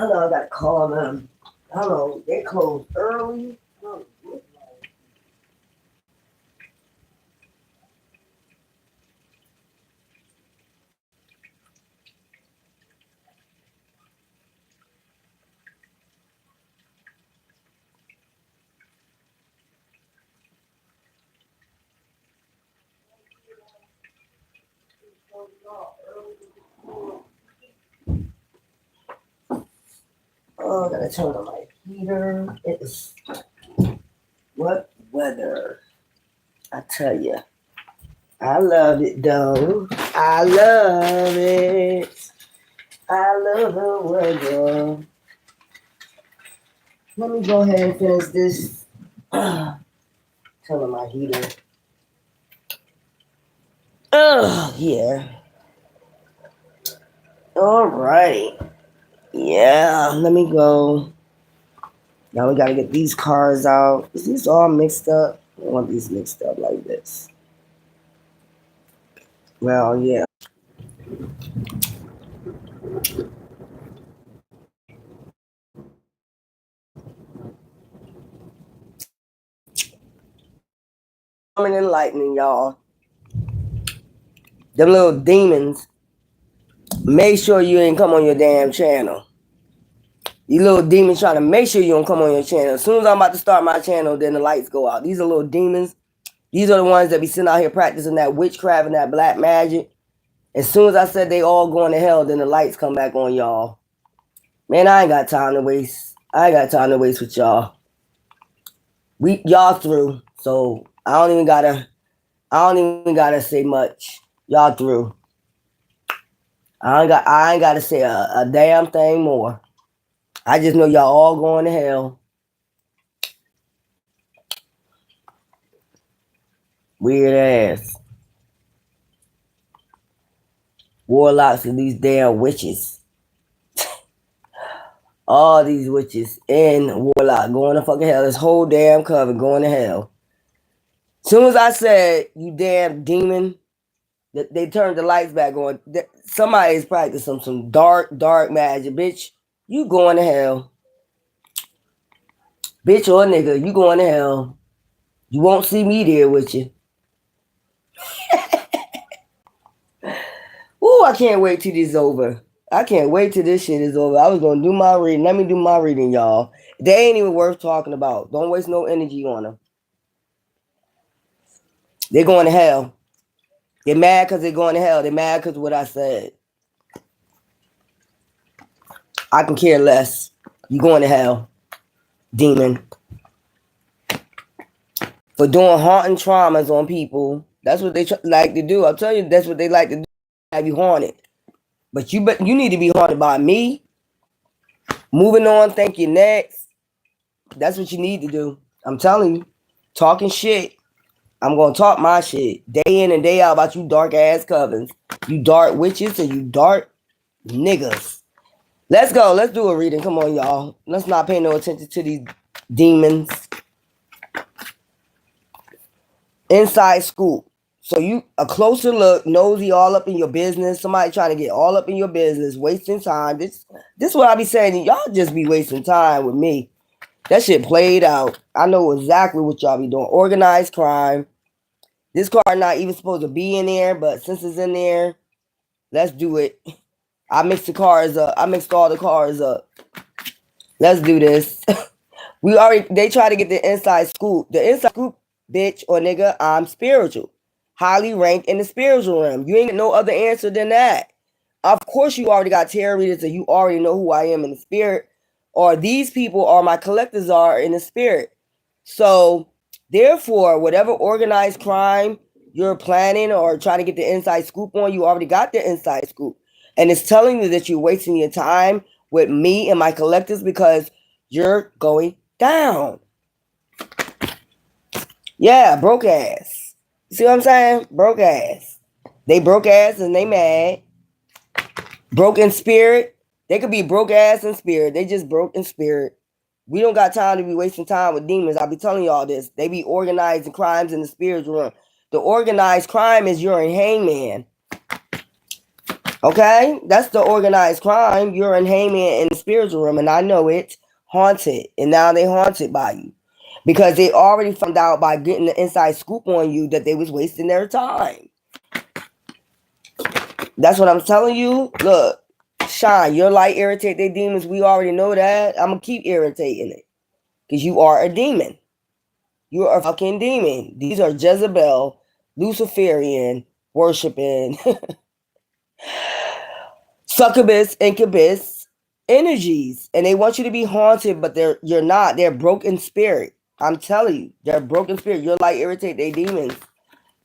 I know I got to call them. I don't know, they close early. Oh, I gotta turn on my heater. It's what weather? I tell you, I love it though. I love it. I love the weather. Let me go ahead and finish this. Turn on my heater. Oh yeah. All right. Yeah. Let me go. Now we gotta get these cars out. Is these all mixed up? I don't want these mixed up like this. Well, yeah. Coming and lightning, y'all. Them little demons. Make sure you ain't come on your damn channel. You little demons trying to make sure you don't come on your channel. As soon as I'm about to start my channel, then the lights go out. These are little demons. These are the ones that be sitting out here practicing that witchcraft and that black magic. As soon as I said they all going to hell, then the lights come back on, y'all. Man, I ain't got time to waste. I ain't got time to waste with y'all. Y'all through. So I don't even gotta say much. Y'all through. I ain't gotta say a damn thing more. I just know y'all all going to hell. Weird ass. Warlocks and these damn witches. All these witches and warlock going to fucking hell. This whole damn coven going to hell. Soon as I said, you damn demon, they turned the lights back on. Somebody's practicing some dark magic. Bitch, you going to hell. Bitch or nigga, you going to hell. You won't see me there with you. Ooh, I can't wait till this is over. I can't wait till this shit is over. I was gonna do my reading. Let me do my reading, y'all. They ain't even worth talking about. Don't waste no energy on them. They're going to hell. They're mad because they're going to hell. They're mad because of what I said. I can care less. You going to hell, demon. For doing haunting traumas on people. That's what they like to do. I'll tell you, that's what they like to do. Have you haunted. But you need to be haunted by me. Moving on, thank you, next. That's what you need to do. I'm telling you. Talking shit. I'm gonna talk my shit day in and day out about you dark ass covens, you dark witches, and you dark niggas. Let's go. Let's do a reading. Come on, y'all. Let's not pay no attention to these demons. Inside scoop. So you a closer look, nosy all up in your business. Somebody trying to get all up in your business, wasting time. This is what I be saying. Y'all just be wasting time with me. That shit played out. I know exactly what y'all be doing. Organized crime. This card not even supposed to be in there, but since it's in there, let's do it. I mixed the cards up. I mixed all the cards up. Let's do this. They try to get the inside scoop. The inside scoop, bitch or nigga, I'm spiritual. Highly ranked in the spiritual realm. You ain't no other answer than that. Of course, you already got tarot readers and you already know who I am in the spirit. Or these people are my collectors are in the spirit. So, therefore, whatever organized crime you're planning or trying to get the inside scoop on, you already got the inside scoop. And it's telling you that you're wasting your time with me and my collectors because you're going down. Yeah, broke ass. See what I'm saying? Broke ass. They broke ass and they mad. Broke in spirit. They could be broke ass in spirit. They just broke in spirit. We don't got time to be wasting time with demons. I'll be telling y'all this. They be organizing crimes in the spiritual realm. The organized crime is you're a hangman. Okay? That's the organized crime. You're in Haman in the spiritual realm, and I know it. Haunted. And now they haunted by you. Because they already found out by getting the inside scoop on you that they was wasting their time. That's what I'm telling you. Look, shine. Your light irritate their demons. We already know that. I'm going to keep irritating it. Because you are a demon. You're a fucking demon. These are Jezebel, Luciferian, worshiping, succubus, incubus energies. And they want you to be haunted, but you're not. They're broken spirit. I'm telling you. They're broken spirit. Your light irritate their demons.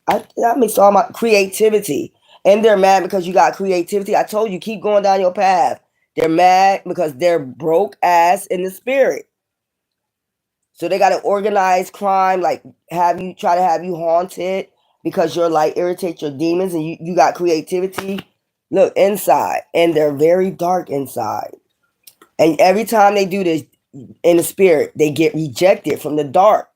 That makes all my creativity. And they're mad because you got creativity. I told you, keep going down your path. They're mad because they're broke ass in the spirit. So they got to organize crime, like have you haunted because your light irritates your demons and you got creativity. Look inside, and they're very dark inside. And every time they do this in the spirit, they get rejected from the dark.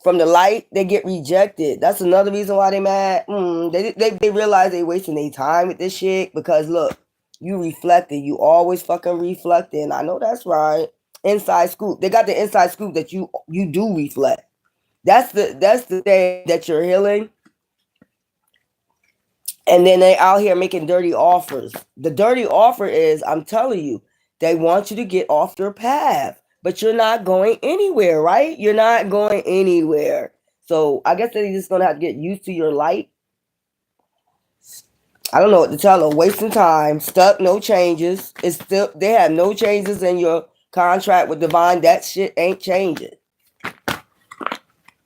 From the light, they get rejected. That's another reason why they mad. They realize they wasting their time with this shit because look, you reflected. You always fucking reflecting. I know that's right. Inside scoop. They got the inside scoop that you do reflect. That's the thing that you're healing. And then they out here making dirty offers. The dirty offer is, I'm telling you, they want you to get off your path. But you're not going anywhere, right? You're not going anywhere. So I guess they're just gonna have to get used to your light. I don't know what to tell them. Wasting time, stuck, no changes. It's still they have no changes in your contract with Divine. That shit ain't changing.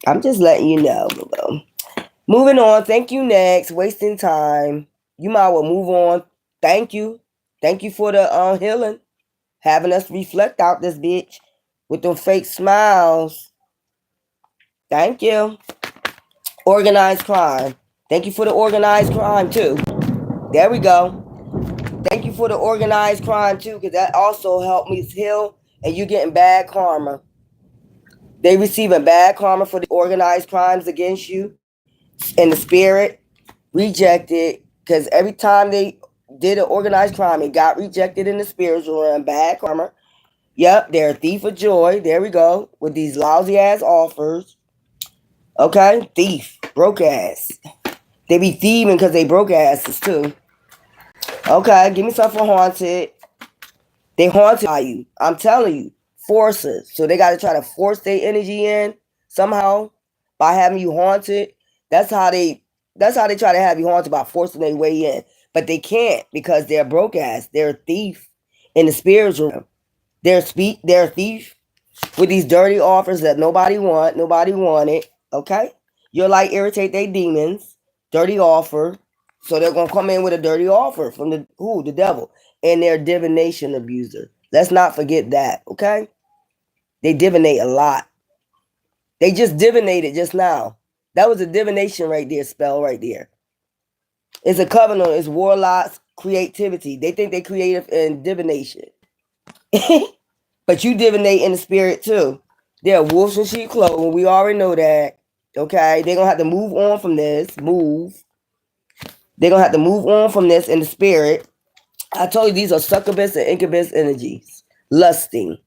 I'm just letting you know. Moving on. Thank you. Next. Wasting time. You might well move on. Thank you. Thank you for the healing. Having us reflect out this bitch with them fake smiles. Thank you. Organized crime. Thank you for the organized crime too. There we go. Thank you for the organized crime too, because that also helped me heal. And you getting bad karma. They receiving bad karma for the organized crimes against you in the spirit. Rejected, because every time they did an organized crime, it got rejected in the spiritual realm. Bad karma. Yep, they're a thief of joy. There we go. With these lousy ass offers. Okay, thief, broke ass. They be thieving because they broke asses too. Okay, give me something for haunted. They haunted by you. I'm telling you, forces. So they got to try to force their energy in somehow by having you haunted. That's how they try to have you haunted, by forcing their way in. But they can't because they're broke ass. They're a thief in the spiritual realm. They're a thief with these dirty offers that nobody wanted. Okay, your light irritate their demons. Dirty offer, so they're gonna come in with a dirty offer from the devil, and they're divination abuser. Let's not forget that. Okay, they divinate a lot. They just divinated just now. That was a divination right there, spell right there. It's a covenant. It's warlocks creativity. They think they creative in divination. But you divinate in the spirit too. They're wolves in sheep clothing. We already know that. Okay, they're gonna have to move on from this. They're gonna have to move on from this in the spirit. I told you these are succubus and incubus energies. Lusting.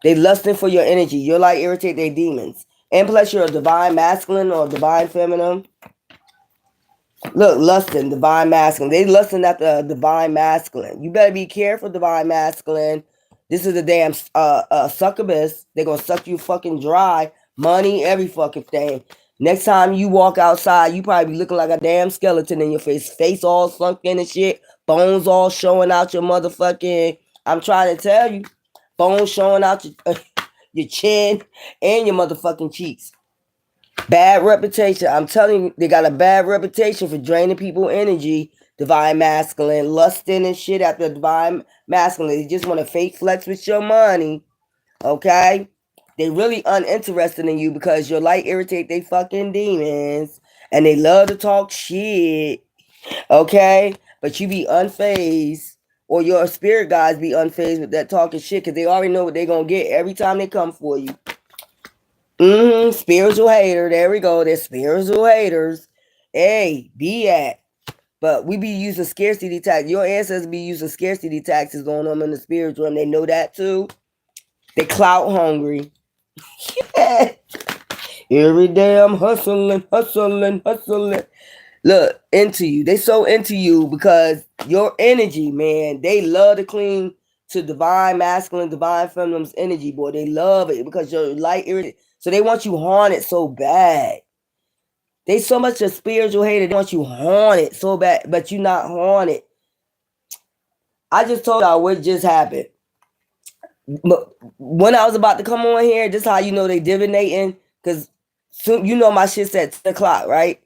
They lusting for your energy. You're like irritate their demons. And plus you're a divine masculine or divine feminine. Look, lusting, divine masculine. They lusting at the divine masculine. You better be careful, divine masculine. This is a damn succubus. They're gonna suck you fucking dry. Money, every fucking thing. Next time you walk outside, you probably be looking like a damn skeleton in your face. Face all sunk in and shit. Bones all showing out your motherfucking. I'm trying to tell you. Bones showing out your chin and your motherfucking cheeks. Bad reputation. I'm telling you, they got a bad reputation for draining people energy. Divine masculine, lusting and shit after divine masculine. They just want to fake flex with your money. Okay? They really uninterested in you because your light irritate they fucking demons. And they love to talk shit. Okay? But you be unfazed. Or your spirit guys be unfazed with that talking shit because they already know what they're going to get every time they come for you. Spiritual hater. There we go. They're spiritual haters. Hey, be at. But we be using scarcity tax. Your ancestors be using scarcity taxes on them in the spiritual realm. They know that too. They clout hungry. Yeah. Every day I'm hustling, hustling, hustling. Look, into you. They so into you because your energy, man. They love to cling to divine masculine, divine feminine's energy, boy. They love it because you're light irritated. So they want you haunted so bad. They so much a spiritual hater. They want you haunted so bad, but you not haunted. I just told y'all what just happened. But when I was about to come on here, this is how you know they divinating. Because soon, you know my shit's at 10 o'clock, right?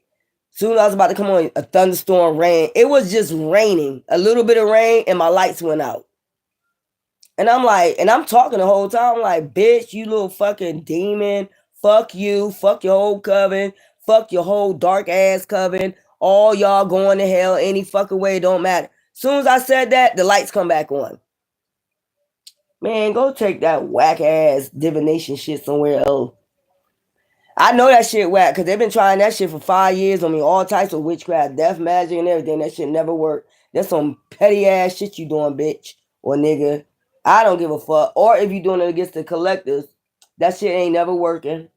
Soon as I was about to come on, a thunderstorm rain. It was just raining. A little bit of rain and my lights went out. And I'm like, and I'm talking the whole time. I'm like, bitch, you little fucking demon. Fuck you. Fuck your whole coven. Fuck your whole dark ass coven. All y'all going to hell any fucking way. Don't matter. Soon as I said that, the lights come back on. Man, go take that whack ass divination shit somewhere else. I know that shit whack because they've been trying that shit for 5 years on me. All types of witchcraft, death magic, and everything. That shit never worked. That's some petty ass shit you doing, bitch or nigga. I don't give a fuck. Or if you doing it against the collectors, that shit ain't never working.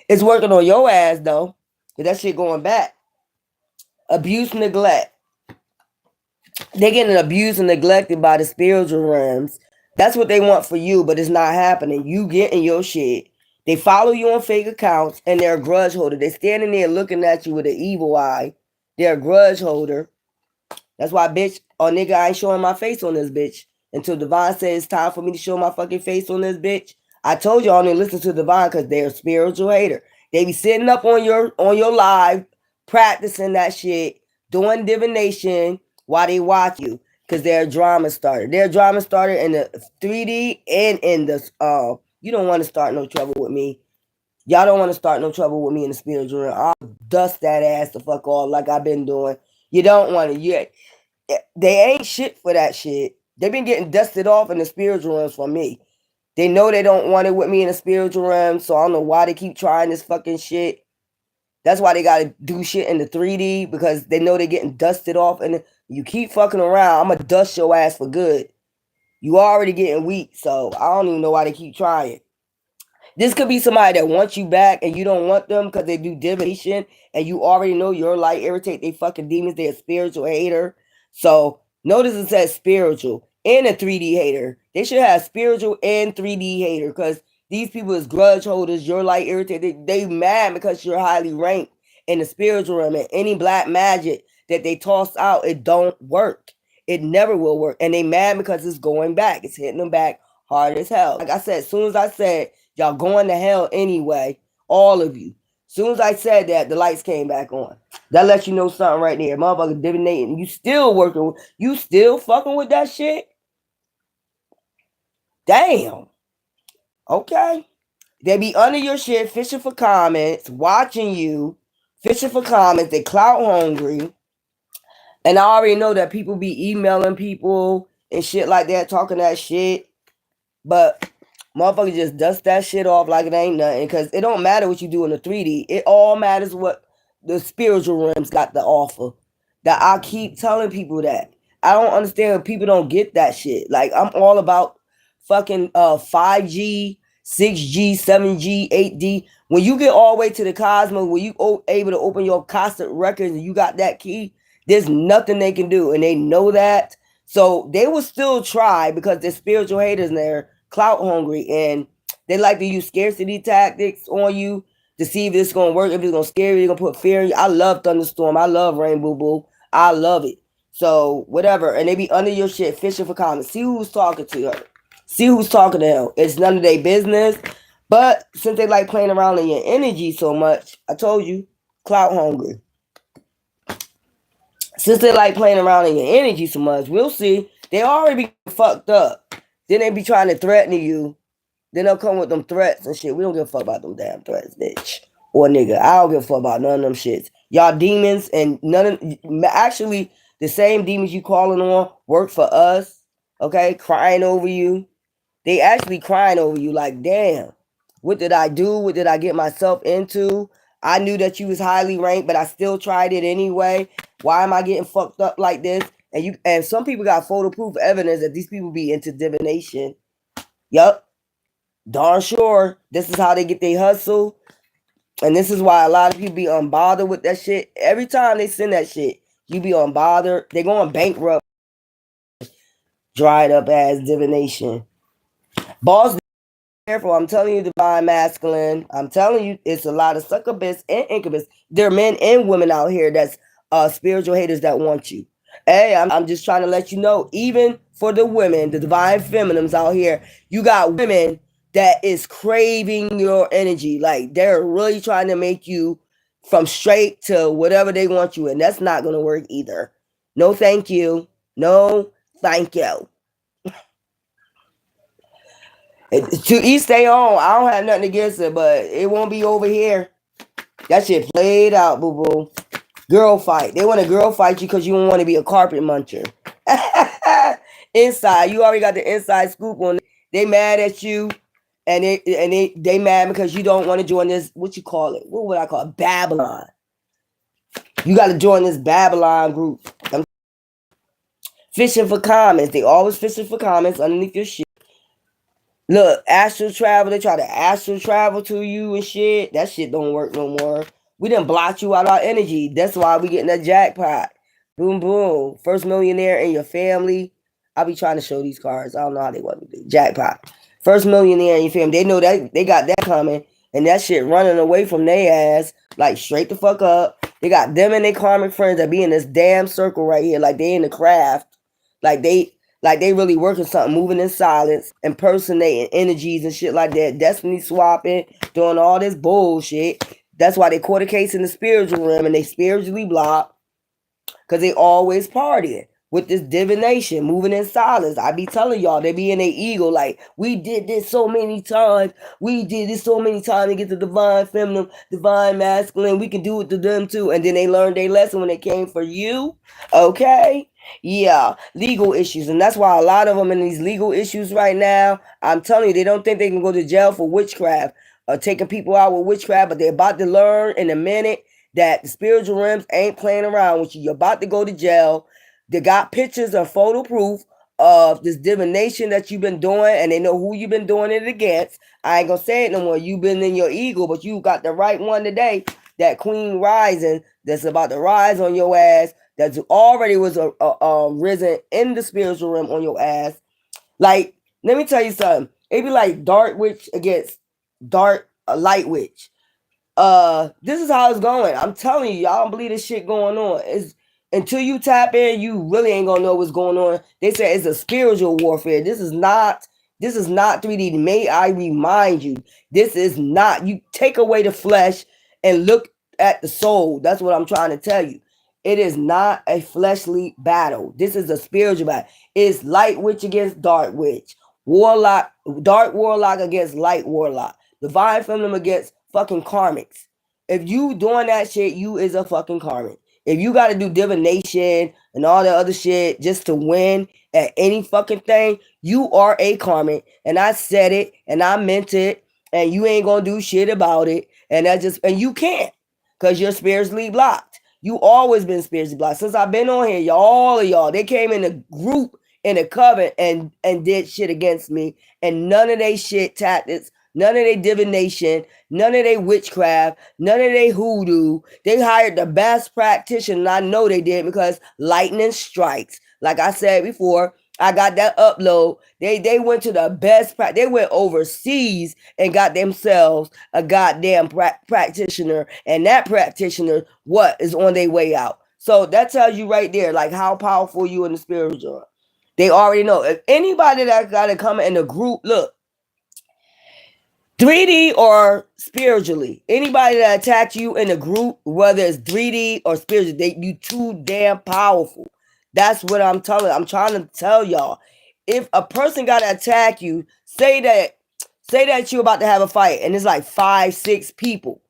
It's working on your ass though. Cause that shit going back. Abuse, neglect. They're getting abused and neglected by the spiritual realms. That's what they want for you, but it's not happening. You getting your shit. They follow you on fake accounts and they're a grudge holder. They're standing there looking at you with an evil eye. They're a grudge holder. That's why, bitch, or nigga, I ain't showing my face on this bitch. Until Divine says it's time for me to show my fucking face on this bitch. I told y'all to listen to Divine because they're a spiritual hater. They be sitting up on your live, practicing that shit, doing divination while they watch you. Because they're a drama starter. They're a drama starter in the 3D and in the you don't want to start no trouble with me. Y'all don't want to start no trouble with me in the spiritual realm. I'll dust that ass the fuck off like I've been doing. You don't want to. They ain't shit for that shit. They've been getting dusted off in the spiritual realms from me. They know they don't want it with me in the spiritual realm, so I don't know why they keep trying this fucking shit. That's why they gotta do shit in the 3D because they know they're getting dusted off. And you keep fucking around, I'm gonna dust your ass for good. You already getting weak, so I don't even know why they keep trying. This could be somebody that wants you back and you don't want them because they do divination and you already know your light irritate they fucking demons. They're a spiritual hater. So notice it says spiritual and a 3D hater. They should have spiritual and 3D hater because these people is grudge holders. Your light irritate. They mad because you're highly ranked in the spiritual realm. And any black magic that they toss out, it don't work. It never will work. And they mad because it's going back. It's hitting them back hard as hell. Like I said, as soon as I said y'all going to hell anyway, all of you. Soon as I said that, the lights came back on. That lets you know something right there. Motherfucker divinating. You still working, you still fucking with that shit? Damn. Okay. They be under your shit, fishing for comments, watching you, fishing for comments. They clout hungry. And I already know that people be emailing people and shit like that, talking that shit. But motherfuckers just dust that shit off like it ain't nothing. Because it don't matter what you do in the 3D. It all matters what the spiritual realms got to offer. That I keep telling people that. I don't understand when people don't get that shit. Like, I'm all about fucking 5G, 6G, 7G, 8D. When you get all the way to the cosmos, when you able to open your Cosmic records and you got that key, there's nothing they can do. And they know that. So they will still try because they're spiritual haters and they're clout hungry. And they like to use scarcity tactics on you to see if it's going to work, if it's going to scare you, they're going to put fear in you. I love Thunderstorm. I love Rainbow Boo. I love it. So, whatever. And they be under your shit fishing for comments. See who's talking to her. See who's talking to them. It's none of their business. But since they like playing around in your energy so much, I told you, clout hungry. Since they like playing around in your energy so much, we'll see. They already be fucked up. Then they be trying to threaten you. Then they'll come with them threats and shit. We don't give a fuck about them damn threats, bitch. Or nigga. I don't give a fuck about none of them shits. Y'all demons and none of... Actually, the same demons you calling on work for us. Okay? Crying over you. They actually crying over you like, damn. What did I do? What did I get myself into? I knew that you was highly ranked, but I still tried it anyway. Why am I getting fucked up like this? And some people got photo-proof evidence that these people be into divination. Yup. Darn sure. This is how they get their hustle. And this is why a lot of people be unbothered with that shit. Every time they send that shit, you be unbothered. They going bankrupt. Dried up ass divination. Boss, careful. I'm telling you, divine masculine. I'm telling you, it's a lot of succubus and incubus. There are men and women out here that's spiritual haters that want you. Hey, I'm just trying to let you know, even for the women, the divine feminines out here, you got women that is craving your energy. Like they're really trying to make you from straight to whatever they want you. And that's not going to work either. No, thank you. No, thank you. To each their own. I don't have nothing against it, but it won't be over here. That shit played out, boo boo. Girl fight. They want a girl fight you because you don't want to be a carpet muncher. Inside, you already got the inside scoop on it. They mad at you, and they mad because you don't want to join this. What you call it? What would I call it? Babylon. You got to join this Babylon group. I'm fishing for comments. They always fishing for comments underneath your shit. Look, astral travel, they try to astral travel to you and shit. That shit don't work no more. We done blocked you out our energy. That's why we getting that jackpot. Boom, boom. First millionaire in your family. I'll be trying to show these cards. I don't know how they want to do. Jackpot. First millionaire in your family. They know that they got that coming. And that shit running away from their ass. Like straight the fuck up. They got them and their karmic friends that be in this damn circle right here. Like they in the craft. Like they really working something, moving in silence, impersonating energies and shit like that. Destiny swapping, doing all this bullshit. That's why they caught a case in the spiritual realm and they spiritually blocked because they always partying with this divination, moving in silence. I be telling y'all, they be in their ego like, we did this so many times. We did this so many times to get the divine feminine, divine masculine. We can do it to them too. And then they learned their lesson when they came for you. Okay? Yeah, legal issues. And that's why a lot of them in these legal issues right now, I'm telling you, they don't think they can go to jail for witchcraft or taking people out with witchcraft, but they're about to learn in a minute that the spiritual realms ain't playing around with you. You're about to go to jail. They got pictures and photo proof of this divination that you've been doing, and they know who you've been doing it against. I ain't gonna say it no more. You've been in your ego, but you got the right one today. That Queen Rising that's about to rise on your ass. That already was risen in the spiritual realm on your ass. Like, let me tell you something. It'd be like dark witch against dark light witch. This is how it's going. I'm telling you, y'all don't believe this shit going on. It's until you tap in, you really ain't gonna know what's going on. They say it's a spiritual warfare. This is not 3D. May I remind you, this is not. You take away the flesh and look at the soul. That's what I'm trying to tell you. It is not a fleshly battle. This is a spiritual battle. It's light witch against dark witch. Warlock, dark warlock against light warlock. Divine feminine against fucking karmics. If you doing that shit, you is a fucking karmic. If you got to do divination and all that other shit just to win at any fucking thing, you are a karmic. And I said it and I meant it. And you ain't gonna do shit about it. And you can't. Because you're spiritually blocked. You always been spiritually blocked. Since I've been on here, all of y'all, they came in a group in a coven and did shit against me. And none of they shit tactics, none of they divination, none of they witchcraft, none of they hoodoo. They hired the best practitioner, and I know they did because lightning strikes. Like I said before, I got that upload. They went to the best they went overseas and got themselves a goddamn practitioner, and that practitioner is on their way out. So that tells you right there, like how powerful you in the spiritual. They already know. If anybody that got to come in the group, look, 3D or spiritually, anybody that attack you in a group, whether it's 3D or spiritual, you too damn powerful. That's what I'm telling. I'm trying to tell y'all. If a person got to attack you, say that you're about to have a fight and it's like 5, 6 people.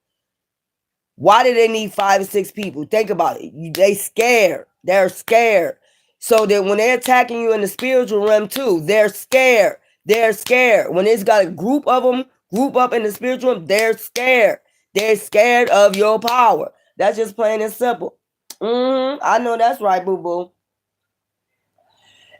Why do they need 5 or 6 people? Think about it. They scared. They're scared. So that when they're attacking you in the spiritual realm too, they're scared. They're scared. When it's got a group of them, group up in the spiritual realm, they're scared. They're scared of your power. That's just plain and simple. I know that's right, boo boo.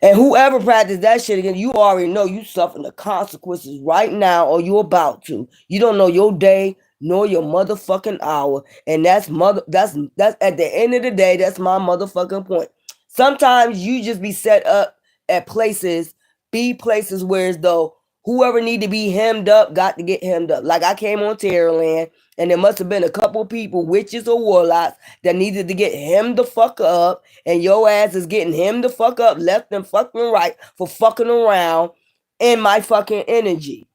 And whoever practiced that shit again, you already know you suffering the consequences right now, or you about to. You don't know your day nor your motherfucking hour, and that's at the end of the day. That's my motherfucking point. Sometimes you just be set up at places, be places where as though whoever need to be hemmed up got to get hemmed up. Like I came on Terrorland, and there must have been a couple people, witches or warlocks, that needed to get hemmed the fuck up, and your ass is getting him the fuck up, left and fucking right for fucking around in my fucking energy.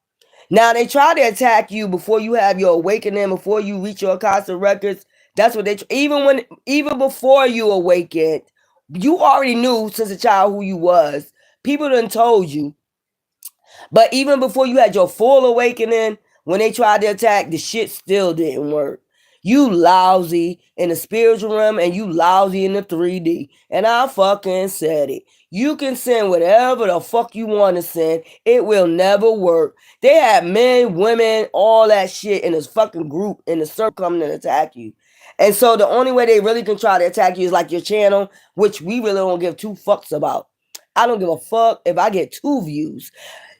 Now they try to attack you before you have your awakening, before you reach your Akasha records. That's what even before you awakened, you already knew since a child who you was. People done told you, but even before you had your full awakening, when they tried to attack, the shit still didn't work. You lousy in the spiritual realm and you lousy in the 3D. And I fucking said it. You can send whatever the fuck you want to send. It will never work. They have men, women, all that shit in this fucking group in the circle coming to attack you. And so the only way they really can try to attack you is like your channel, which we really don't give two fucks about. I don't give a fuck if I get 2 views.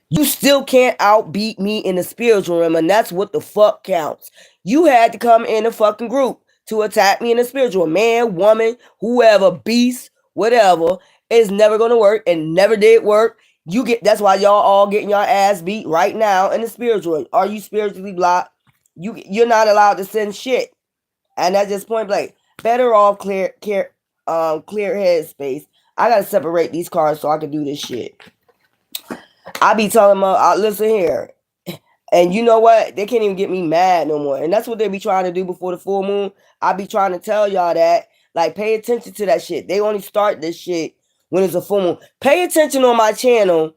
You still can't outbeat me in the spiritual realm, and that's what the fuck counts. You had to come in a fucking group to attack me in the spiritual. Man, woman, whoever, beast, whatever, is never gonna work and never did work. That's why y'all all getting your ass beat right now in the spiritual. Are you spiritually blocked? You're not allowed to send shit. And that's just point blank. Better off clear head space. I gotta separate these cards so I can do this shit. I be telling them, listen here. And you know what? They can't even get me mad no more. And that's what they be trying to do before the full moon. I be trying to tell y'all that. Like, pay attention to that shit. They only start this shit when it's a full moon. Pay attention on my channel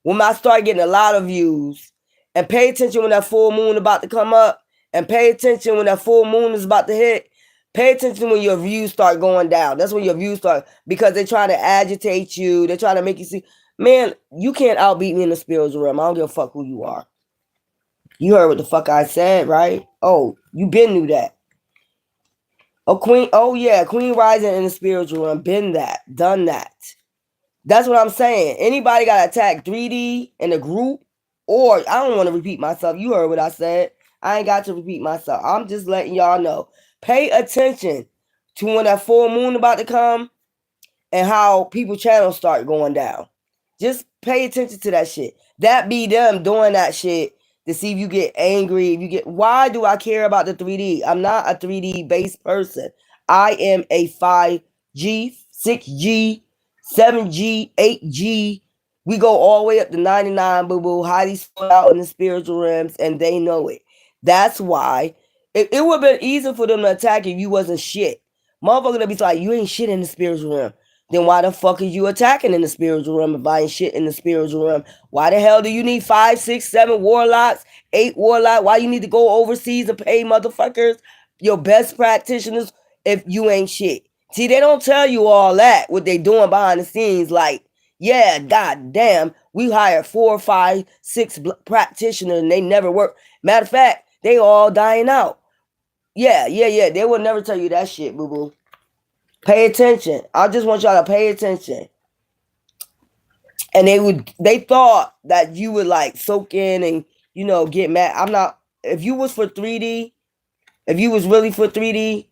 when I start getting a lot of views. And pay attention when that full moon about to come up. And pay attention when that full moon is about to hit. Pay attention when your views start going down. That's when your views start. Because they're trying to agitate you. They're trying to make you see. Man, you can't outbeat me in the spiritual realm. I don't give a fuck who you are. You heard what the fuck I said, right? Oh, you been knew that. Oh, Queen. Oh, yeah. Queen Rising in the spiritual realm. Been that. Done that. That's what I'm saying. Anybody got to attack 3D in a group? Or, I don't want to repeat myself. You heard what I said. I ain't got to repeat myself. I'm just letting y'all know. Pay attention to when that full moon about to come and how people channels start going down. Just pay attention to that shit. That be them doing that shit to see if you get angry. If you get, why do I care about the 3D? I'm not a 3D based person. I am a 5G, 6G, 7G, 8G. We go all the way up to 99, boo boo. Highly sold out in the spiritual realms, and they know it. That's why it would have been easier for them to attack if you wasn't shit. Motherfucker gonna be like, you ain't shit in the spiritual realm. Then why the fuck are you attacking in the spiritual realm and buying shit in the spiritual realm? Why the hell do you need 5, 6, 7 warlocks, 8 warlocks? Why you need to go overseas and pay motherfuckers your best practitioners if you ain't shit? See, they don't tell you all that, what they doing behind the scenes. Like, yeah, goddamn, we hired 4, 5, 6 practitioners and they never work. Matter of fact, they all dying out. Yeah. They will never tell you that shit, boo boo. Pay attention. I just want y'all to pay attention. And they thought that you would like soak in and get mad. I'm not. If you was for 3D, if you was really for 3D,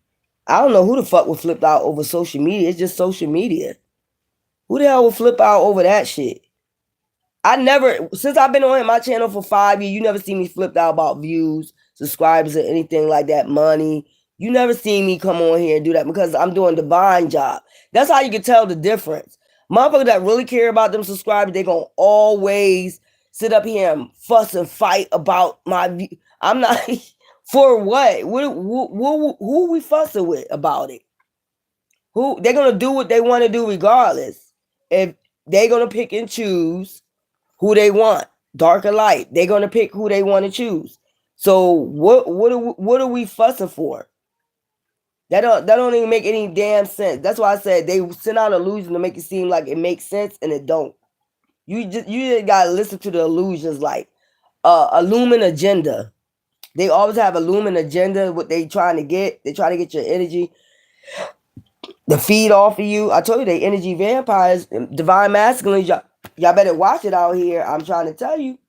I don't know who the fuck would flip out over social media. It's just social media. Who the hell would flip out over that shit? Since I've been on my channel for 5 years, you never see me flipped out about views, subscribers, or anything like that, money. You never see me come on here and do that because I'm doing divine job. That's how you can tell the difference. Motherfuckers that really care about them subscribers, they gonna always sit up here and fuss and fight about my view. I'm not for what? Who we fussing with about it? Who they're gonna do what they want to do regardless. If they're gonna pick and choose who they want, dark or light, they're gonna pick who they want to choose. So what are we fussing for? That don't even make any damn sense. That's why I said they send out illusion to make it seem like it makes sense and it don't. You just gotta listen to the illusions like Illumin agenda. They always have a looming agenda, what they trying to get. They try to get your energy to feed off of you. I told you they energy vampires, divine masculines. Y'all better watch it out here. I'm trying to tell you.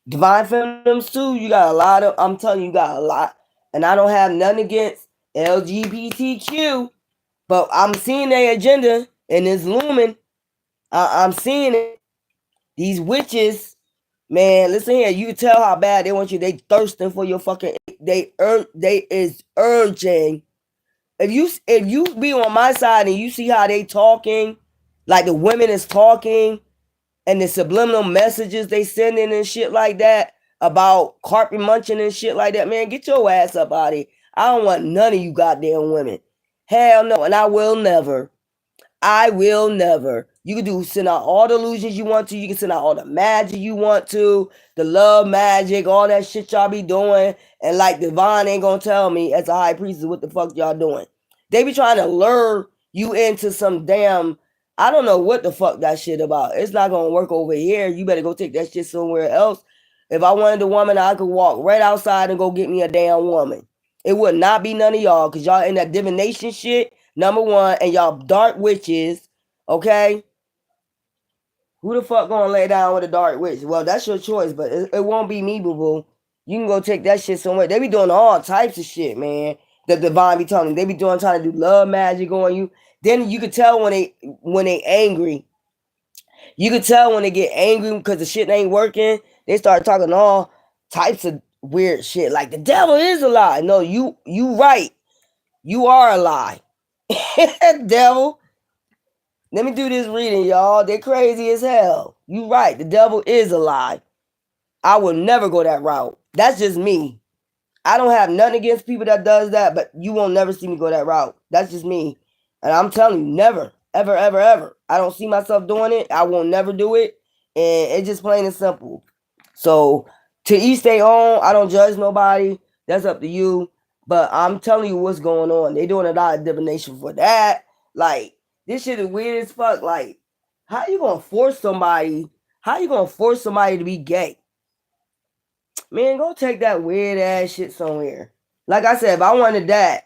Divine feminines too. You got a lot of, I'm telling you, you got a lot. And I don't have nothing against LGBTQ, but I'm seeing their agenda and it's looming. I'm seeing it. These witches, man, listen here. You can tell how bad they want you. They thirsting for your fucking. They is urging. If you be on my side and you see how they talking, like the women is talking, and the subliminal messages they sending and shit like that about carpet munching and shit like that, man, get your ass up out of here. I don't want none of you goddamn women. Hell no, and I will never. I will never. You can send out all the illusions you want to. You can send out all the magic you want to, the love magic, all that shit y'all be doing. And like Divine ain't gonna tell me as a high priestess what the fuck y'all doing. They be trying to lure you into some damn, I don't know what the fuck that shit about. It's not gonna work over here. You better go take that shit somewhere else. If I wanted a woman, I could walk right outside and go get me a damn woman. It would not be none of y'all because y'all in that divination shit. Number one, and y'all dark witches, okay? Who the fuck gonna lay down with a dark witch? Well, that's your choice, but it won't be me, boo boo. You can go take that shit somewhere. They be doing all types of shit, man. The divine be telling them. They be trying to do love magic on you. Then you can tell when they angry. You can tell when they get angry because the shit ain't working. They start talking all types of weird shit. Like the devil is a lie. No, you right. You are a lie. Devil. Let me do this reading, y'all. They crazy as hell. You right. The devil is a lie. I will never go that route. That's just me. I don't have nothing against people that does that, but you won't never see me go that route. That's just me. And I'm telling you, never, ever, ever, ever. I don't see myself doing it. I won't never do it. And it's just plain and simple. So to each their own. I don't judge nobody. That's up to you. But I'm telling you what's going on. They doing a lot of divination for that. Like, this shit is weird as fuck. Like, how you gonna force somebody? How you gonna force somebody to be gay? Man, go take that weird ass shit somewhere. Like I said, if I wanted that,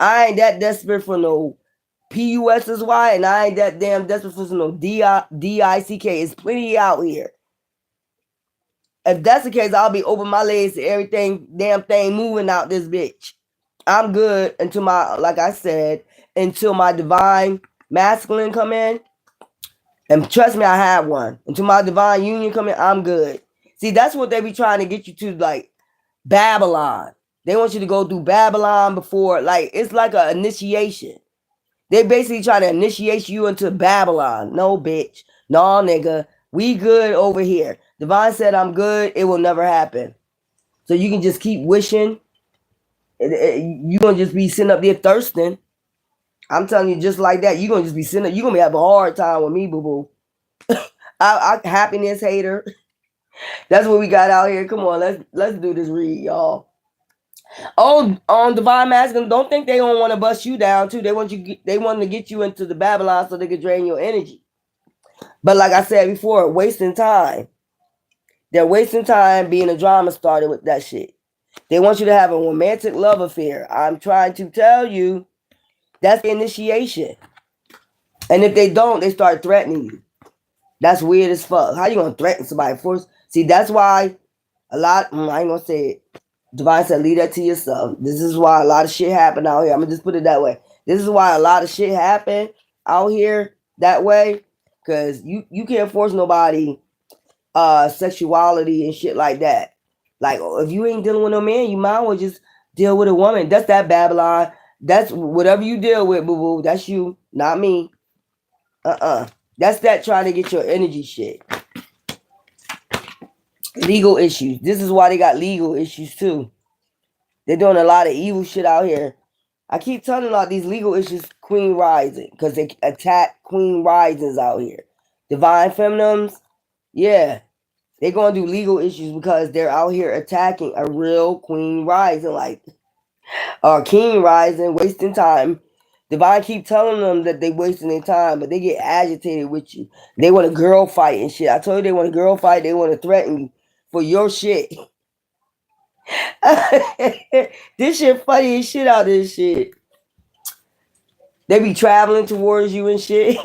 I ain't that desperate for no PUSSY, and I ain't that damn desperate for no DICK. It's plenty out here. If that's the case, I'll be open my legs to everything, damn thing moving out this bitch. I'm good until like I said, until my divine masculine come in. And trust me, I have one. Until my divine union come in, I'm good. See, that's what they be trying to get you to, like Babylon. They want you to go through Babylon before, like, it's like an initiation. They basically try to initiate you into Babylon. No, bitch. No, nigga. We good over here. Divine said I'm good. It will never happen. So you can just keep wishing. You're going to just be sitting up there thirsting. I'm telling you, just like that, you're going to just be sitting up. You're going to have a hard time with me, boo-boo. I happiness hater. That's what we got out here. Come on, let's do this read, y'all. Oh, on Divine Masculine, don't think they don't want to bust you down too. They want to get you into the Babylon so they can drain your energy. But like I said before, wasting time. They're wasting time being a drama starter with that shit. They want you to have a romantic love affair. I'm trying to tell you, that's the initiation. And if they don't, they start threatening you. That's weird as fuck. How you gonna threaten somebody first? See, that's why I ain't gonna say it. Divine said, leave that to yourself. This is why a lot of shit happen out here. I'm gonna just put it that way. This is why a lot of shit happen out here that way. Cause you can't force nobody sexuality and shit like that. Like, if you ain't dealing with no man, you might as well just deal with a woman. That's that Babylon. That's whatever you deal with, boo-boo. That's you, not me. That's that trying to get your energy shit. Legal issues. This is why they got legal issues too. They're doing a lot of evil shit out here. I keep telling about these legal issues, Queen Rising, because they attack Queen Risings out here. Divine Feminines, yeah. They're going to do legal issues because they're out here attacking a real Queen Rising, like, or King Rising, wasting time. Divine keep telling them that they wasting their time, but they get agitated with you. They want a girl fight and shit. I told you they want a girl fight. They want to threaten you for your shit. This shit funny as shit out this shit. They be traveling towards you and shit.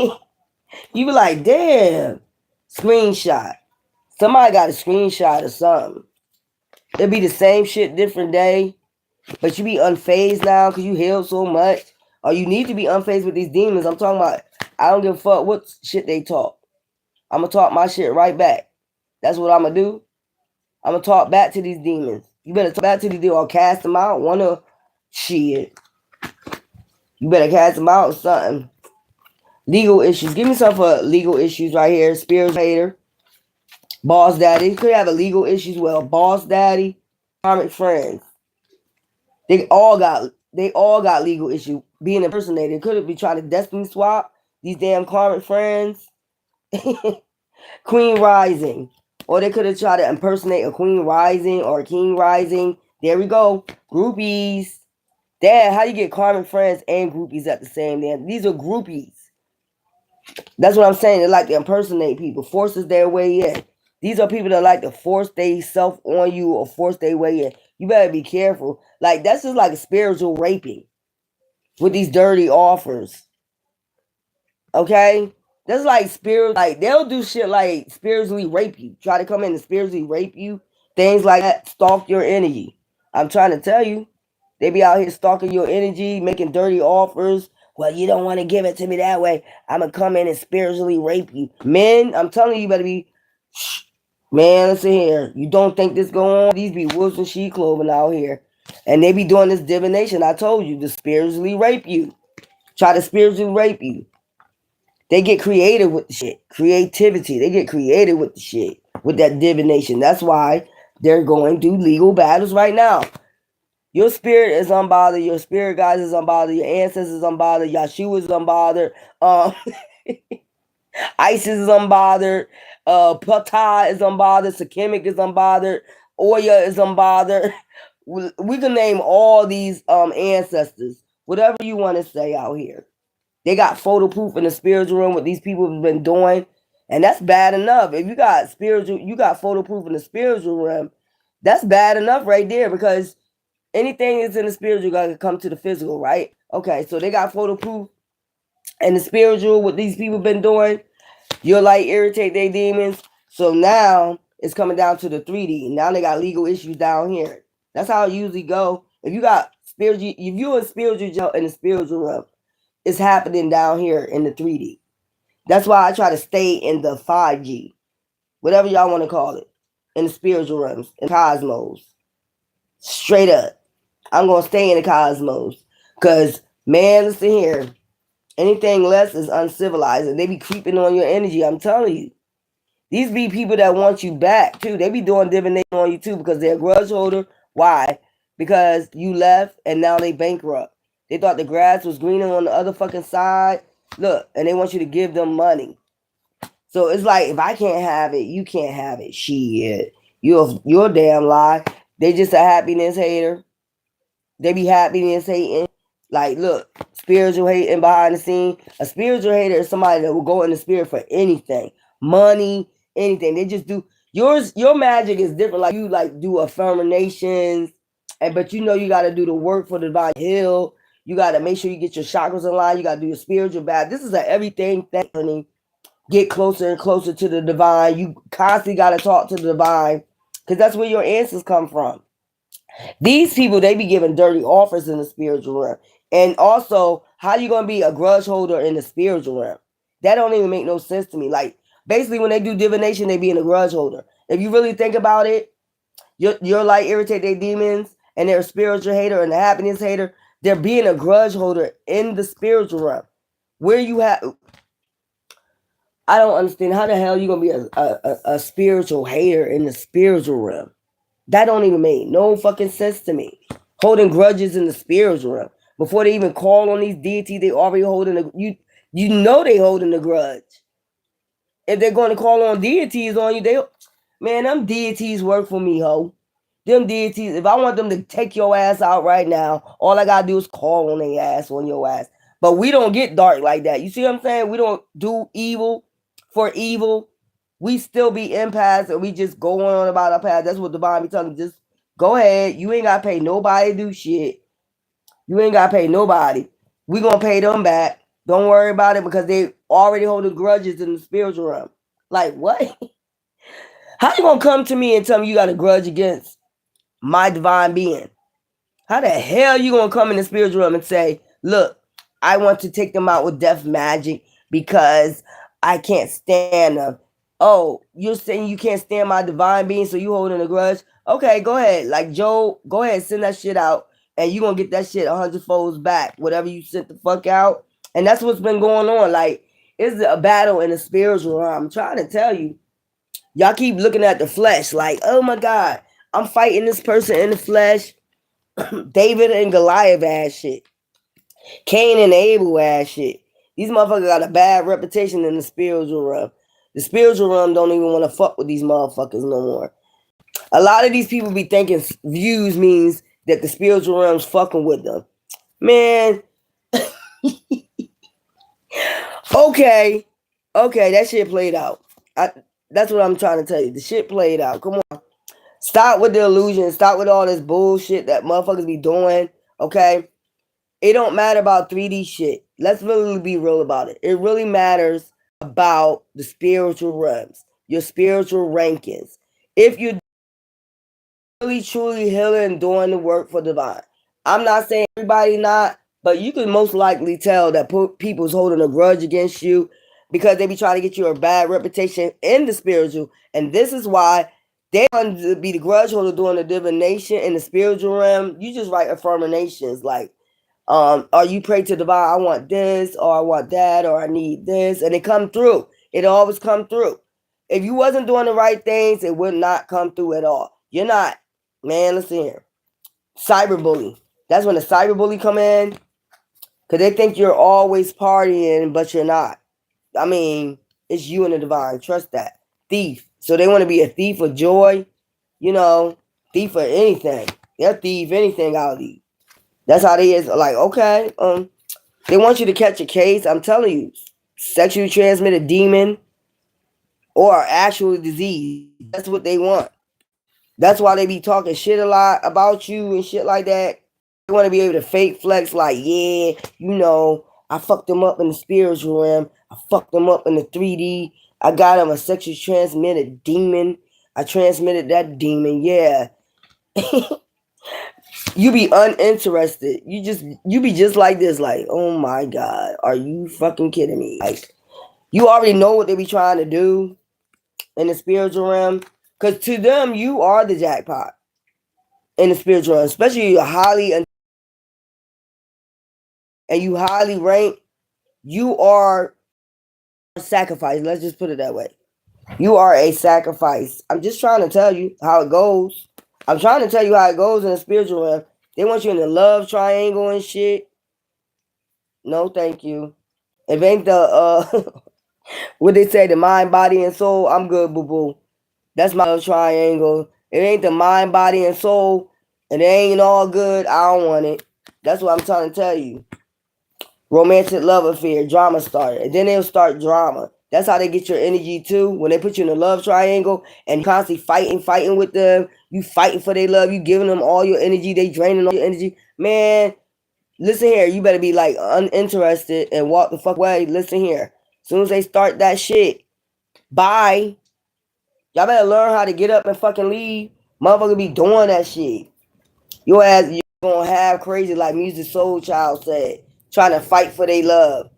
You be like, damn. Screenshot. Somebody got a screenshot or something. It'll be the same shit, different day. But you be unfazed now because you healed so much. Or you need to be unfazed with these demons. I'm talking about, I don't give a fuck what shit they talk. I'm going to talk my shit right back. That's what I'm going to do. I'm going to talk back to these demons. You better talk back to these demons or cast them out. One of shit. You better cast them out or something. Legal issues. Give me some for legal issues right here. Spiritual hater. Boss daddy. You could have a legal issues. Well, boss daddy. Karmic friends. They all got legal issue. Being impersonated. Could it be trying to destiny swap these damn karmic friends? Queen rising. Or they could have tried to impersonate a queen rising or a king rising. There we go. Groupies. Damn, how you get karmic friends and groupies at the same time? These are groupies. That's what I'm saying. They like to impersonate people. Forces their way in. These are people that like to force they self on you or force their way in. You better be careful. Like, that's just like a spiritual raping with these dirty offers. Okay? That's like spirit. Like, they'll do shit like spiritually rape you. Try to come in and spiritually rape you. Things like that. Stalk your energy. I'm trying to tell you. They be out here stalking your energy, making dirty offers. Well, you don't want to give it to me that way. I'm going to come in and spiritually rape you. Men, I'm telling you, you better be... Man, listen here. You don't think this going on? These be wolves in sheep clothing out here. And they be doing this divination. I told you, to spiritually rape you. Try to spiritually rape you. They get creative with the shit. Creativity. They get creative with the shit. With that divination. That's why they're going through legal battles right now. Your spirit is unbothered. Your spirit guides is unbothered. Your ancestors is unbothered. Yeshua is unbothered. Isis is unbothered. Ptah is unbothered. Sakemic is unbothered. Oya is unbothered. We can name all these ancestors. Whatever you want to say out here. They got photo proof in the spiritual realm what these people have been doing. And that's bad enough. If you got photo proof in the spiritual realm, that's bad enough right there, because anything that's in the spiritual got to come to the physical, right? Okay, so they got photo proof and the spiritual, what these people been doing. Your light irritate their demons. So now it's coming down to the 3D. Now they got legal issues down here. That's how it usually go. If you got spiritual, if you're in spiritual in the spiritual realm, it's happening down here in the 3D. That's why I try to stay in the 5G, whatever y'all want to call it, in the spiritual realms, in cosmos. Straight up. I'm going to stay in the cosmos. Because, man, listen here. Anything less is uncivilized. And they be creeping on your energy. I'm telling you. These be people that want you back, too. They be doing divination on you, too, because they're a grudge holder. Why? Because you left and now they bankrupt. They thought the grass was greener on the other fucking side. Look, and they want you to give them money. So it's like, if I can't have it, you can't have it. Shit. You're a damn lie. They just a happiness hater. They be happiness hating. Like, look, spiritual hating behind the scene. A spiritual hater is somebody that will go in the spirit for anything. Money, anything. They just do. Your magic is different. Like, you like do affirmations. But you know you got to do the work for the divine heal. You got to make sure you get your chakras in line. You got to do your spiritual bath. This is an everything thing. Get closer and closer to the divine. You constantly got to talk to the divine, because that's where your answers come from. These people, they be giving dirty offers in the spiritual realm. And also, how you going to be a grudge holder in the spiritual realm? That don't even make no sense to me. Like, basically, when they do divination, they be in a grudge holder. If you really think about it, your light irritate their demons, and they're a spiritual hater and a happiness hater. They're being a grudge holder in the spiritual realm. Where you have... I don't understand how the hell you going to be a spiritual hater in the spiritual realm. That don't even make no fucking sense to me. Holding grudges in the spiritual realm. Before they even call on these deities, they already holding you know they holding the grudge. If they're going to call on deities on you, man, them deities work for me, ho. Them deities, if I want them to take your ass out right now, all I gotta do is call on their ass on your ass. But we don't get dark like that. You see what I'm saying? We don't do evil for evil. We still be empaths and we just go on about our path. That's what the Bible be telling me. Just Go ahead. You ain't gotta pay nobody to do shit. You ain't gotta pay nobody. We gonna pay them back. Don't worry about it because they already holding grudges in the spiritual realm. Like what? How you gonna come to me and tell me you got a grudge against my divine being? How the hell you gonna come in the spiritual realm and say, look, I want to take them out with death magic because I can't stand them. Oh, you're saying you can't stand my divine being, so you holding a grudge? Okay, go ahead. Like Joe, go ahead, send that shit out, and you gonna get that shit 100 folds back, whatever you sent the fuck out. And that's what's been going on. Like, it's a battle in the spiritual realm. I'm trying to tell you. Y'all keep looking at the flesh, like, oh my God, I'm fighting this person in the flesh. David and Goliath ass shit. Cain and Abel ass shit. These motherfuckers got a bad reputation in the spiritual realm. The spiritual realm don't even want to fuck with these motherfuckers no more. A lot of these people be thinking views means that the spiritual realm's fucking with them. Man, okay, that shit played out. That's what I'm trying to tell you. The shit played out. Come on. Stop with the illusion. Stop with all this bullshit that motherfuckers be doing. Okay? It don't matter about 3D shit. Let's really be real about it. It really matters about the spiritual realms, your spiritual rankings. If you're really truly healing and doing the work for divine. I'm not saying everybody not, but you can most likely tell that people's holding a grudge against you because they be trying to get you a bad reputation in the spiritual. And this is why they want to be the grudge holder doing the divination in the spiritual realm. You just write affirmations like, or you pray to divine, I want this, or I want that, or I need this, and it come through. It always come through. If you wasn't doing the right things, it would not come through at all. You're not, man. Listen here, cyberbully. That's when the cyberbully come in, because they think you're always partying, but you're not. I mean, it's you and the divine. Trust that. Thief. So they want to be a thief of joy, you know, thief of anything. They'll thief anything out of you. That's how they is. Like, okay, they want you to catch a case. I'm telling you, sexually transmitted demon or actual disease. That's what they want. That's why they be talking shit a lot about you and shit like that. They want to be able to fake flex like, yeah, you know, I fucked them up in the spiritual realm. I fucked them up in the 3D. I got them a sexually transmitted demon. I transmitted that demon. Yeah. You be uninterested. You be just like this, like, oh my God, are you fucking kidding me? Like, you already know what they be trying to do in the spiritual realm. Because to them, you are the jackpot in the spiritual realm, especially you're highly and you highly ranked. You are a sacrifice. Let's just put it that way. You are a sacrifice. I'm just trying to tell you how it goes. I'm trying to tell you how it goes in the spiritual realm. They want you in the love triangle and shit. No, thank you. If ain't the what they say, the mind, body, and soul, I'm good, boo boo. That's my love triangle. It ain't the mind, body, and soul, and it ain't all good. I don't want it. That's what I'm trying to tell you. Romantic love affair, drama started, and then they'll start drama. That's how they get your energy too. When they put you in a love triangle and you constantly fighting with them, you fighting for their love, you giving them all your energy, they draining all your energy. Man, listen here, you better be like uninterested and walk the fuck away. Listen here. As soon as they start that shit, bye. Y'all better learn how to get up and fucking leave. Motherfucker be doing that shit. Your ass, you're gonna have crazy like Music Soul Child said, trying to fight for their love.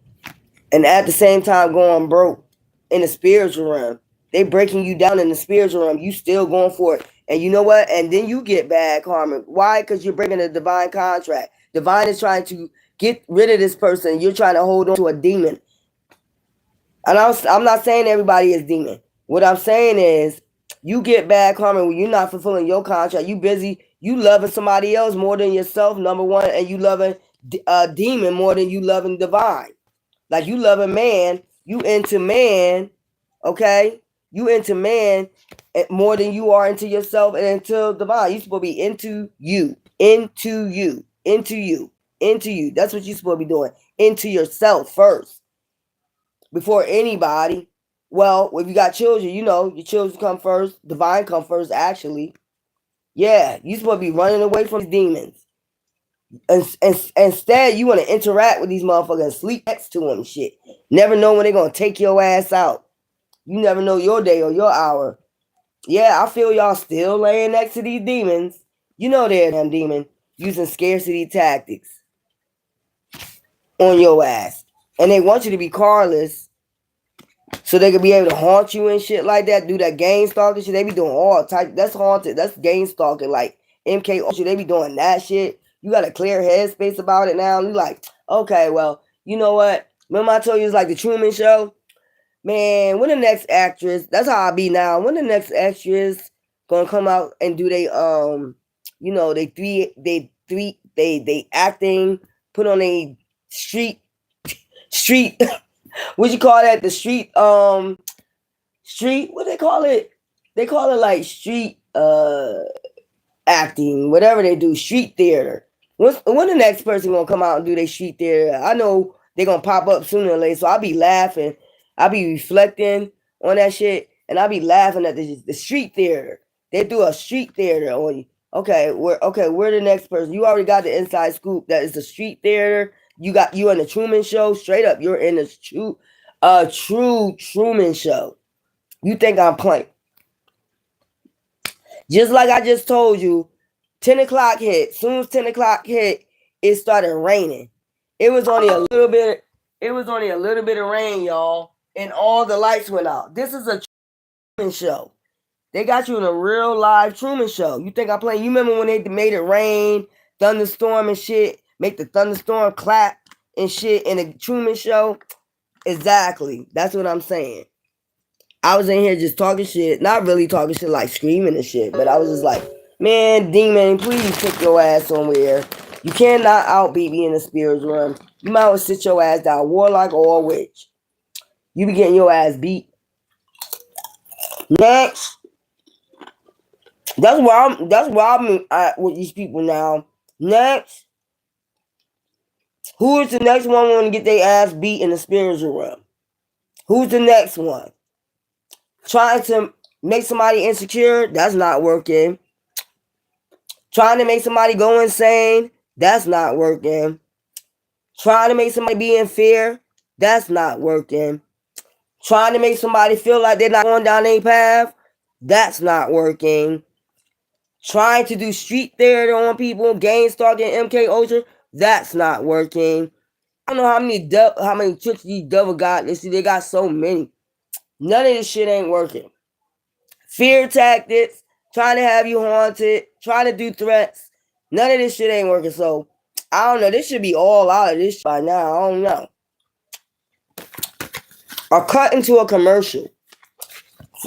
And at the same time going broke in the spiritual realm. They breaking you down in the spiritual realm. You still going for it. And you know what? And then you get bad karma. Why? Because you're breaking a divine contract. Divine is trying to get rid of this person. You're trying to hold on to a demon. And I'm not saying everybody is demon. What I'm saying is you get bad karma when you're not fulfilling your contract. You busy. You loving somebody else more than yourself, number one. And you loving a demon more than you loving divine. Like you love a man, you into man, okay? You into man more than you are into yourself and into divine. You're supposed to be into you, into you, into you, into you. That's what you're supposed to be doing. Into yourself first. Before anybody. Well, if you got children, you know, your children come first. Divine come first, actually. Yeah, you supposed to be running away from these demons. And instead, you want to interact with these motherfuckers and sleep next to them. Shit, never know when they're gonna take your ass out. You never know your day or your hour. Yeah, I feel y'all still laying next to these demons. You know they're a damn demon using scarcity tactics on your ass, and they want you to be carless so they can be able to haunt you and shit like that. Do that game stalking shit. They be doing all type. That's haunted. That's game stalking. Like MK Ultra, they be doing that shit. You got a clear headspace about it now. And you like, okay, well, you know what? Remember I told you it's like the Truman Show. Man, when the next actress? That's how I be now. When the next actress gonna come out and do you know, they acting, put on a street what you call that? The street, what they call it? They call it like street acting, whatever they do, street theater. When the next person gonna come out and do their street theater? I know they gonna pop up sooner or later, so I'll be laughing. I'll be reflecting on that shit, and I'll be laughing at the street theater. They do a street theater on you. We're the next person. You already got the inside scoop that is the street theater. You in the Truman Show, straight up. You're in the true Truman Show. You think I'm playing? Just like I just told you, 10 o'clock hit. Soon as 10 o'clock hit, it started raining. It was only a little bit. It was only a little bit of rain, y'all, and all the lights went out. This is a Truman Show. They got you in a real live Truman Show. You think I'm playing? You remember when they made it rain, thunderstorm and shit, make the thunderstorm clap and shit in a Truman Show? Exactly. That's what I'm saying. I was in here just talking shit, not really talking shit, like screaming and shit, but I was just like, man, demon, please take your ass somewhere. You cannot outbeat me in the spirits realm. You might as well sit your ass down, warlock or a witch. You be getting your ass beat. Next, that's why I'm at with these people now. Next, who is the next one want to get their ass beat in the spiritual realm? Who's the next one? Trying to make somebody insecure? That's not working. Trying to make somebody go insane? That's not working. Trying to make somebody be in fear? That's not working. Trying to make somebody feel like they're not going down their path? That's not working. Trying to do street theater on people, gang stalking, MK Ultra? That's not working. I don't know how many tricks these devil got. They got so many. None of this shit ain't working. Fear tactics, trying to have you haunted, trying to do threats. None of this shit ain't working. So I don't know. This should be all out of this by now. I don't know. Or cut into a commercial.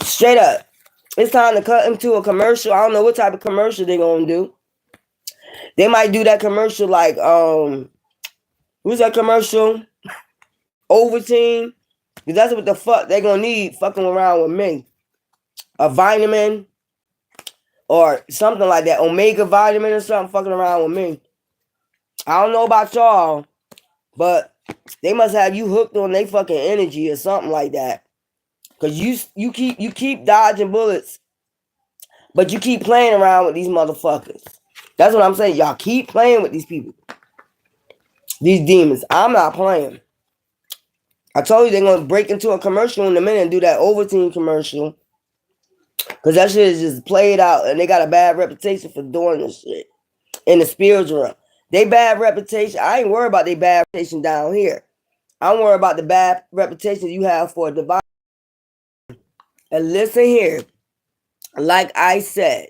Straight up. It's time to cut into a commercial. I don't know what type of commercial they're gonna do. They might do that commercial like who's that commercial? Ovaltine. Because that's what the fuck they gonna need fucking around with me. A vitamin or something like that. Omega vitamin or something fucking around with me. I don't know about y'all, but they must have you hooked on their fucking energy or something like that. Cause you keep dodging bullets, but you keep playing around with these motherfuckers. That's what I'm saying. Y'all keep playing with these people. These demons. I'm not playing. I told you they're gonna break into a commercial in a minute and do that Ovaltine commercial. Cause that shit is just played out and they got a bad reputation for doing this shit. In the spiritual realm. They bad reputation. I ain't worried about their bad reputation down here. I'm worried about the bad reputation you have for a divine. And listen here. Like I said,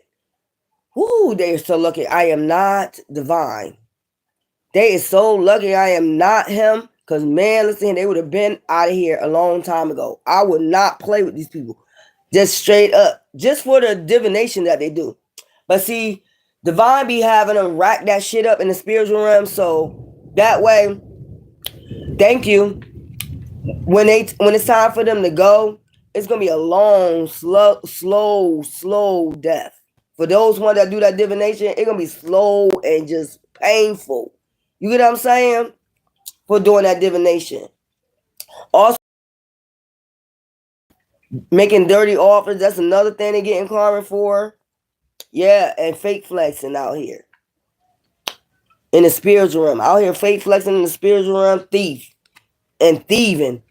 whoo, they are so lucky I am not divine. They is so lucky I am not him. Because, man, listen, they would have been out of here a long time ago. I would not play with these people. Just straight up. Just for the divination that they do. But see, divine be having them rack that shit up in the spiritual realm. So, that way, thank you. When it's time for them to go, it's going to be a long, slow death. For those ones that do that divination, it's going to be slow and just painful. You get what I'm saying? For doing that divination. Also, making dirty offers, that's another thing they're getting karma for. Yeah, and fake flexing out here. In the spiritual realm. Out here fake flexing in the spiritual realm, thief and thieving.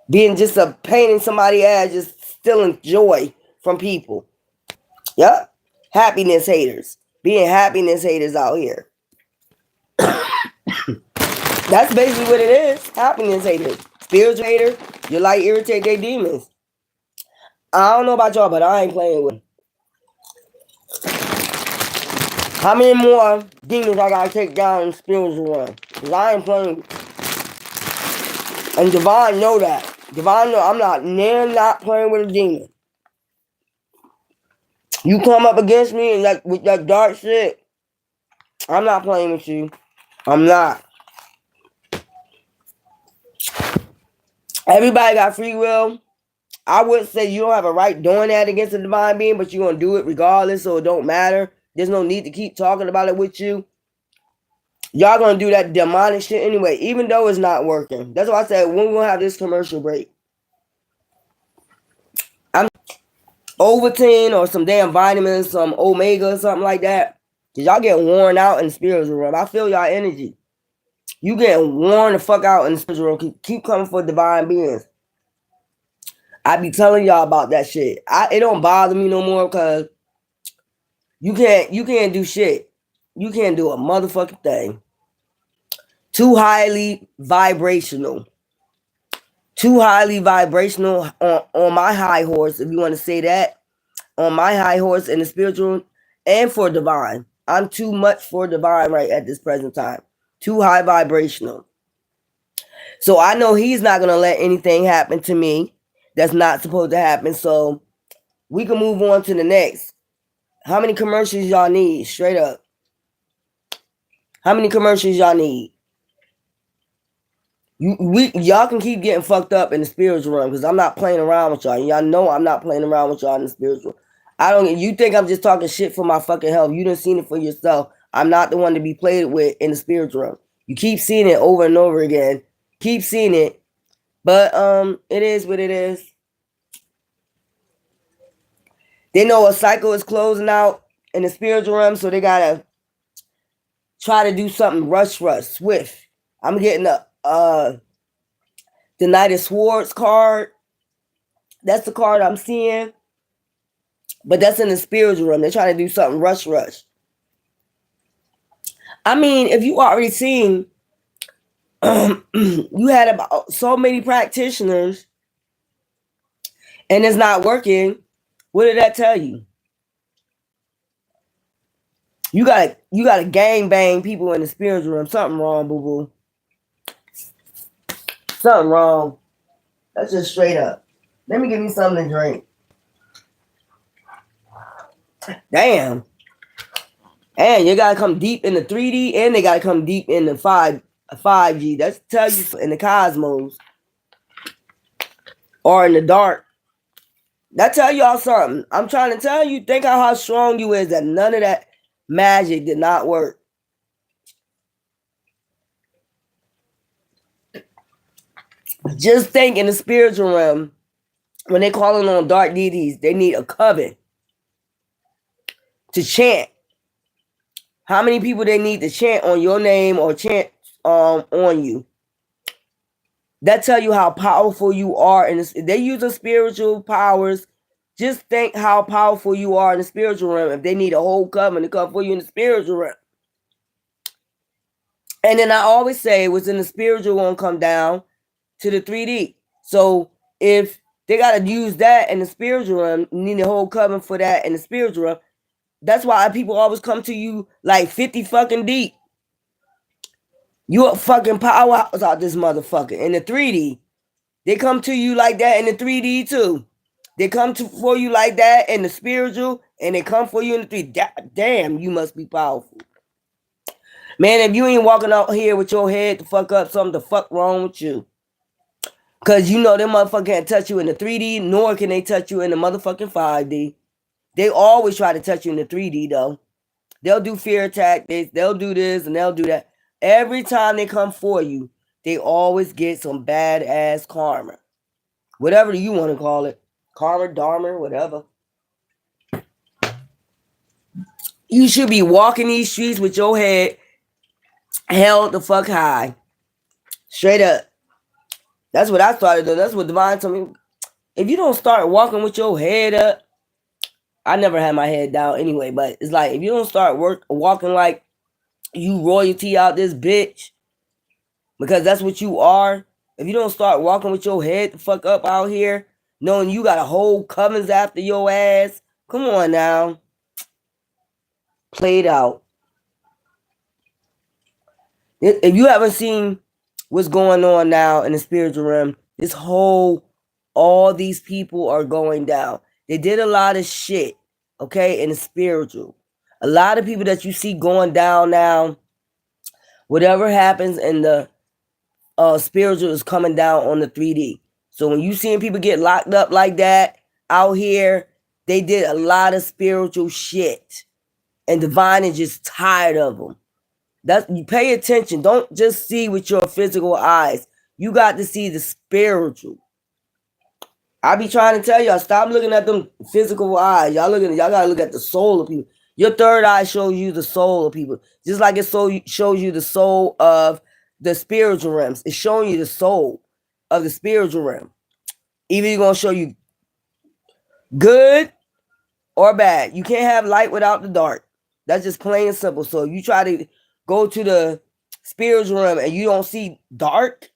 Being just a pain in somebody's ass, just stealing joy from people. Yep. Happiness haters. Being happiness haters out here. That's basically what it is. Happiness haters. Spiritual hater. You like irritate their demons. I don't know about y'all, but I ain't playing with them. How many more demons I gotta take down in the spiritual realm? Because I ain't playing. And Divine know that. Divine know I'm not playing with a demon. You come up against me and like with that dark shit, I'm not playing with you. I'm not. Everybody got free will. I would say you don't have a right doing that against a divine being, but you're gonna do it regardless, so it don't matter. There's no need to keep talking about it with you. Y'all gonna do that demonic shit anyway, even though it's not working. That's why I said when we gonna have this commercial break. I'm Ovaltine or some damn vitamins, some Omega or something like that. Cause y'all get worn out in the spiritual realm. I feel y'all energy. You getting worn the fuck out in the spiritual realm. Keep coming for divine beings. I be telling y'all about that shit. It don't bother me no more because you can't do shit. You can't do a motherfucking thing. Too highly vibrational. Too highly vibrational on my high horse, if you want to say that. On my high horse in the spiritual and for divine. I'm too much for divine right at this present time. Too high vibrational. So I know he's not gonna let anything happen to me that's not supposed to happen. So we can move on to the next. How many commercials y'all need? Straight up. How many commercials y'all need? Y'all can keep getting fucked up in the spiritual realm because I'm not playing around with y'all. Y'all know I'm not playing around with y'all in the spiritual. I don't. You think I'm just talking shit for my fucking health? You done seen it for yourself. I'm not the one to be played with in the spiritual realm. You keep seeing it over and over again. Keep seeing it, but it is what it is. They know a cycle is closing out in the spiritual realm, so they gotta try to do something rush, swift. I'm getting the Knight of Swords card. That's the card I'm seeing. But that's in the spiritual realm. They're trying to do something rush. I mean, if you already seen, you had about so many practitioners and it's not working, what did that tell you? You gotta gang bang people in the spiritual realm. Something wrong, boo boo. Something wrong. That's just straight up. Let me give me something to drink. Damn. And you gotta come deep in the 3D and they gotta come deep in the 5G. That's tell you in the cosmos. Or in the dark. That tell y'all something. I'm trying to tell you, think how strong you is that none of that magic did not work. Just think in the spiritual realm, when they calling on dark deities, they need a coven to chant. How many people they need to chant on your name or chant on you? That tell you how powerful you are. And they use the spiritual powers. Just think how powerful you are in the spiritual realm. If they need a whole coven to come for you in the spiritual realm. And then I always say what's in the spiritual won't come down to the 3D. So if they got to use that in the spiritual realm, you need a whole coven for that in the spiritual realm. That's why people always come to you like 50 fucking deep. You a fucking powerhouse out this motherfucker. In the 3D, they come to you like that in the 3D too. They come for you like that in the spiritual, and they come for you in the 3D. Damn, you must be powerful. Man, if you ain't walking out here with your head to fuck up, something the fuck wrong with you. Cause you know them motherfucker can't touch you in the 3D, nor can they touch you in the motherfucking 5D. They always try to touch you in the 3D though. They'll do fear attack, they'll do this and they'll do that. Every time they come for you, they always get some badass karma. Whatever you want to call it. Karma, dharma, whatever. You should be walking these streets with your head held the fuck high. Straight up. That's what I started doing. That's what Divine told me. If you don't start walking with your head up, I never had my head down anyway, but it's like if you don't start walking like you royalty out this bitch, because that's what you are. If you don't start walking with your head the fuck up out here, knowing you got a whole covens after your ass, come on now. Play it out. If you haven't seen what's going on now in the spiritual realm, all these people are going down. They did a lot of shit, okay, in the spiritual. A lot of people that you see going down now, whatever happens in the spiritual is coming down on the 3D. So when you seeing people get locked up like that out here, they did a lot of spiritual shit. And Divine is just tired of them. You pay attention. Don't just see with your physical eyes. You got to see the spiritual. I be trying to tell y'all, stop looking at them physical eyes. Y'all gotta look at the soul of people. Your third eye shows you the soul of people. Just like it shows you the soul of the spiritual realms. It's showing you the soul of the spiritual realm. Either you're gonna show you good or bad. You can't have light without the dark. That's just plain and simple. So if you try to go to the spiritual realm and you don't see dark,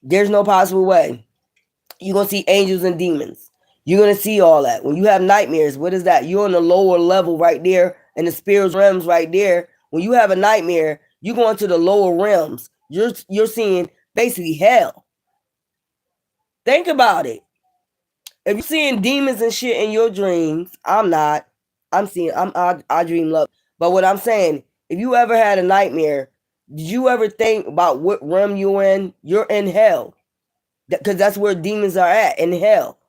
there's no possible way. You're going to see angels and demons. You're going to see all that. When you have nightmares, what is that? You're on the lower level right there in the spiritual realms right there. When you have a nightmare, you're going to the lower realms. You're seeing basically hell. Think about it. If you're seeing demons and shit in your dreams, I'm not. I dream love. But what I'm saying, if you ever had a nightmare, did you ever think about what realm you're in? You're in hell. Because that's where demons are at, in hell.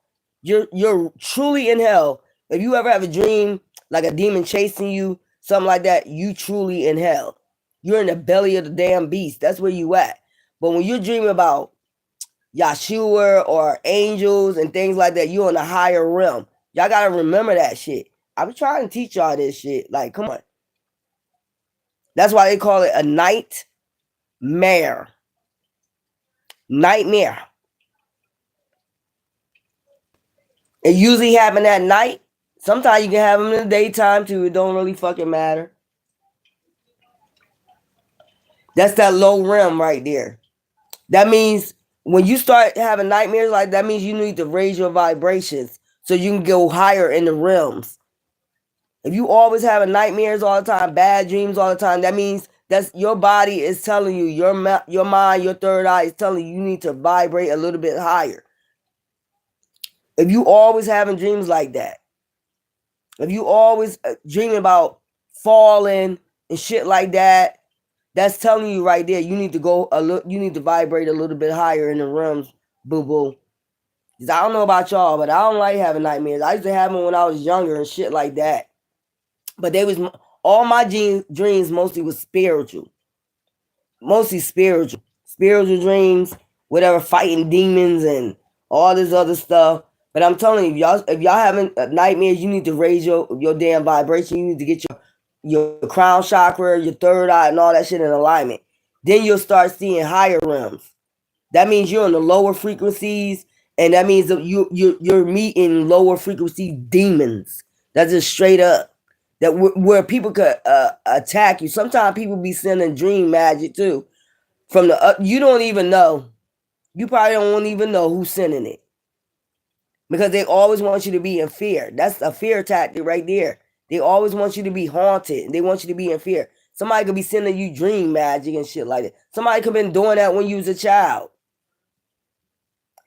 You're truly in hell. If you ever have a dream like a demon chasing you, something like that, you truly in hell. You're in the belly of the damn beast. That's where you at. But when you're dreaming about Yahshua or angels and things like that, you're in a higher realm. Y'all gotta remember that shit. I be trying to teach y'all this shit. Like, come on. That's why they call it a nightmare. Nightmare. It usually happen at night. Sometimes you can have them in the daytime too. It don't really fucking matter. That's that low realm right there. That means when you start having nightmares like that, means you need to raise your vibrations so you can go higher in the realms. If you always having nightmares all the time, bad dreams all the time, that means that's your body is telling you, your mind, your third eye is telling you need to vibrate a little bit higher. If you always having dreams like that, if you always dreaming about falling and shit like that, that's telling you right there you need to go you need to vibrate a little bit higher in the realms, boo boo. Cause I don't know about y'all, but I don't like having nightmares. I used to have them when I was younger and shit like that. But they was all my dreams mostly was spiritual, mostly spiritual dreams, whatever, fighting demons and all this other stuff. But I'm telling you, if y'all having nightmares, you need to raise your damn vibration. You need to get your crown chakra, your third eye, and all that shit in alignment. Then you'll start seeing higher realms. That means you're on the lower frequencies, and that means that you're meeting lower frequency demons. That's just straight up. That where people could attack you. Sometimes people be sending dream magic too. From the you don't even know. You probably don't even know who's sending it. Because they always want you to be in fear. That's a fear tactic right there. They always want you to be haunted. They want you to be in fear. Somebody could be sending you dream magic and shit like that. Somebody could have been doing that when you was a child.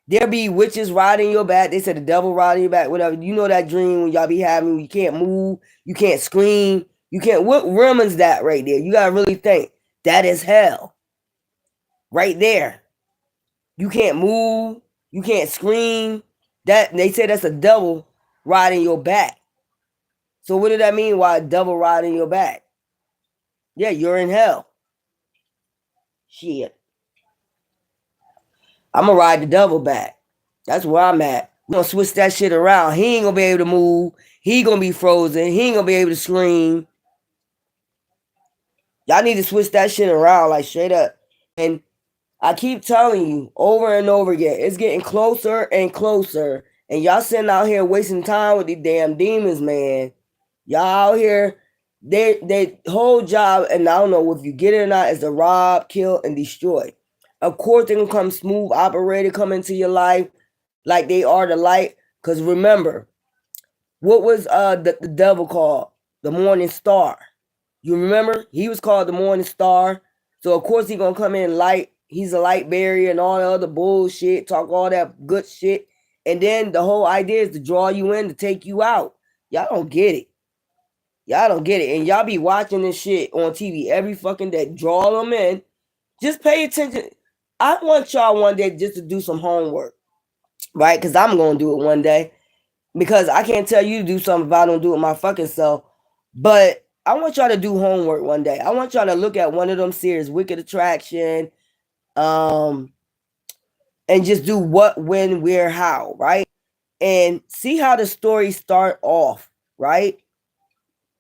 There be witches riding your back. They said the devil riding your back, whatever. You know that dream when y'all be having, you can't move, you can't scream, you can't. What realm is that right there? You gotta really think. That is hell. Right there. You can't move, you can't scream. That they say that's a devil riding your back. So what did that mean? Why a devil riding your back? Yeah, you're in hell. Shit. I'm gonna ride the devil back. That's where I'm at. We're gonna switch that shit around. He ain't gonna be able to move. He gonna be frozen. He ain't gonna be able to scream. Y'all need to switch that shit around, like straight up. And I keep telling you over and over again, it's getting closer and closer. And y'all sitting out here wasting time with these damn demons, man. Y'all out here, their whole job, and I don't know if you get it or not, is to rob, kill, and destroy. Of course, they're gonna come smooth operator, come into your life like they are the light. Cause remember, what was the devil called? The morning star. You remember? He was called the morning star. So of course he gonna come in light. He's a light barrier and all the other bullshit, talk all that good shit. And then the whole idea is to draw you in, to take you out. Y'all don't get it. Y'all don't get it. And y'all be watching this shit on TV every fucking day. Draw them in. Just pay attention. I want y'all one day just to do some homework. Right? Because I'm gonna do it one day. Because I can't tell you to do something if I don't do it my fucking self. But I want y'all to do homework one day. I want y'all to look at one of them series, Wicked Attraction, and just do what, when, where, how, right? And see how the stories start off, right?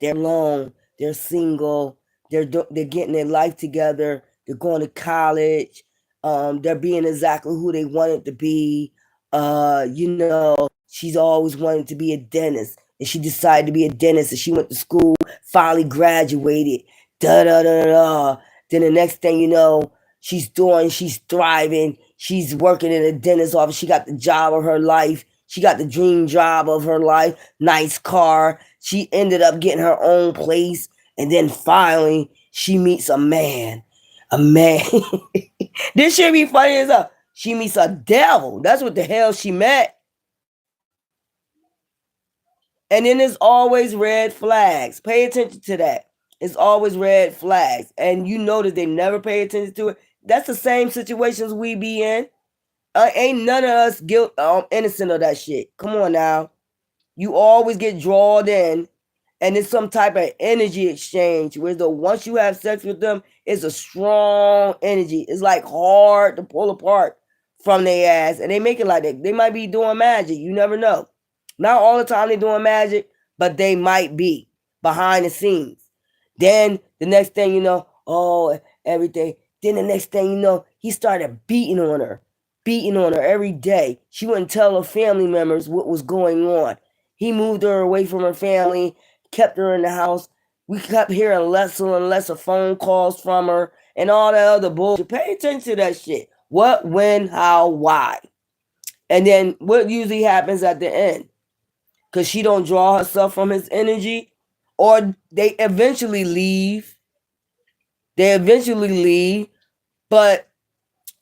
They're alone, they're single, they're getting their life together, they're going to college, they're being exactly who they wanted to be. You know, she's always wanted to be a dentist, and she decided to be a dentist, and she went to school, finally graduated. Da da da da. Then the next thing you know, she's thriving. She's working in a dentist office. She got the job of her life. She got the dream job of her life. Nice car. She ended up getting her own place, and then finally she meets a man. A man. This should be funny as hell. She meets a devil. That's what the hell she met. And then there's always red flags. Pay attention to that. It's always red flags. And you notice they never pay attention to it. That's the same situations we be in. Ain't none of us innocent of that shit. Come on now. You always get drawn in, and it's some type of energy exchange where once you have sex with them, it's a strong energy. It's like hard to pull apart from their ass, and they make it like that. They might be doing magic. You never know. Not all the time they're doing magic, but they might be behind the scenes. Then the next thing you know, oh, everything. Then the next thing you know, he started beating on her every day. She wouldn't tell her family members what was going on. He moved her away from her family, kept her in the house. We kept hearing lesser and lesser phone calls from her and all that other bullshit. Pay attention to that shit. What, when, how, why. And then what usually happens at the end? Because she don't draw herself from his energy, or they eventually leave. But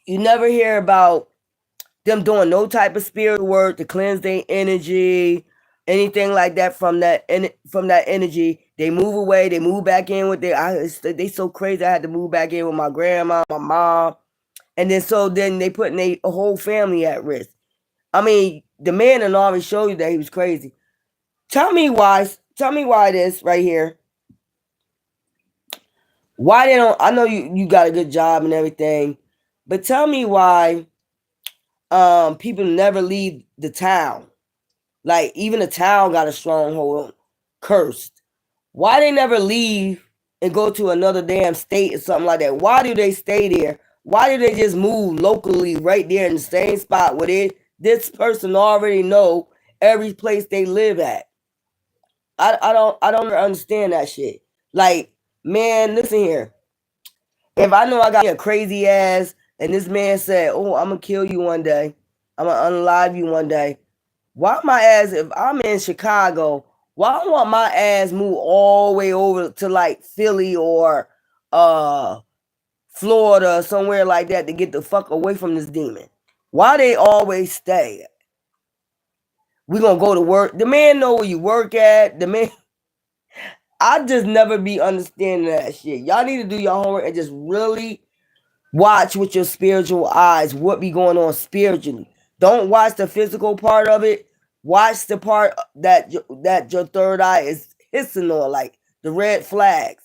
you never hear about them doing no type of spiritual work to cleanse their energy, anything like that from that energy. They move away, they move back in with they so crazy. I had to move back in with my grandma, my mom, and then they putting a whole family at risk. I mean, the man had already showed you that he was crazy. Tell me why this right here. Why they don't? I know you got a good job and everything, but tell me why people never leave the town. Like even the town got a stronghold cursed. Why they never leave and go to another damn state or something like that? Why do they stay there? Why do they just move locally right there in the same spot where this person already know every place they live at? I don't understand that shit. Like, man, listen here. If I know I got a crazy ass and this man said, "Oh, I'm gonna kill you one day. I'm gonna unalive you one day." Why my ass, if I'm in Chicago, why I want my ass move all the way over to like Philly or Florida or somewhere like that to get the fuck away from this demon? Why they always stay? We gonna go to work. The man know where you work at. The man, I just never be understanding that shit. Y'all need to do your homework and just really watch with your spiritual eyes what be going on spiritually. Don't watch the physical part of it. Watch the part that your third eye is hissing on, like the red flags.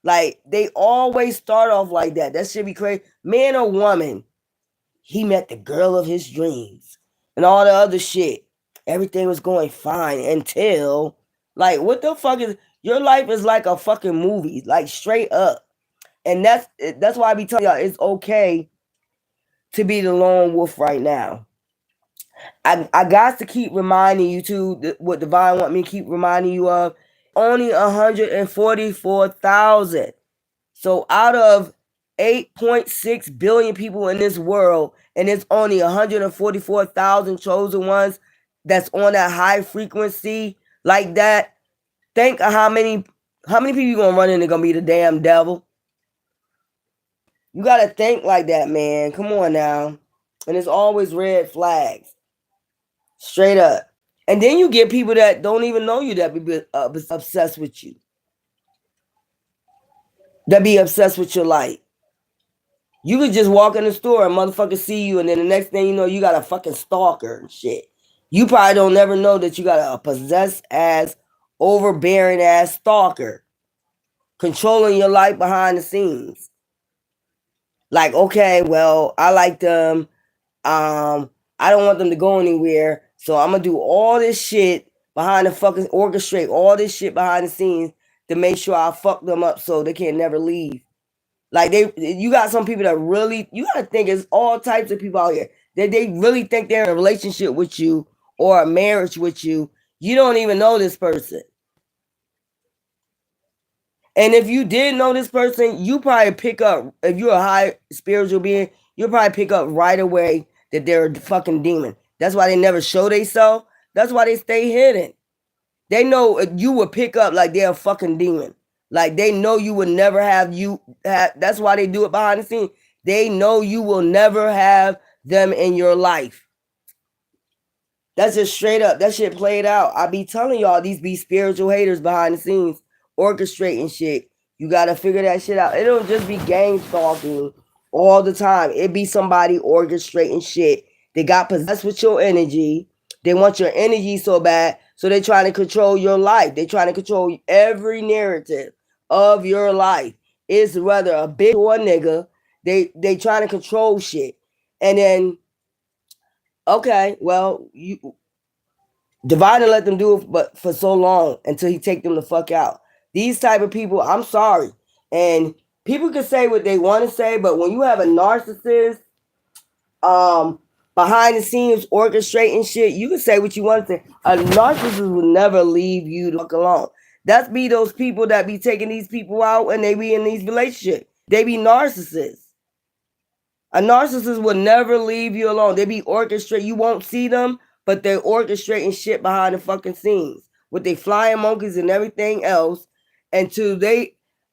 Like they always start off like that. That should be crazy. Man or woman, he met the girl of his dreams and all the other shit. everything was going fine until, like, what the fuck is your life is like a fucking movie, like straight up. And that's why I be telling y'all it's okay to be the lone wolf right now. I got to keep reminding you too what Divine want me to keep reminding you of. Only 144,000. So out of 8.6 billion people in this world, and it's only 144,000 chosen ones that's on that high frequency like that. Think of how many people you gonna run into gonna be the damn devil. You gotta think like that, man. Come on now. And it's always red flags. Straight up. And then you get people that don't even know you that be obsessed with you. That be obsessed with your life. You could just walk in the store and motherfucker see you, and then the next thing you know, you got a fucking stalker and shit. You probably don't never know that you got a possessed ass, overbearing ass stalker controlling your life behind the scenes. Like, okay, well, I like them. I don't want them to go anywhere, so I'm gonna do all this shit behind the fucking orchestrate all this shit behind the scenes to make sure I fuck them up so they can never leave. Like you got some people that really, you gotta think it's all types of people out here that they really think they're in a relationship with you or a marriage with you. You don't even know this person. And if you did know this person, you probably pick up, if you're a high spiritual being, you'll probably pick up right away that they're a fucking demon. That's why they never show themselves. That's why they stay hidden. They know you would pick up like they're a fucking demon. Like they know you would never have that's why they do it behind the scenes. They know you will never have them in your life. That's just straight up. That shit played out. I be telling y'all these be spiritual haters behind the scenes orchestrating shit. You gotta figure that shit out. It don't just be gang stalking all the time. It be somebody orchestrating shit. They got possessed with your energy. They want your energy so bad, so they trying to control your life. They trying to control every narrative of your life. It's whether a bitch or a nigga. They trying to control shit. And then, okay, well, you Divine to let them do it, but for so long until he take them the fuck out. These type of people, I'm sorry. And people can say what they want to say, but when you have a narcissist behind the scenes orchestrating shit, you can say what you want to say. A narcissist will never leave you the fuck alone. That's be those people that be taking these people out and they be in these relationships. They be narcissists. A narcissist will never leave you alone. They be orchestrating. You won't see them, but they're orchestrating shit behind the fucking scenes with their flying monkeys and everything else. Until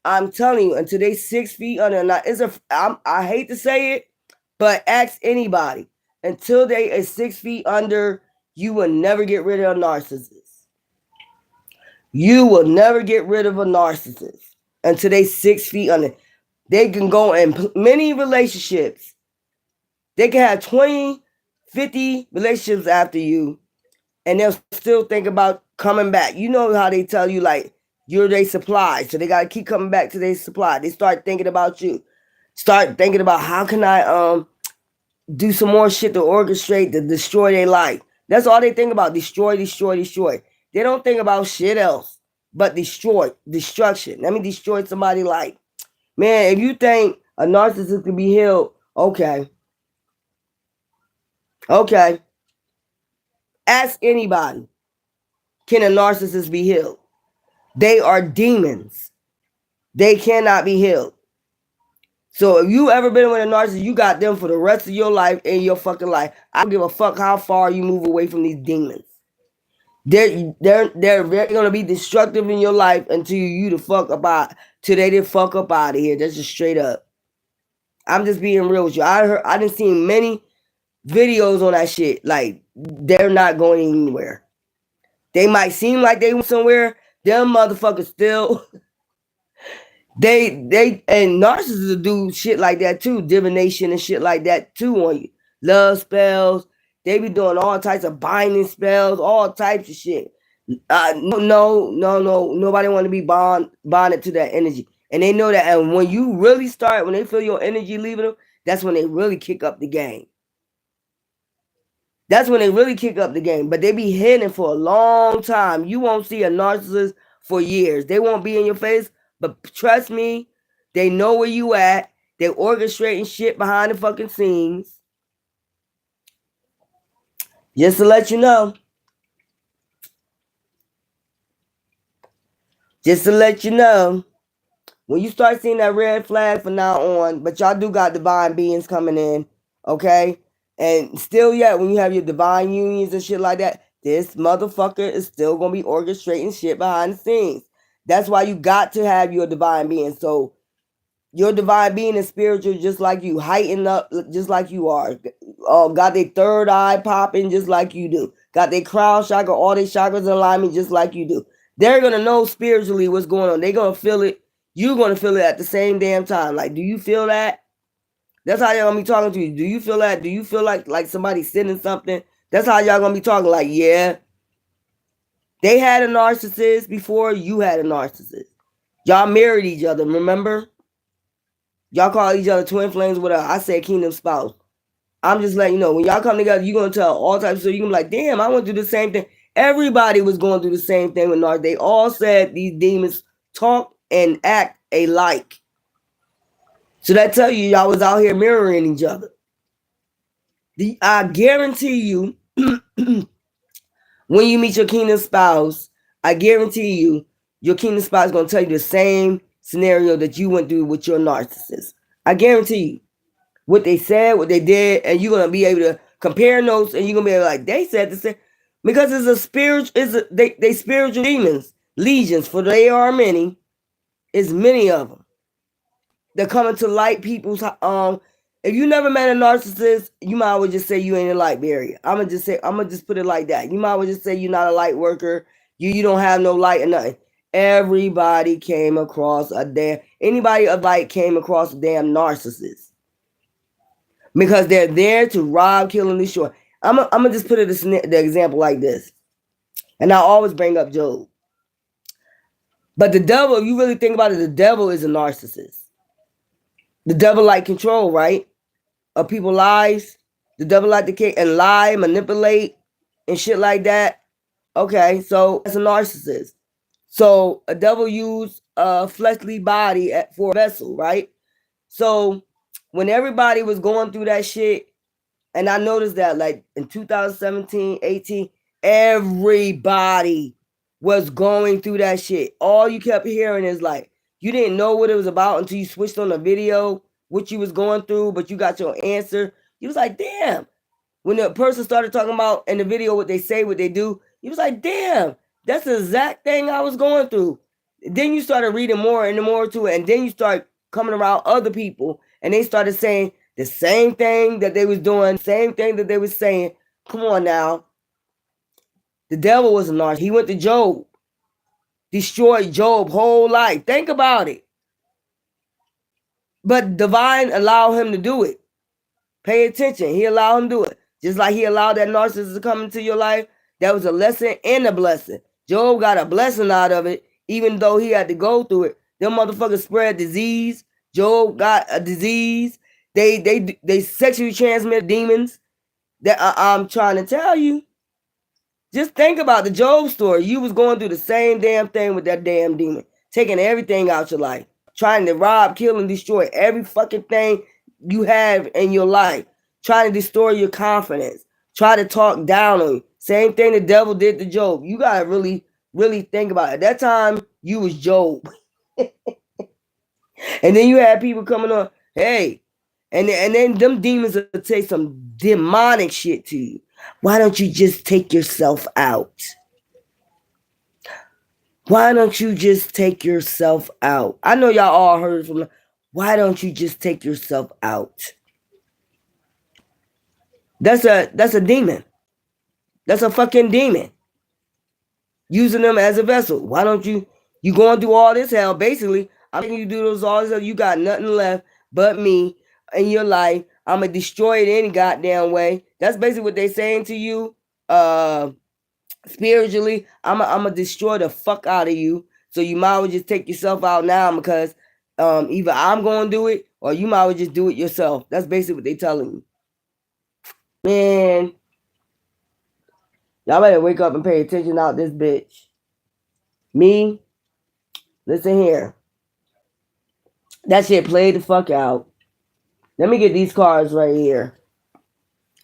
I'm telling you, until they 6 feet under. Now, I hate to say it, but ask anybody. Until they are 6 feet under, you will never get rid of a narcissist. You will never get rid of a narcissist until they 6 feet under. They can go in many relationships. They can have 20, 50 relationships after you, and they'll still think about coming back. You know how they tell you, like, you're their supply, so they got to keep coming back to their supply. They start thinking about you. Start thinking about how can I do some more shit to orchestrate to destroy their life. That's all they think about. Destroy, destroy, destroy. They don't think about shit else but destruction. Let me destroy somebody's life. Man, if you think a narcissist can be healed, okay. Okay. Ask anybody. Can a narcissist be healed? They are demons. They cannot be healed. So if you ever been with a narcissist, you got them for the rest of your life and your fucking life. I don't give a fuck how far you move away from these demons. They're gonna be destructive in your life until you the fuck about till they did fuck up out of here. That's just straight up. I'm just being real with you. I didn't see many videos on that shit. Like they're not going anywhere. They might seem like they went somewhere. Them motherfuckers still. They and narcissists do shit like that too, divination and shit like that too on you. Love spells. They be doing all types of binding spells, all types of shit. No. Nobody want to be bonded to that energy, and they know that. And when you really start, when they feel your energy leaving them, that's when they really kick up the game. That's when they really kick up the game. But they be hidden for a long time. You won't see a narcissist for years. They won't be in your face, but trust me, they know where you at. They orchestrating shit behind the fucking scenes. Just to let you know. Just to let you know. When you start seeing that red flag from now on, but y'all do got divine beings coming in, okay? And still yet, when you have your divine unions and shit like that, this motherfucker is still gonna be orchestrating shit behind the scenes. That's why you got to have your divine being. So your divine being is spiritual just like you, heightened up just like you are. Got their third eye popping just like you do. Got their crown chakra, all their chakras in alignment just like you do. They're gonna know spiritually what's going on. They're gonna feel it. You're gonna feel it at the same damn time. Like, do you feel that? That's how y'all gonna be talking to you. Do you feel that? Do you feel like somebody sending something? That's how y'all gonna be talking. Like, yeah, they had a narcissist before you had a narcissist. Y'all married each other, remember? Y'all call each other twin flames, whatever. I said kingdom spouse. I'm just letting you know, when y'all come together, you're gonna tell all types. So you can be like, damn, I want to do the same thing. Everybody was going through the same thing with narc. They all said these demons talk and act alike. So that tell you y'all was out here mirroring each other. I guarantee you, when you meet your kingdom spouse, I guarantee you, your kingdom spouse is gonna tell you the same scenario that you went through with your narcissist. I guarantee you. What they said, what they did, and you're gonna be able to compare notes, and you're gonna be able to, like, they said the same, because it's a spiritual, they spiritual demons, legions, for they are many. It's many of them. They're coming to light people's. If you never met a narcissist, you might as well just say you ain't a light barrier. I'm gonna just put it like that. You might as well just say you're not a light worker. You don't have no light or nothing. Everybody came across anybody of light came across a damn narcissist. Because they're there to rob, kill, and destroy. I'm gonna just put the example like this. And I always bring up Job. But the devil, if you really think about it, the devil is a narcissist. The devil like control, right? Of people's lives. The devil like to kick and lie, manipulate, and shit like that. Okay, so that's a narcissist. So a devil used a fleshly body for a vessel, right? So when everybody was going through that shit, and I noticed that, like, in 2017, 18, everybody was going through that shit. All you kept hearing is, like, you didn't know what it was about until you switched on the video, what you was going through, but you got your answer. You was like, damn. When the person started talking about in the video what they say, what they do, you was like, damn, that's the exact thing I was going through. Then you started reading more and more to it, and then you start coming around other people, and they started saying the same thing that they was doing, same thing that they was saying. Come on now. The devil was a narcissist. He went to Job, destroyed Job's whole life. Think about it. But divine allowed him to do it. Pay attention. He allowed him to do it. Just like he allowed that narcissist to come into your life. That was a lesson and a blessing. Job got a blessing out of it, even though he had to go through it. Them motherfuckers spread disease. Job got a disease. They sexually transmit demons. That I'm trying to tell you. Just think about the Job story. You was going through the same damn thing with that damn demon, taking everything out your life, trying to rob, kill, and destroy every fucking thing you have in your life, trying to destroy your confidence, try to talk down on you. Same thing the devil did to Job. You gotta really, really think about it. At that time, you was Job. And then you had people coming on, hey, and then them demons will say some demonic shit to you. Why don't you just take yourself out? Why don't you just take yourself out? I know y'all all heard from them. Why don't you just take yourself out? That's a demon. That's a fucking demon. Using them as a vessel. Why don't you going through all this hell? Basically, I'm making you do those all this hell. You got nothing left but me in your life. I'm gonna destroy it any goddamn way. That's basically what they saying to you. Spiritually, I'm gonna destroy the fuck out of you. So you might as well just take yourself out now, because either I'm gonna do it or you might as well just do it yourself. That's basically what they telling you. Man, Y'all better wake up and pay attention out this bitch. Me, listen here. That shit played the fuck out. Let me get these cards right here.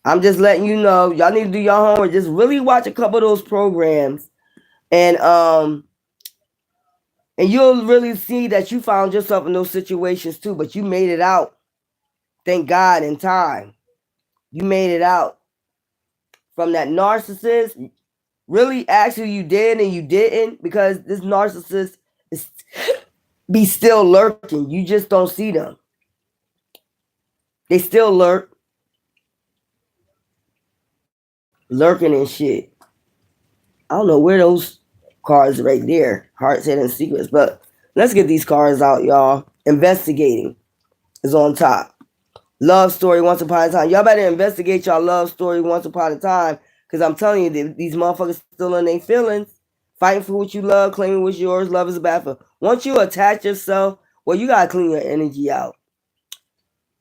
I'm just letting you know. Y'all need to do your homework. Just really watch a couple of those programs. And you'll really see that you found yourself in those situations too, but you made it out. Thank God in time. You made it out from that narcissist. Really, actually, you did and you didn't, because this narcissist is be still lurking. You just don't see them. They still lurking and shit. I don't know where those cards right there, hearts, hidden secrets. But let's get these cards out, y'all. Investigating is on top. Love story once upon a time. Y'all better investigate y'all love story once upon a time, because I'm telling you, these motherfuckers still in their feelings, fighting for what you love, claiming what's yours. Love is a bad for. Once you attach yourself, well, you gotta clean your energy out.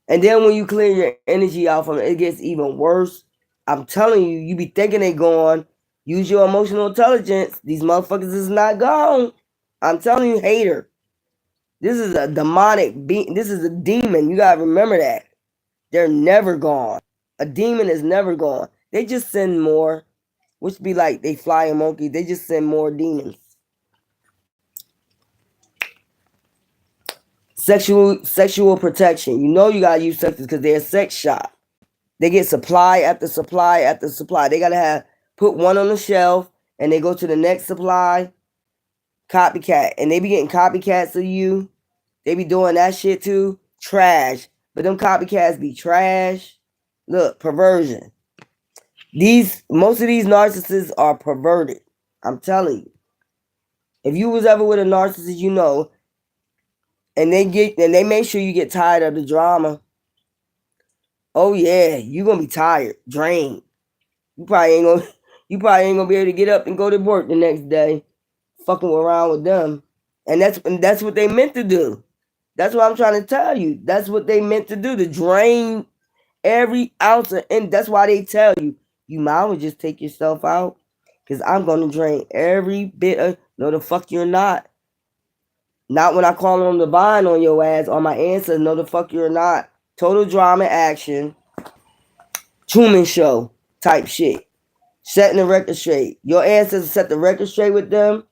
And then when you clear your energy out from it, it gets even worse. I'm telling you, you be thinking they gone. Use your emotional intelligence. These motherfuckers is not gone. I'm telling you, hater. This is a demonic being. This is a demon. You gotta remember that. They're never gone. A demon is never gone. They just send more, which be like they flying monkey. They just send more demons. Sexual protection. You know you gotta use sex because they're a sex shop. They get supply after supply after supply. They gotta have put one on the shelf and they go to the next supply. Copycat. And they be getting copycats of you. They be doing that shit too. Trash. But them copycats be trash. Look, perversion. Most of these narcissists are perverted. I'm telling you. If you was ever with a narcissist, you know, and they make sure you get tired of the drama. Oh yeah, you gonna be tired, drained. You probably ain't gonna be able to get up and go to work the next day, fucking around with them. And that's what they meant to do. That's what I'm trying to tell you. That's what they meant to do, to drain every ounce of, and that's why they tell you, you might as well just take yourself out. Cause I'm gonna drain every bit of, no the fuck you're not. Not when I call on divine on your ass or my ancestors, no the fuck you're not. Total drama action. Truman Show type shit. Setting the record straight. Your ancestors set the record straight with them.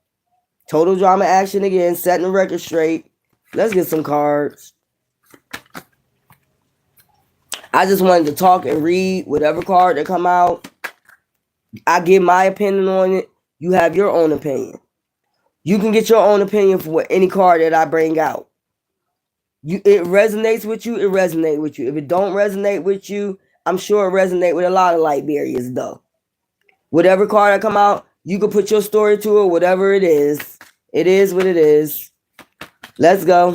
Total drama action again. Setting the record straight. Let's get some cards. I just wanted to talk and read whatever card that come out. I give my opinion on it. You have your own opinion. You can get your own opinion for any card that I bring out. It resonates with you, it resonates with you. If it don't resonate with you, I'm sure it resonates with a lot of Liberians though. Whatever card that come out, you can put your story to it, whatever it is. It is what it is. Let's go.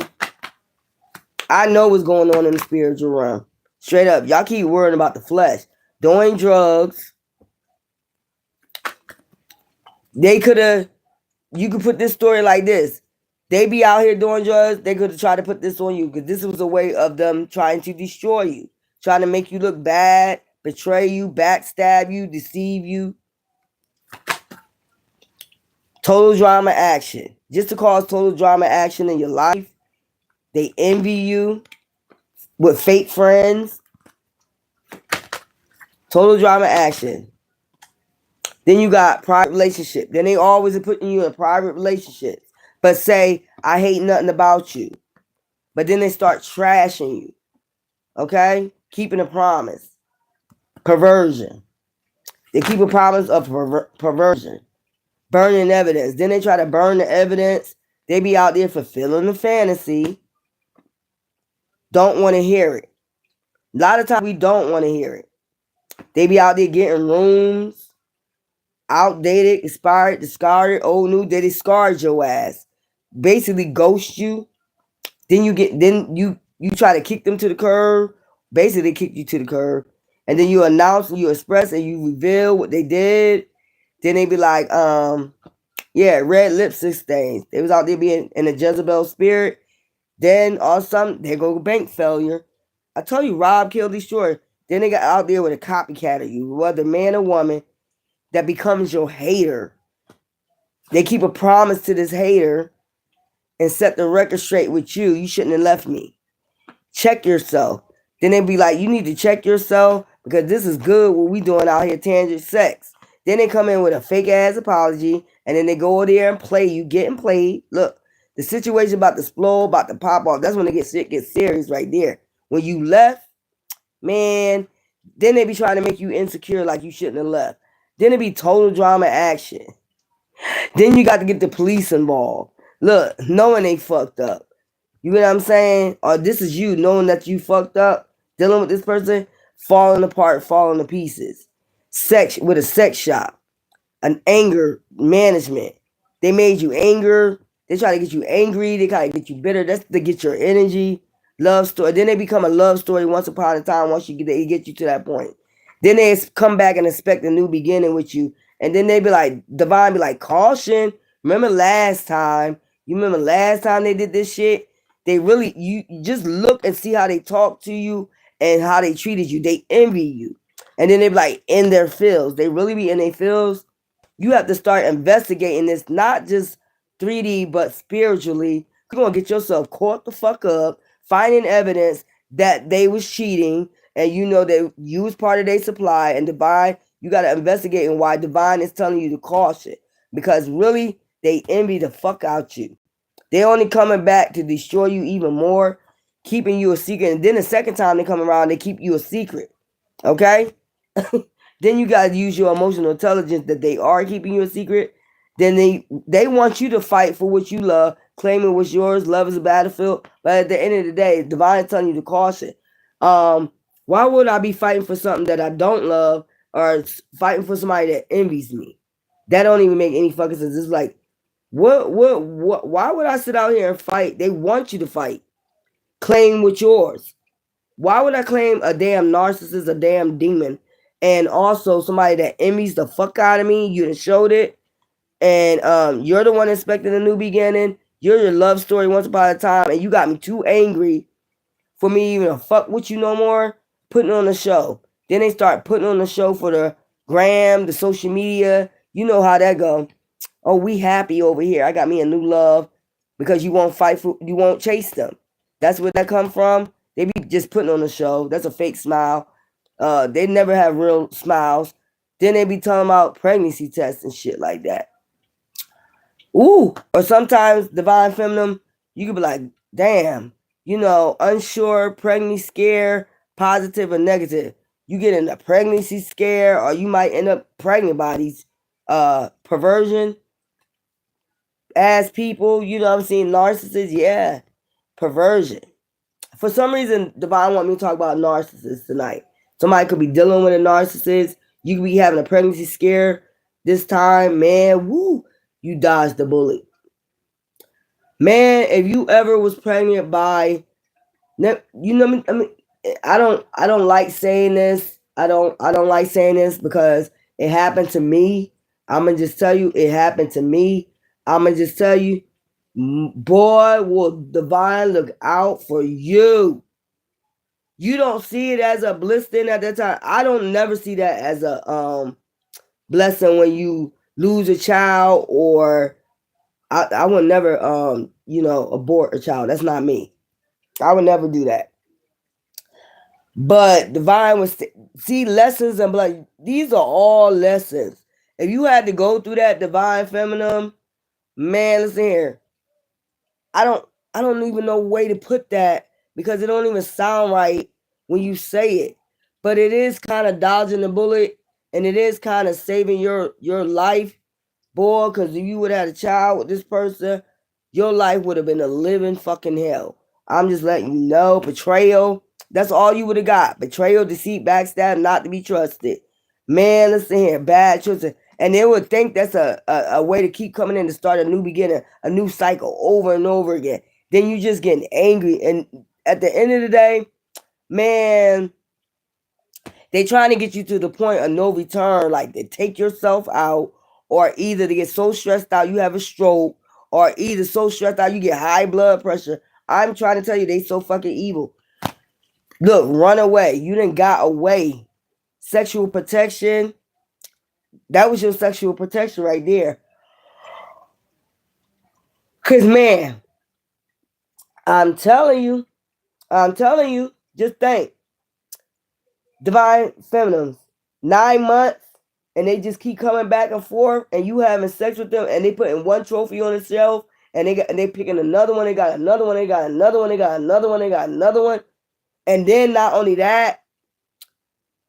I know what's going on in the spiritual realm. Straight up. Y'all keep worrying about the flesh. Doing drugs. You could put this story like this. They be out here doing drugs, they could have tried to put this on you because this was a way of them trying to destroy you, trying to make you look bad, betray you, backstab you, deceive you. Total drama action. Just to cause total drama action in your life. They envy you with fake friends. Total drama action. Then you got private relationship. Then they always are putting you in private relationships, but say, I hate nothing about you. But then they start trashing you. Okay? Keeping a promise. Perversion. They keep a promise of perversion. Burning evidence. Then they try to burn the evidence. They be out there fulfilling the fantasy. Don't want to hear it. A lot of times we don't want to hear it. They be out there getting rooms. Outdated, expired, discarded, old, new. They discard your ass. Basically ghost you. Then you try to kick them to the curb. Basically kick you to the curb. And then you announce and you express and you reveal what they did. Then they be like, yeah, red lipstick stains. They was out there being in a Jezebel spirit. Then or something, they go bank failure. I told you, rob, kill, destroy. Then they got out there with a copycat of you, whether man or woman. that becomes your hater. They keep a promise to this hater and set the record straight with you. You shouldn't have left me. Check yourself. Then they be like, you need to check yourself because this is good what we doing out here, tangent sex. Then they come in with a fake ass apology and then they go over there and play you, getting played. Look, the situation about to explode, about to pop off. That's when it gets serious right there. When you left, man, then they be trying to make you insecure like you shouldn't have left. Then it be total drama action. Then you got to get the police involved. Look, knowing they fucked up. You know what I'm saying? Or this is you knowing that you fucked up, dealing with this person, falling apart, falling to pieces. Sex with a sex shop, an anger management. They made you anger. They try to get you angry. They try to get you bitter. That's to get your energy. Love story. Then they become a love story once upon a time. Once they get you to that point, then they come back and expect a new beginning with you. And then they be like, Divine be like, caution. Remember last time? You remember last time they did this shit? They really, you just look and see how they talk to you and how they treated you. They envy you. And then they be like, in their feels. They really be in their feels. You have to start investigating this, not just 3D, but spiritually. You're going to get yourself caught the fuck up, finding evidence that they was cheating, and you know that you was part of their supply, and Divine, you got to investigate and why Divine is telling you to caution. Because really, they envy the fuck out you. They only coming back to destroy you even more, keeping you a secret. And then the second time they come around, they keep you a secret. Okay? Then you got to use your emotional intelligence that they are keeping you a secret. Then they want you to fight for what you love, claiming what's yours. Love is a battlefield. But at the end of the day, Divine is telling you to caution. Why would I be fighting for something that I don't love or fighting for somebody that envies me? That don't even make any fucking sense. It's like, what, why would I sit out here and fight? They want you to fight. Claim what's yours. Why would I claim a damn narcissist, a damn demon, and also somebody that envies the fuck out of me? You done showed it. And you're the one expecting a new beginning. You're your love story once upon a time, and you got me too angry for me even to fuck with you no more. Putting on the show. Then they start putting on the show for the gram, the social media. You know how that go. Oh, we happy over here. I got me a new love because you won't fight for, you won't chase them. That's where that come from. They be just putting on a show. That's a fake smile. They never have real smiles. Then they be talking about pregnancy tests and shit like that. Ooh, or sometimes Divine Feminine, you could be like, damn, you know, unsure, pregnancy scare, positive or negative. You get in a pregnancy scare, or you might end up pregnant by these perversion as people, you know what I'm saying, narcissists, yeah, perversion. For some reason, Divine want me to talk about narcissists tonight. Somebody could be dealing with a narcissist. You could be having a pregnancy scare this time, man. Woo, you dodged the bullet. Man, if you ever was pregnant by, you know, I mean, I don't like saying this. I don't like saying this because it happened to me. I'm gonna just tell you, it happened to me. I'm gonna just tell you, boy, will Divine look out for you. You don't see it as a blessing at that time. I don't never see that as a blessing when you lose a child, or I would never you know, abort a child. That's not me. I would never do that. But Divine was see lessons and be like, these are all lessons. If you had to go through that, Divine Feminine, man, listen here. I don't even know a way to put that because it don't even sound right when you say it. But it is kind of dodging the bullet, and it is kind of saving your life, boy, because if you would have had a child with this person, your life would have been a living fucking hell. I'm just letting you know. Betrayal, that's all you would have got. Betrayal, deceit, backstab, not to be trusted. Man, listen here, bad choices. And they would think that's a way to keep coming in to start a new beginning, a new cycle over and over again. Then you just getting angry. And at the end of the day, man, they trying to get you to the point of no return, like to take yourself out, or either to get so stressed out you have a stroke, or either so stressed out you get high blood pressure. I'm trying to tell you, they so fucking evil. Look, run away. You done got away. Sexual protection. That was your sexual protection right there. Cause man, I'm telling you, just think. Divine Feminines, 9 months, and they just keep coming back and forth, and you having sex with them, and they putting one trophy on the shelf, and they picking another one, they got another one, they got another one, they got another one, they got another one. And then not only that,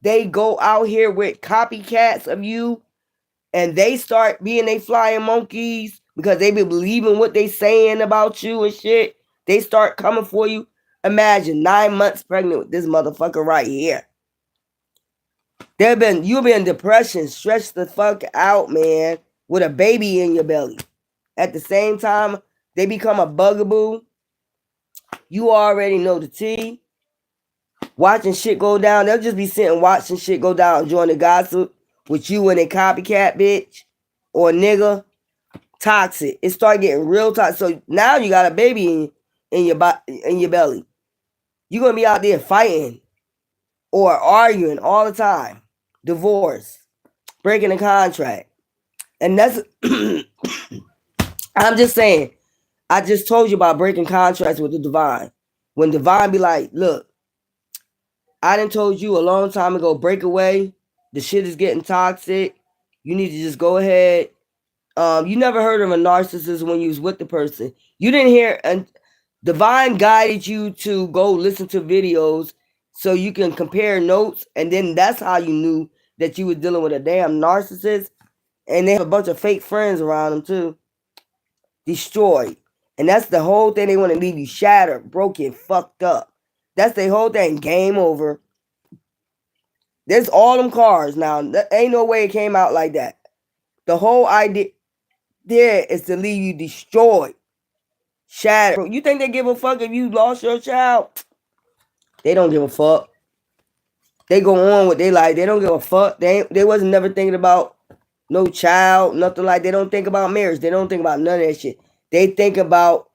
they go out here with copycats of you, and they start being they flying monkeys because they be believing what they saying about you and shit. They start coming for you. Imagine 9 months pregnant with this motherfucker right here. You've been depression, stretched the fuck out, man, with a baby in your belly. At the same time, they become a bugaboo. You already know the tea. Watching shit go down. They'll just be sitting watching shit go down, enjoying the gossip with you and a copycat bitch or nigga. Toxic. It started getting real toxic. So now you got a baby in your belly. You're gonna be out there fighting or arguing all the time. Divorce, breaking a contract. And that's I'm just saying, I just told you about breaking contracts with the divine. When divine be like, look, I done told you a long time ago, break away. The shit is getting toxic. You need to just go ahead. You never heard of a narcissist when you was with the person. You didn't hear, and divine guided you to go listen to videos so you can compare notes, and then that's how you knew that you were dealing with a damn narcissist. And they have a bunch of fake friends around them too. Destroyed. And that's the whole thing. They want to leave you shattered, broken, fucked up. That's the whole thing. Game over. There's all them cars now. There ain't no way it came out like that. The whole idea there is to leave you destroyed, shattered. You think they give a fuck if you lost your child? They don't give a fuck. They go on with their life. They don't give a fuck. They wasn't never thinking about no child, nothing like. They don't think about marriage. They don't think about none of that shit. They think about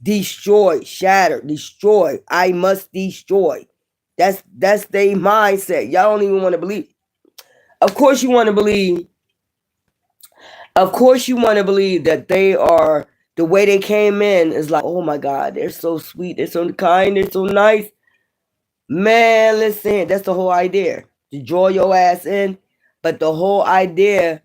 destroy, shatter, destroy. I must destroy. That's their mindset. Y'all don't even want to believe. Of course you want to believe. Of course you want to believe that they are, the way they came in is like, oh my God, they're so sweet, they're so kind, they're so nice. Man, listen, that's the whole idea. To draw your ass in. But the whole idea,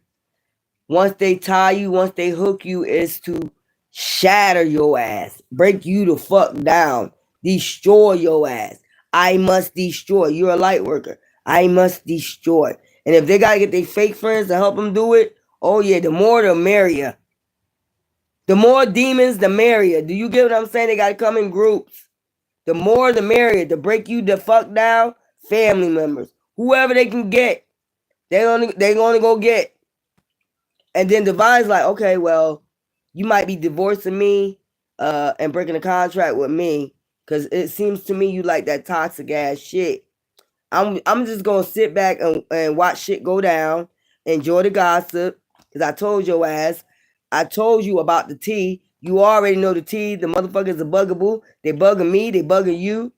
once they tie you, once they hook you, is to shatter your ass, break you the fuck down, destroy your ass. I must destroy. You're a light worker. I must destroy. And if they gotta get their fake friends to help them do it, oh yeah, the more the merrier. The more demons, the merrier. Do you get what I'm saying? They gotta come in groups. The more the merrier. To break you the fuck down, family members, whoever they can get, they gonna go get. And then Divine's like, okay, well, you might be divorcing me and breaking a contract with me, because it seems to me you like that toxic ass shit. I'm just gonna sit back and watch shit go down, enjoy the gossip, because I told your ass, I told you about the tea. You already know the tea. The motherfuckers a bugaboo. They bugging me. They bugging you.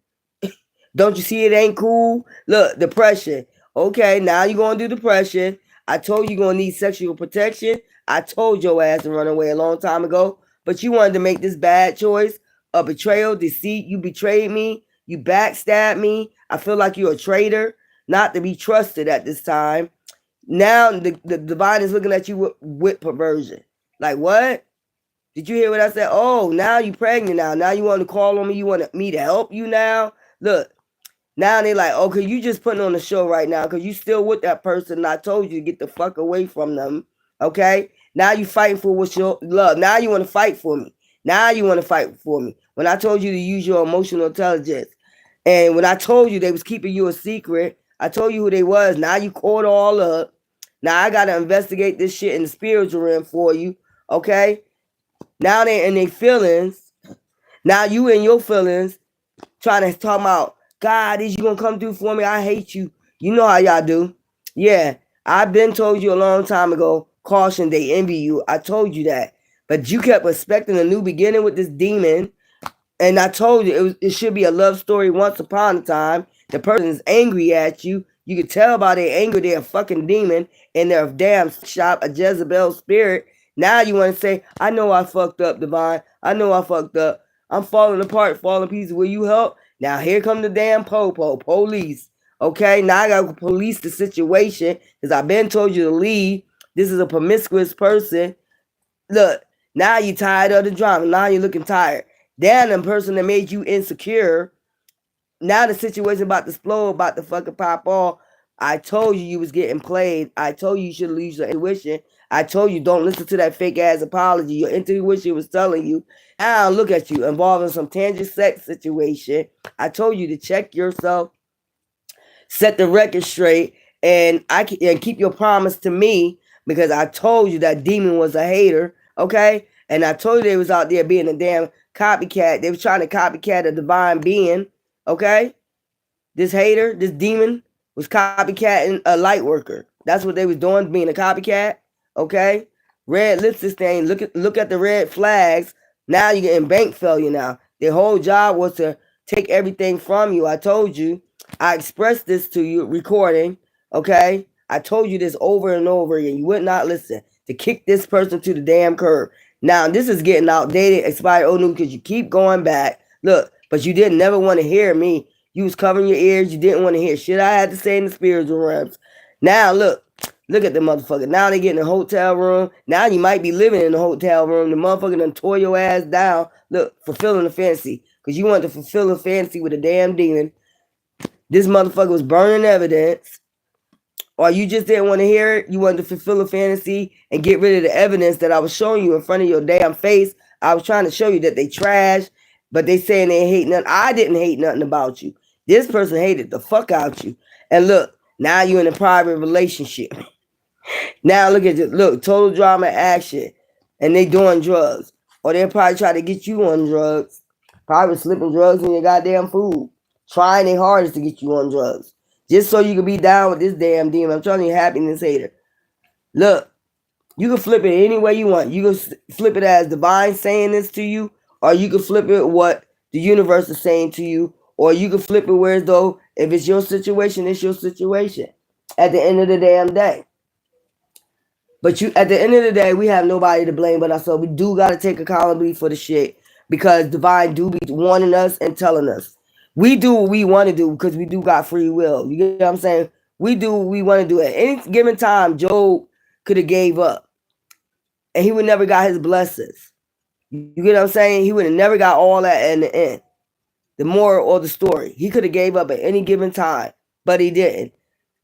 Don't you see it ain't cool? Look, depression. Okay, now you're gonna do depression. I told you you're gonna need sexual protection. I told your ass to run away a long time ago, but you wanted to make this bad choice of betrayal, deceit. You betrayed me. You backstabbed me. I feel like you're a traitor, not to be trusted at this time. Now the divine is looking at you with perversion. Like, what? Did you hear what I said? Oh, now you pregnant now. Now you want to call on me. You want me to help you now? Look, now they like, okay, you just putting on the show right now because you still with that person. And I told you to get the fuck away from them. Okay? Now you fighting for what you love. Now you want to fight for me. Now you want to fight for me. When I told you to use your emotional intelligence. And when I told you they was keeping you a secret, I told you who they was. Now you caught all up. Now I got to investigate this shit in the spiritual realm for you. Okay? Now they in their feelings. Now you in your feelings trying to talk about, God, is you going to come through for me? I hate you. You know how y'all do. Yeah, I've been told you a long time ago, caution, they envy you. I told you that. But you kept expecting a new beginning with this demon. And I told you it should be a love story once upon a time. The person is angry at you. You can tell by their anger they're a fucking demon and they're a damn shop, a Jezebel spirit. Now you want to say, I know I fucked up, Divine. I know I fucked up. I'm falling apart, falling pieces. Will you help? Now here come the damn police. Okay, now I gotta police the situation because I've been told you to leave. This is a promiscuous person. Look, now you tired of the drama. Now you're looking tired. Damn, the person that made you insecure. Now the situation about to explode, about to fucking pop off. I told you was getting played. I told you should lose your intuition. I told you don't listen to that fake ass apology. Your intuition was telling you. Now look at you involved in some tangent sex situation. I told you to check yourself, set the record straight, and and keep your promise to me because I told you that demon was a hater. Okay, and I told you they was out there being a damn copycat. They was trying to copycat a divine being. Okay, this hater, this demon was copycatting a light worker. That's what they was doing, being a copycat. Okay, red lipstick stain. Look at the red flags. Now you're getting bank failure. Now their whole job was to take everything from you. I told you. I expressed this to you, recording. Okay, I told you this over and over again. You would not listen. To kick this person to the damn curb. Now this is getting outdated, expired, old new because you keep going back. Look, but you didn't never want to hear me. You was covering your ears. You didn't want to hear shit I had to say in the spiritual realms. Now look at the motherfucker. Now they get in a hotel room. Now you might be living in a hotel room. The motherfucker done tore your ass down. Look, fulfilling the fantasy. Because you wanted to fulfill a fantasy with a damn demon. This motherfucker was burning evidence. Or you just didn't want to hear it. You wanted to fulfill a fantasy and get rid of the evidence that I was showing you in front of your damn face. I was trying to show you that they trash, but they saying they hate nothing. I didn't hate nothing about you. This person hated the fuck out you. And look, now you're in a private relationship. Now look at this. Look, total drama action. And they doing drugs. Or they'll probably try to get you on drugs. Probably slipping drugs in your goddamn food. Trying their hardest to get you on drugs. Just so you can be down with this damn demon. I'm telling you, happiness hater. Look, you can flip it any way you want. You can flip it as divine saying this to you, or you can flip it what the universe is saying to you, or you can flip it where as though if it's your situation, it's your situation. At the end of the damn day. But at the end of the day, we have nobody to blame but ourselves. We do got to take accountability for the shit because divine do be warning us and telling us. We do what we want to do because we do got free will. You get what I'm saying? We do what we want to do. At any given time, Job could have gave up. And he would never got his blessings. You get what I'm saying? He would have never got all that in the end. The moral or the story. He could have gave up at any given time. But he didn't.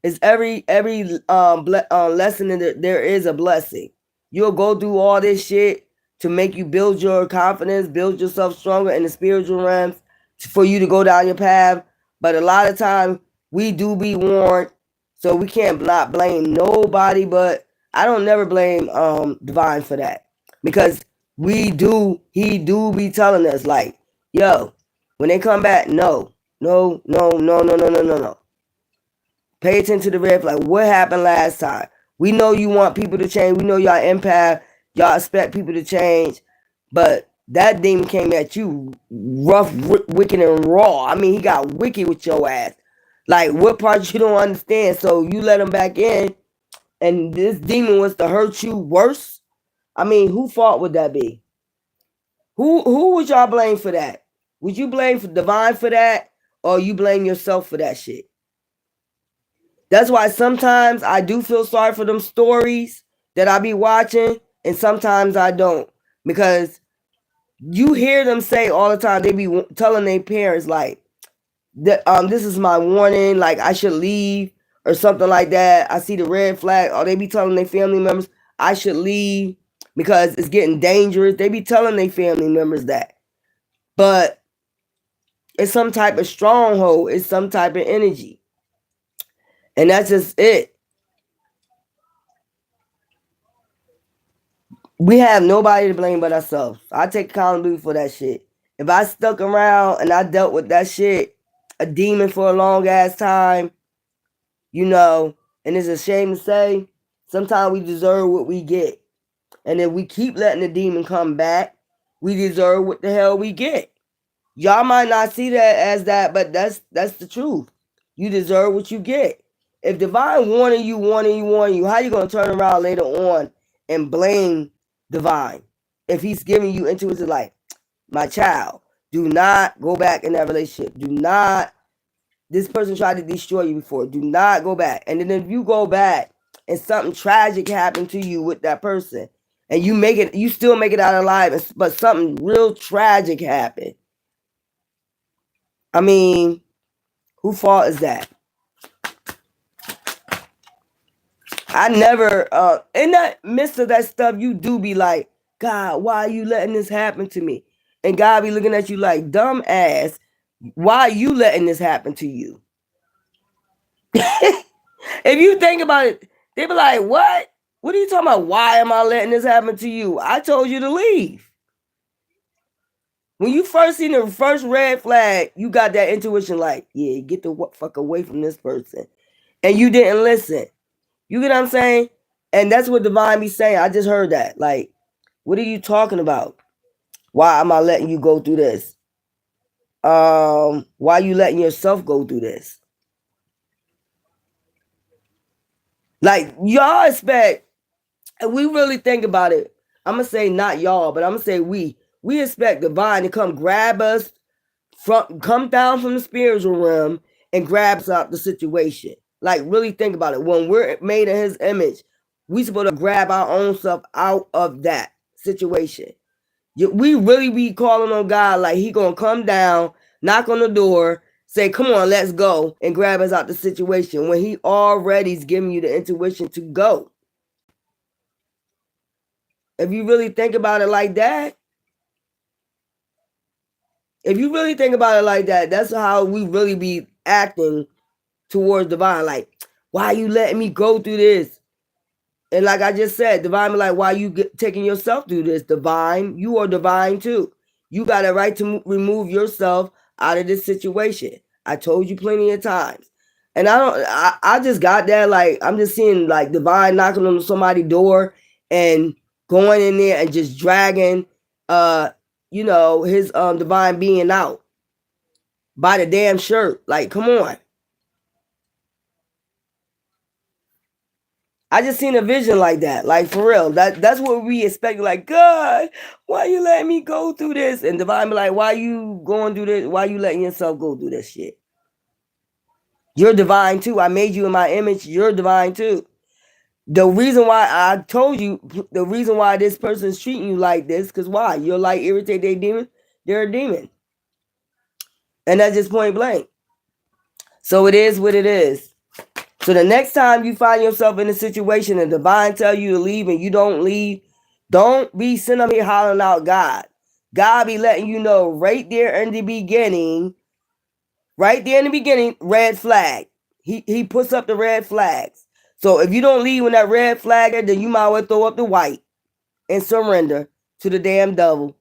It's every lesson in there is a blessing. You'll go through all this shit to make you build your confidence, build yourself stronger in the spiritual realms, for you to go down your path. But a lot of times we do be warned, so we can't not blame nobody. But I don't never blame divine for that because he do be telling us like, yo, when they come back, no. Pay attention to the red flag. What happened last time? We know you want people to change. We know y'all empath. Y'all expect people to change, but that demon came at you rough, wicked, and raw. I mean, he got wicked with your ass. Like, what part you don't understand? So you let him back in, and this demon was to hurt you worse? I mean, who fault would that be? Who would y'all blame for that? Would you blame for divine for that, or you blame yourself for that shit? That's why sometimes I do feel sorry for them stories that I be watching, and sometimes I don't. Because you hear them say all the time, they be telling their parents like, this is my warning, like I should leave or something like that. I see the red flag, or they be telling their family members I should leave because it's getting dangerous. They be telling their family members that. But it's some type of stronghold, it's some type of energy. And that's just it. We have nobody to blame but ourselves. I take accountability for that shit. If I stuck around and I dealt with that shit, a demon for a long ass time, you know, and it's a shame to say, sometimes we deserve what we get. And if we keep letting the demon come back, we deserve what the hell we get. Y'all might not see that as that, but that's the truth. You deserve what you get. If divine warning you, how you gonna turn around later on and blame divine if he's giving you intuition like, my child, do not go back in that relationship. Do not. This person tried to destroy you before. Do not go back. And then if you go back and something tragic happened to you with that person, and you still make it out alive, but something real tragic happened. I mean, whose fault is that? I never, in that midst of that stuff, you do be like, God, why are you letting this happen to me? And God be looking at you like, dumb ass, why are you letting this happen to you? If you think about it, they be like, what? What are you talking about? Why am I letting this happen to you? I told you to leave. When you first seen the first red flag, you got that intuition like, yeah, get the fuck away from this person. And you didn't listen. You get what I'm saying? And that's what Divine be saying. I just heard that. Like, what are you talking about? Why am I letting you go through this? Why are you letting yourself go through this? Like, y'all expect, and we really think about it. I'm gonna say not y'all, but I'm gonna say we. We expect Divine to come grab us come down from the spiritual realm and grab us out the situation. Like, really think about it. When we're made in his image, we supposed to grab our own stuff out of that situation. We really be calling on God like he gonna come down, knock on the door, say, come on, let's go, and grab us out the situation when he already's giving you the intuition to go. If you really think about it like that, that's how we really be acting towards Divine. Like, why are you letting me go through this? And like I just said, Divine be like, why are you taking yourself through this? Divine, you are divine too. You got a right to remove yourself out of this situation. I told you plenty of times. And I just got that, like, I'm just seeing like Divine knocking on somebody's door and going in there and just dragging his divine being out by the damn shirt. Like, come on. I just seen a vision like that. Like, for real. That's what we expect. Like, God, why you letting me go through this? And Divine be like, why you going through this? Why you letting yourself go through this shit? You're divine too. I made you in my image. You're divine too. The reason why I told you, the reason why this person's treating you like this, because why? You're like irritated, they demon. They're a demon. And that's just point blank. So it is what it is. So the next time you find yourself in a situation and Divine tell you to leave and you don't leave, don't be sitting up here hollering out God. God be letting you know right there in the beginning, red flag. He puts up the red flags. So if you don't leave when that red flag is, then you might well throw up the white and surrender to the damn devil.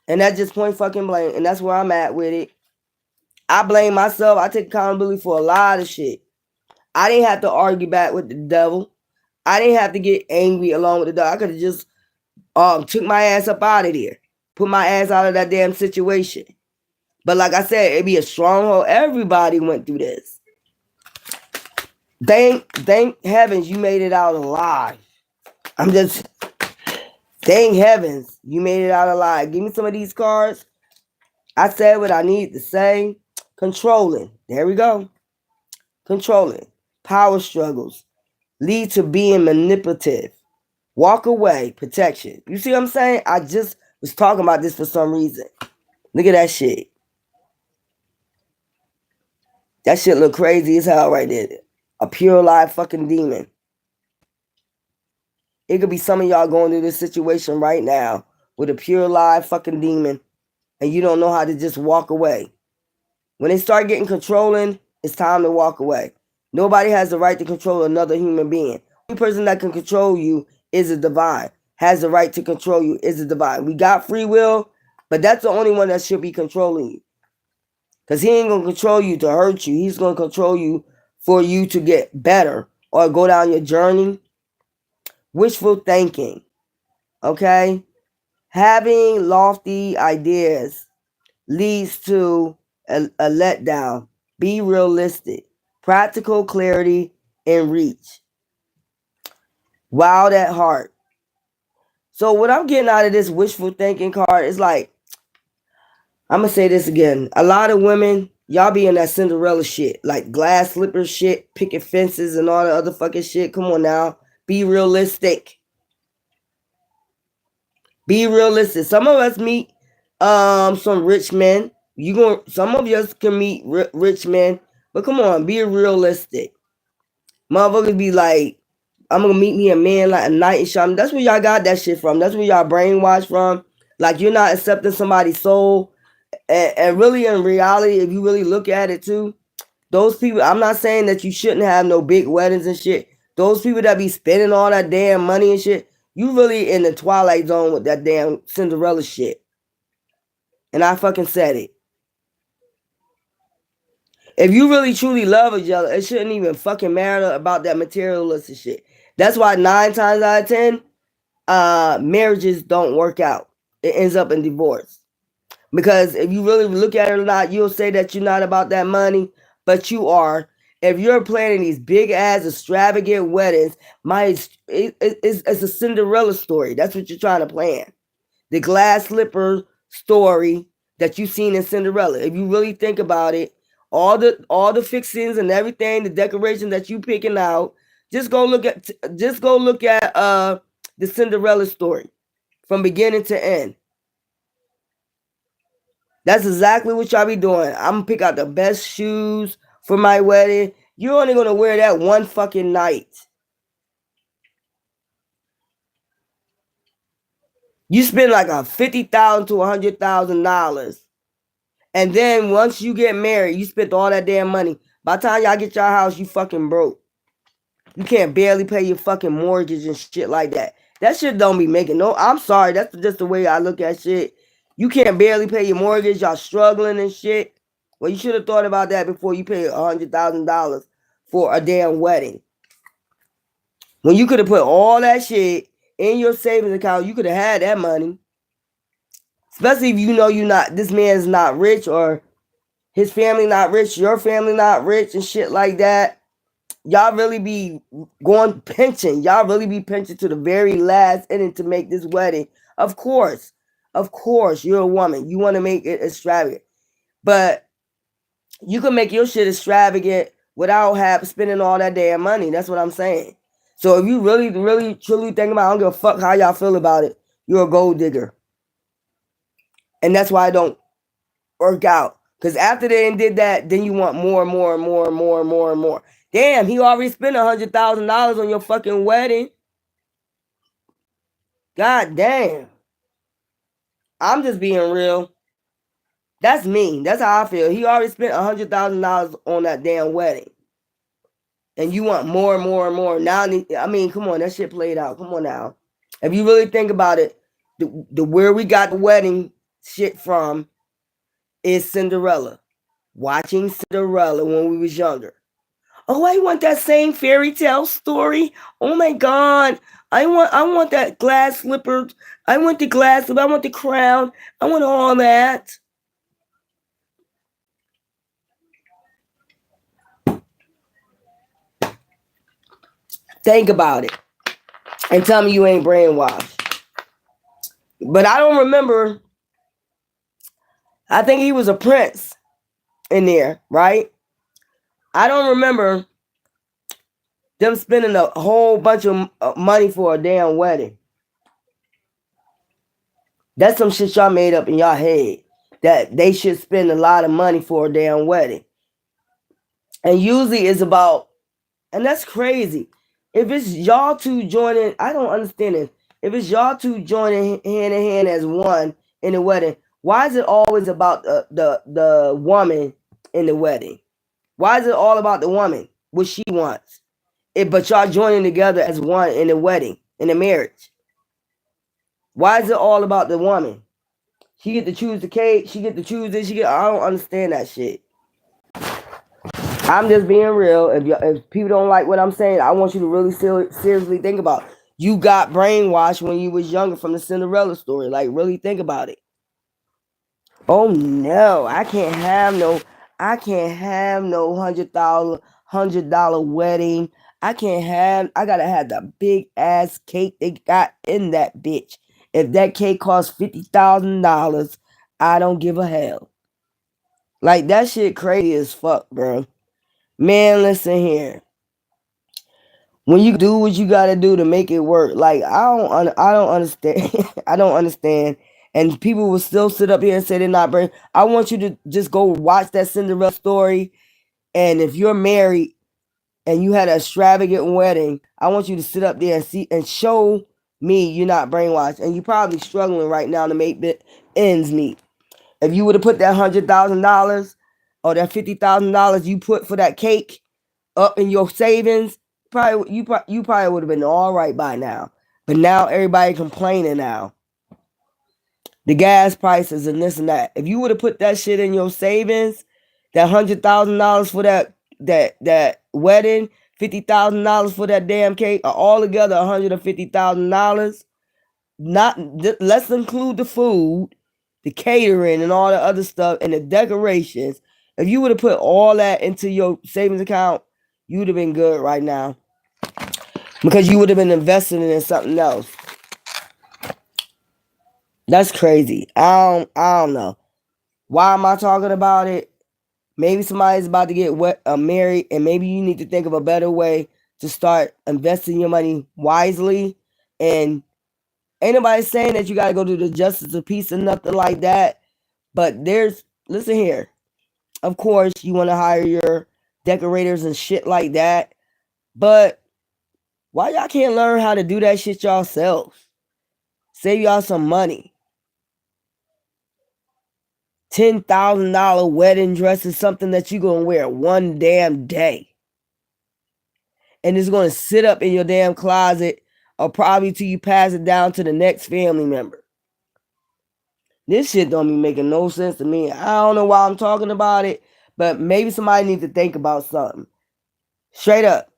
And that's just point fucking blank. And that's where I'm at with it. I blame myself. I take accountability for a lot of shit. I didn't have to argue back with the devil. I didn't have to get angry along with the devil. I could have just took my ass up out of there. Put my ass out of that damn situation. But like I said, it'd be a stronghold. Everybody went through this. Thank heavens you made it out alive. Thank heavens you made it out alive. Give me some of these cards. I said what I need to say. Controlling. There we go. Controlling. Power struggles. Lead to being manipulative. Walk away. Protection. You see what I'm saying? I just was talking about this for some reason. Look at that shit. That shit look crazy as hell right there. A pure live fucking demon. It could be some of y'all going through this situation right now with a pure live fucking demon and you don't know how to just walk away. When they start getting controlling, it's time to walk away. Nobody has the right to control another human being. The only person that can control you is a divine. Has the right to control you is a divine. We got free will, but that's the only one that should be controlling you. Because he ain't going to control you to hurt you. He's going to control you for you to get better or go down your journey. Wishful thinking. Okay? Having lofty ideas leads to a letdown. Be realistic. practical clarity, and reach. Wild at heart. So what I'm getting out of this wishful thinking card is like, I'm gonna say this again. A lot of women, y'all be in that Cinderella shit, like glass slipper shit, picket fences, and all the other fucking shit. Come on now, be realistic. Be realistic. Some of us meet some rich men. Some of us can meet rich men, but come on, be realistic. Motherfuckers be like, I'm gonna meet me a man like a night and something. That's where y'all got that shit from. That's where y'all brainwashed from. Like you're not accepting somebody's soul. And really in reality, if you really look at it too, those people, I'm not saying that you shouldn't have no big weddings and shit. Those people that be spending all that damn money and shit, you really in the Twilight Zone with that damn Cinderella shit. And I fucking said it. If you really truly love each other, it shouldn't even fucking matter about that materialistic shit. That's why 9 times out of 10, marriages don't work out. It ends up in divorce. Because if you really look at it or not, you'll say that you're not about that money, but you are. If you're planning these big ass extravagant weddings, it's a Cinderella story. That's what you're trying to plan. The glass slipper story that you've seen in Cinderella. If you really think about it, all the fixings and everything, the decoration that you picking out, just go look at the Cinderella story from beginning to end. That's exactly what y'all be doing. I'm gonna pick out the best shoes for my wedding. You're only gonna wear that one fucking night. You spend like a $50,000 to $100,000, and then once you get married, you spent all that damn money. By the time y'all get your house, you fucking broke. You can't barely pay your fucking mortgage and shit like that. That shit don't be making no. I'm sorry, that's just the way I look at shit. You can't barely pay your mortgage. Y'all struggling and shit. Well, you should have thought about that before you paid $100,000 for a damn wedding. When you could have put all that shit in your savings account, you could have had that money. Especially if you know this man's not rich or his family not rich, your family not rich and shit like that. Y'all really be going pinching. Y'all really be pinching to the very last inning to make this wedding. Of course, you're a woman. You want to make it extravagant. But you can make your shit extravagant without spending all that damn money. That's what I'm saying. So if you really, really, truly think about it, I don't give a fuck how y'all feel about it, you're a gold digger. And that's why I don't work out. Because after they did that, then you want more and more and more and more and more and more. Damn, he already spent $100,000 on your fucking wedding. God damn. I'm just being real. That's me. That's how I feel. He already spent $100,000 on that damn wedding. And you want more and more and more. Now, I mean, come on, that shit played out. Come on now. If you really think about it, the where we got the wedding shit from is Cinderella. Watching Cinderella when we was younger. Oh, I want that same fairy tale story. Oh my God. I want that glass slipper. I want the glass slipper. I want the crown. I want all that. Think about it. And tell me you ain't brainwashed. But I don't remember. I think he was a prince in there, right? I don't remember them spending a whole bunch of money for a damn wedding. That's some shit y'all made up in y'all head. That they should spend a lot of money for a damn wedding. And usually it's about, and that's crazy. If it's y'all two joining, I don't understand it. If it's y'all two joining hand in hand as one in the wedding, why is it always about the woman in the wedding? Why is it all about the woman, what she wants? But y'all joining together as one in the wedding, in the marriage. Why is it all about the woman? She get to choose the cake. She get to choose this. I don't understand that shit. I'm just being real. If people don't like what I'm saying, I want you to really seriously think about it. You got brainwashed when you was younger from the Cinderella story. Like, really think about it. Oh no, I can't have no $100,000 $100 wedding. I gotta have the big ass cake they got in that bitch. If that cake costs $50,000, I don't give a hell. Like that shit crazy as fuck, bro. Man, listen here. When you do what you gotta do to make it work, like I don't understand. I don't understand. And people will still sit up here and say they're not brave. I want you to just go watch that Cinderella story. And if you're married and you had an extravagant wedding, I want you to sit up there and see and show me you're not brainwashed. And you're probably struggling right now to make ends meet. If you would have put that $100,000 or that $50,000 you put for that cake up in your savings, you probably would have been all right by now. But now everybody complaining now. The gas prices and this and that. If you would have put that shit in your savings, that $100,000 for that wedding, $50,000 for that damn cake, or all together $150,000. Let's include the food, the catering, and all the other stuff, and the decorations. If you would have put all that into your savings account, you would have been good right now, because you would have been investing in something else. That's crazy. I don't know. Why am I talking about it? Maybe somebody's about to get married, and maybe you need to think of a better way to start investing your money wisely. And ain't nobody saying that you got to go to the justice of peace or nothing like that. But listen here. Of course, you want to hire your decorators and shit like that. But why y'all can't learn how to do that shit yourselves? Save y'all some money. $10,000 wedding dress is something that you're going to wear one damn day. And it's going to sit up in your damn closet, or probably till you pass it down to the next family member. This shit don't be making no sense to me. I don't know why I'm talking about it, but maybe somebody needs to think about something. Straight up.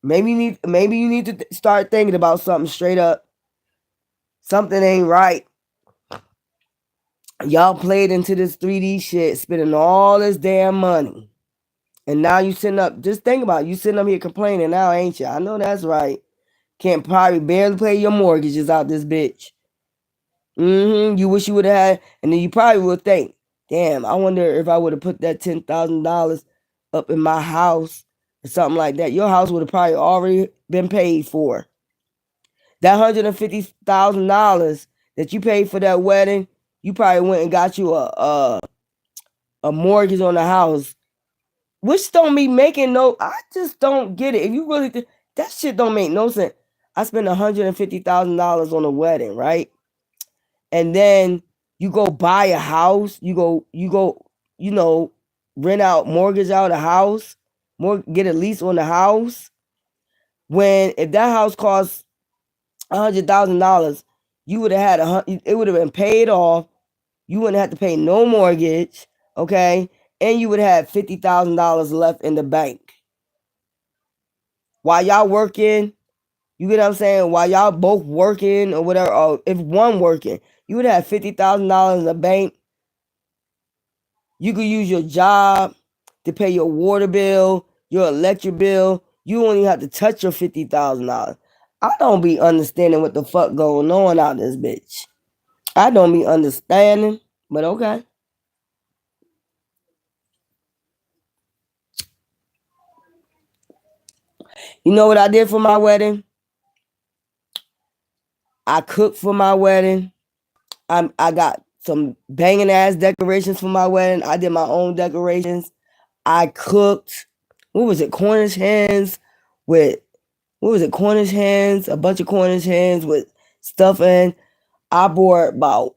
Maybe you need to start thinking about something straight up. Something ain't right. Y'all played into this 3D shit, spending all this damn money. And now you sitting up, just think about it, you sitting up here complaining now, ain't you? I know that's right. Can't probably barely pay your mortgages out this bitch. You wish you would have had, and then you probably would think, damn, I wonder if I would have put that $10,000 up in my house or something like that. Your house would have probably already been paid for. That $150,000 that you paid for that wedding, you probably went and got you a mortgage on the house, which don't be making no. I just don't get it. If you really think that shit don't make no sense. I spent $150,000 on a wedding, right? And then you go buy a house. You go, rent out, mortgage out a house, get a lease on the house. When if that house costs $100,000, you would have had it would have been paid off. You wouldn't have to pay no mortgage, okay? And you would have $50,000 left in the bank. While y'all working, you get what I'm saying? While y'all both working or whatever, or if one working, you would have $50,000 in the bank. You could use your job to pay your water bill, your electric bill. You only have to touch your $50,000. I don't be understanding what the fuck going on out this bitch. I don't be understanding, but okay. You know what I did for my wedding? I cooked for my wedding. I got some banging ass decorations for my wedding. I did my own decorations. I cooked. What was it? Cornish hens with Cornish hens, a bunch of Cornish hens with stuffing. I bought about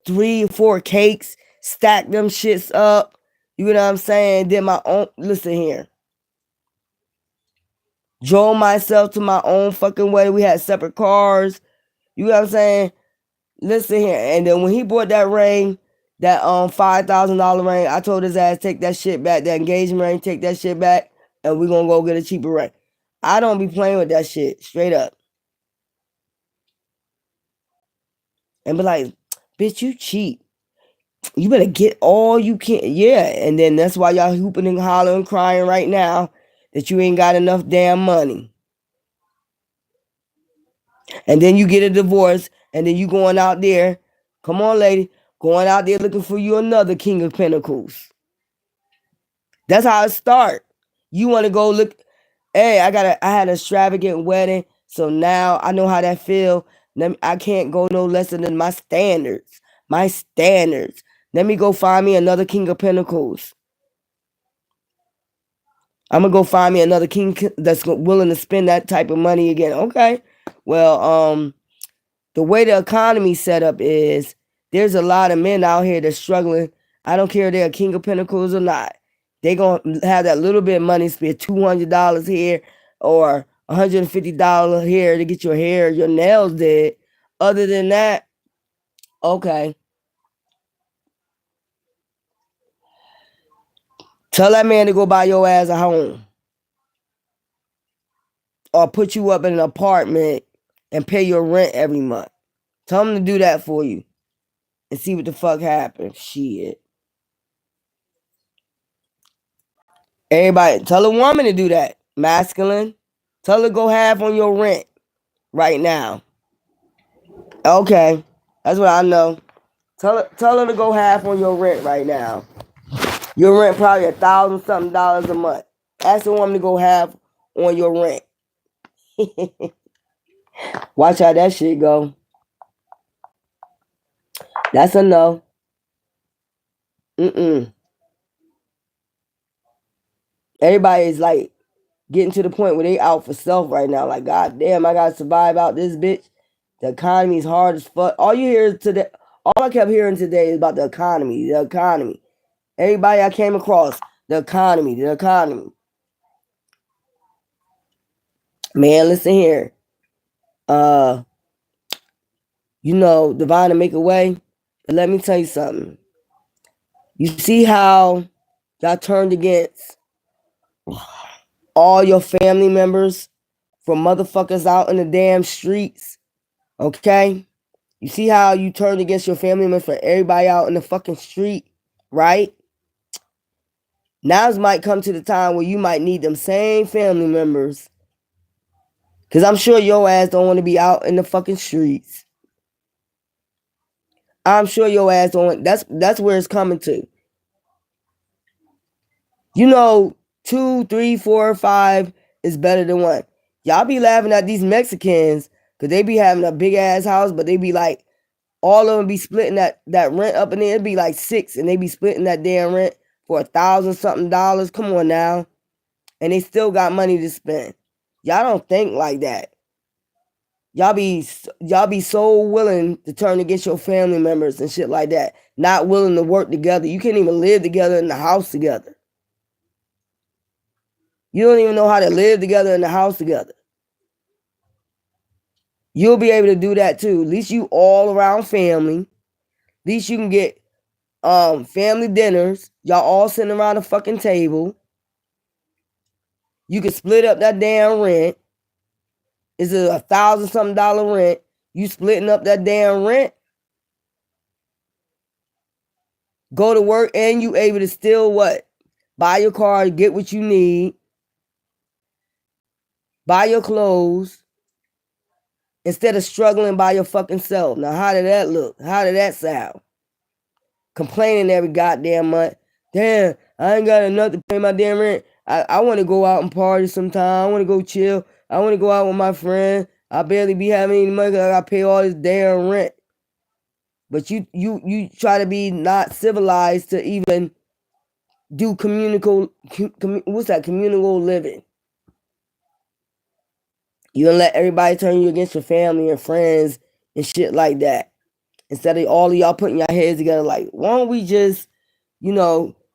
3 or 4 cakes, stacked them shits up. You know what I'm saying? Did my own. Listen here. Drove myself to my own fucking wedding. We had separate cars. You know what I'm saying? Listen here. And then when he bought that ring, that $5,000 ring, I told his ass, take that shit back. That engagement ring, take that shit back, and we're gonna go get a cheaper ring. I don't be playing with that shit. Straight up. And be like, bitch, you cheap. You better get all you can. Yeah. And then that's why y'all hooping and hollering, crying right now. that you ain't got enough damn money. And then you get a divorce, and then you going out there, come on, lady, going out there looking for you another King of Pentacles. That's how it start. You want to go look, hey, I had an extravagant wedding, so now I know how that feel. I can't go no less than my standards. My standards. Let me go find me another King of Pentacles. I'm gonna go find me another king that's willing to spend that type of money again. Okay. Well, the way the economy set up is there's a lot of men out here that's struggling. I don't care if they're a King of Pentacles or not. They gonna have that little bit of money, spend $200 here or $150 here to get your hair, your nails did. Other than that, okay. Tell that man to go buy your ass a home. Or put you up in an apartment and pay your rent every month. Tell him to do that for you and see what the fuck happens. Shit. Everybody, tell a woman to do that. Masculine. Tell her to go half on your rent right now. Okay. That's what I know. Tell her to go half on your rent right now. Your rent probably $1,000 something a month. Ask the woman to go half on your rent. Watch how that shit go. That's a no. Everybody is like getting to the point where they out for self right now. Like, God damn, I gotta survive out this bitch. The economy is hard as fuck. All I kept hearing today is about the economy. The economy. Everybody I came across, the economy. The economy. Man, listen here. Divine to make a way. But let me tell you something. You see how y'all turned against all your family members for motherfuckers out in the damn streets? Okay? You see how you turned against your family members for everybody out in the fucking street, right? Now's might come to the time where you might need them same family members. Cause I'm sure your ass don't want to be out in the fucking streets. I'm sure your ass don't. That's where it's coming to. 2, 3, 4, 5 is better than 1. Y'all be laughing at these Mexicans because they be having a big ass house, but they be like, all of them be splitting that rent up in there. It'd be like 6, and they be splitting that damn rent for $1,000 something. Come on now. And they still got money to spend. Y'all don't think like that. Y'all be so willing to turn against your family members and shit like that. Not willing to work together. You can't even live together in the house together. You don't even know how to live together in the house together. You'll be able to do that too. At least you all around family. At least you can get family dinners. Y'all all sitting around the fucking table. You can split up that damn rent. Is it $1,000 something rent? You splitting up that damn rent. Go to work and you able to still what? Buy your car, get what you need. Buy your clothes. Instead of struggling by your fucking self. Now, how did that look? How did that sound? Complaining every goddamn month. Damn, I ain't got enough to pay my damn rent. I want to go out and party sometime. I want to go chill. I want to go out with my friend. I barely be having any money because I got to pay all this damn rent. But you try to be not civilized to even do communal living. You gonna let everybody turn you against your family and friends and shit like that. Instead of all of y'all putting your heads together, like, why don't we just,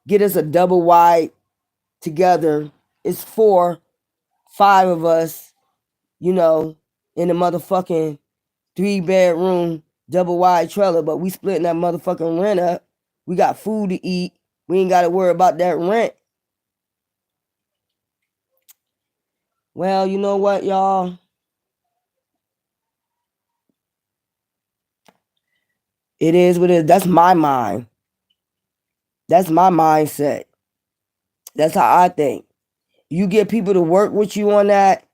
get us a double wide together? It's 4, 5 of us, in a motherfucking 3-bedroom double wide trailer, but we splitting that motherfucking rent up. We got food to eat. We ain't got to worry about that rent. Well, you know what, y'all? It is what it is. That's my mind. That's my mindset. That's how I think. you get people to work with you on that,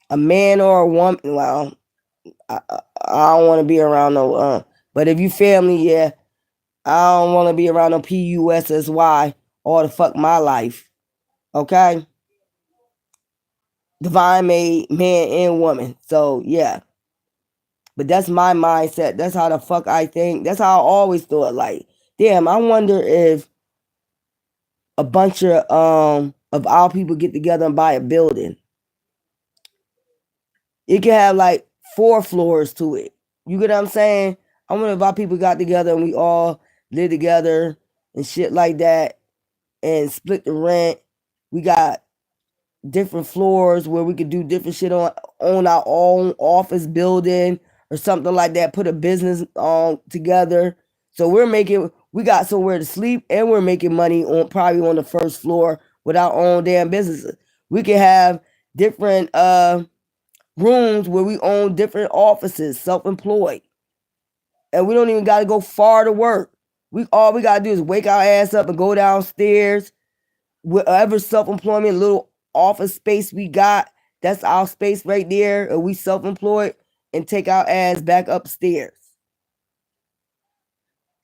a man or a woman. Well, I don't want to be around no. But if you family, yeah, I don't want to be around no PUSSY all the fuck my life. Okay, divine made man and woman. So yeah, but that's my mindset. That's how the fuck I think. That's how I always thought. Like, damn, I wonder if a bunch of our people get together and buy a building. It can have like 4 floors to it. You get what I'm saying? I wonder if our people got together and we all live together and shit like that and split the rent. We got different floors where we could do different shit on our own office building or something like that. Put a business together. So we got somewhere to sleep and we're making money on probably on the first floor with our own damn businesses. We can have different rooms where we own different offices, self-employed. And we don't even got to go far to work. All we got to do is wake our ass up and go downstairs. Whatever self-employment little office space we got, that's our space right there. And we self-employed and take our ass back upstairs.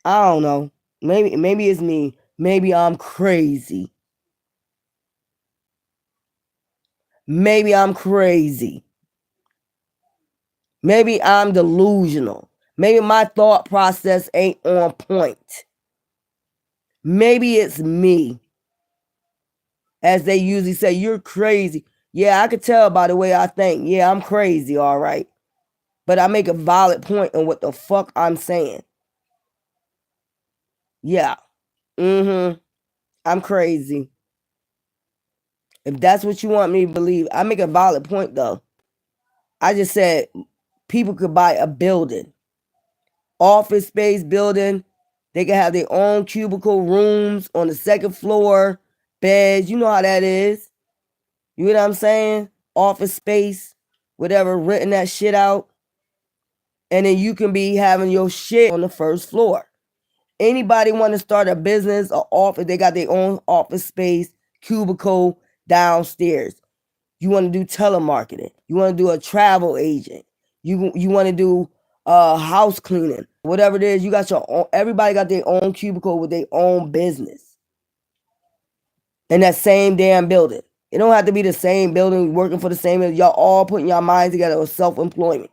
I don't know. Maybe it's me. Maybe I'm crazy. Maybe I'm crazy. Maybe I'm delusional. Maybe my thought process ain't on point. Maybe it's me. As they usually say, you're crazy. Yeah, I could tell by the way I think. Yeah, I'm crazy, all right. But I make a valid point on what the fuck I'm saying. Yeah. I'm crazy. If that's what you want me to believe, I make a valid point though. I just said people could buy a building, office space building. They can have their own cubicle rooms on the second floor, beds. You know how that is. You know what I'm saying? Office space, whatever, renting that shit out. And then you can be having your shit on the first floor. Anybody want to start a business or office, they got their own office space, cubicle downstairs. You want to do telemarketing. You want to do a travel agent. You want to do house cleaning. Whatever it is, you got your own, everybody got their own cubicle with their own business. In that same damn building. It don't have to be the same building working for the same. Y'all all putting your minds together with self-employment.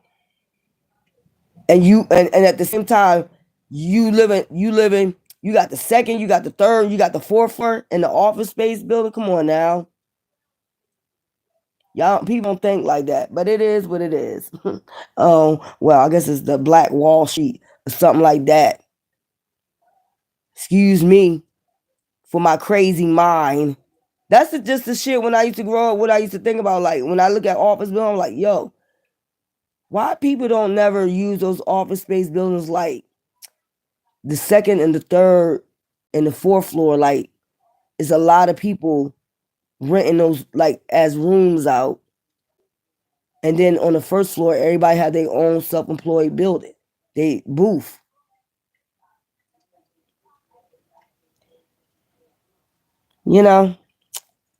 And at the same time, you got the second, you got the third, you got the fourth floor in the office space building. Come on now. Y'all people don't think like that, but it is what it is. Well, I guess it's the Black Wall Street or something like that. Excuse me for my crazy mind. That's just the shit when I used to grow up, what I used to think about. Like when I look at office buildings, I'm like, yo, why people don't never use those office space buildings like the second and the third and the fourth floor? Like, it's a lot of people renting those like as rooms out. And then on the first floor, everybody had their own self-employed building. They booth. You know,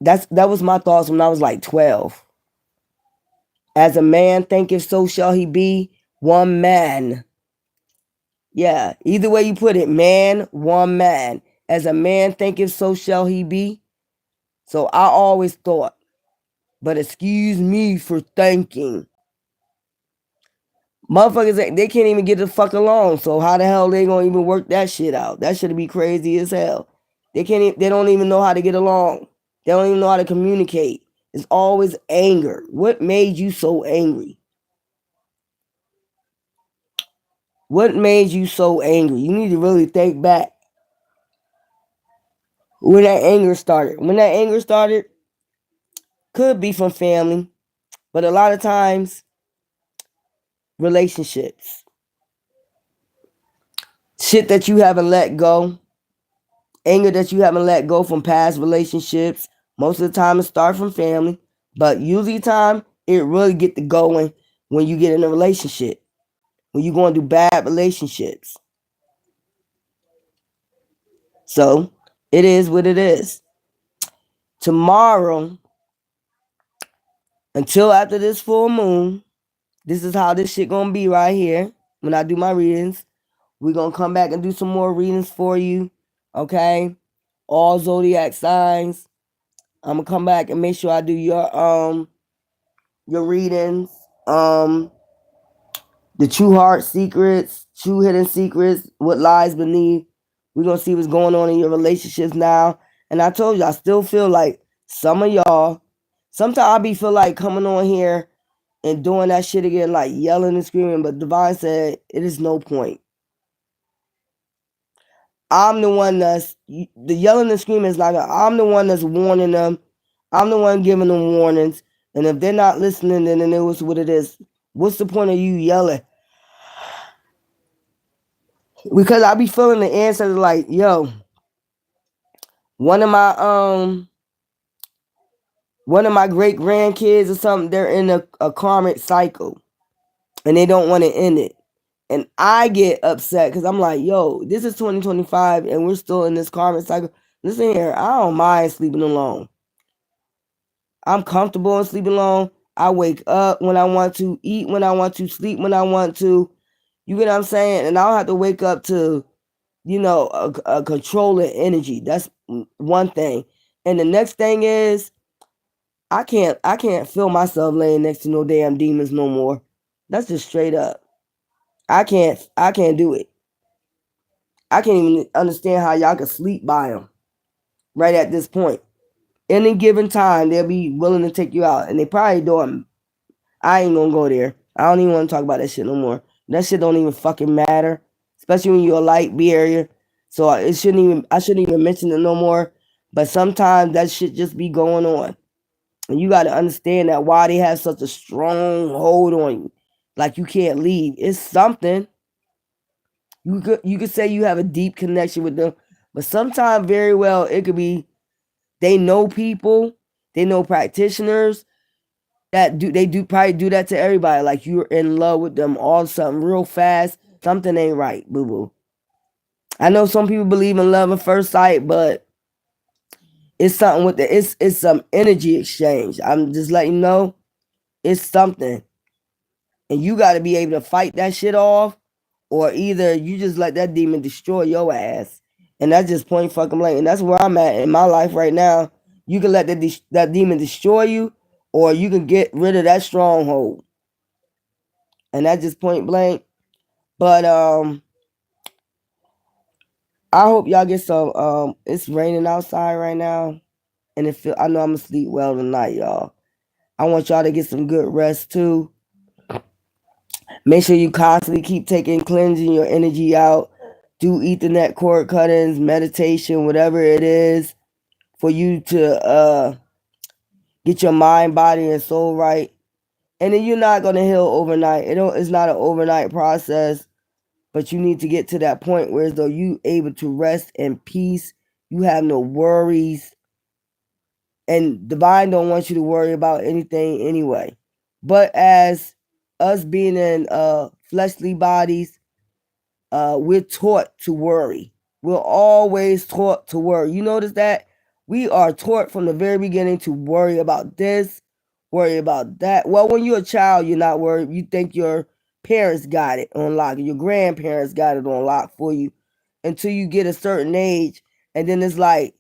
that was my thoughts when I was like 12. As a man thinketh, so shall he be. One man. Yeah, either way you put it, man, one man. As a man thinketh, so shall he be. So I always thought, but excuse me for thinking. Motherfuckers, they can't even get the fuck along. So how the hell they gonna even work that shit out? That should be crazy as hell. They don't even know how to get along. They don't even know how to communicate. It's always anger. What made you so angry? What made you so angry? You need to really think back when that anger started. When that anger started, could be from family, but a lot of times, relationships. Shit that you haven't let go. Anger that you haven't let go from past relationships. Most of the time it starts from family, but usually time it really get to going when you get in a relationship. When you going through bad relationships. So it is what it is. Tomorrow, until after this full moon. This is how this shit gonna be right here when I do my readings. We're gonna come back and do some more readings for you. Okay? All zodiac signs. I'm gonna come back and make sure I do your readings. The true heart secrets, true hidden secrets, what lies beneath. We're gonna see what's going on in your relationships now. And I told you, I still feel like some of y'all, sometimes I be feel like coming on here and doing that shit again, like yelling and screaming, but Divine said it is no point. I'm the one that's the yelling and screaming is like I'm the one that's warning them. I'm the one giving them warnings. And if they're not listening, then it was what it is. What's the point of you yelling? Because I be feeling the answers like, yo, one of my great grandkids or something, they're in a karmic cycle and they don't want to end it. And I get upset because I'm like, yo, this is 2025 and we're still in this karmic cycle. Listen here, I don't mind sleeping alone. I'm comfortable in sleeping alone. I wake up when I want to, eat when I want to, sleep when I want to. You get what I'm saying? And I don't have to wake up to, a controlling energy. That's one thing. And the next thing is, I can't feel myself laying next to no damn demons no more. That's just straight up. I can't do it. I can't even understand how y'all could sleep by them right at this point. Any given time, they'll be willing to take you out, and they probably don't. I ain't gonna go there. I don't even want to talk about that shit no more. That shit don't even fucking matter, especially when you're a light barrier. So I shouldn't even mention it no more. But sometimes that shit just be going on, and you got to understand that why they have such a strong hold on you, like you can't leave. It's something. You could say you have a deep connection with them, but sometimes very well it could be they know people, they know practitioners they do probably do that to everybody. Like you're in love with them all of a sudden real fast. Something ain't right, boo boo. I know some people believe in love at first sight, but it's something with it's some energy exchange. I'm just letting you know it's something. And you gotta be able to fight that shit off, or either you just let that demon destroy your ass. And that's just point fucking blank. And that's where I'm at in my life right now. You can let that demon destroy you, or you can get rid of that stronghold. And that's just point blank. But I hope y'all get some. It's raining outside right now, and I know I'm gonna sleep well tonight, y'all. I want y'all to get some good rest too. Make sure you constantly keep taking cleansing your energy out. Do Ethernet cord cuttings, meditation, whatever it is, for you to get your mind, body, and soul right. And then you're not gonna heal overnight. It's not an overnight process. But you need to get to that point where as though you able to rest in peace. You have no worries. And divine don't want you to worry about anything anyway. But as us being in fleshly bodies, we're taught to worry. We're always taught to worry. You notice that? We are taught from the very beginning to worry about this, worry about that. Well, when you're a child, you're not worried. You think your parents got it on lock, your grandparents got it on lock for you until you get a certain age. And then it's like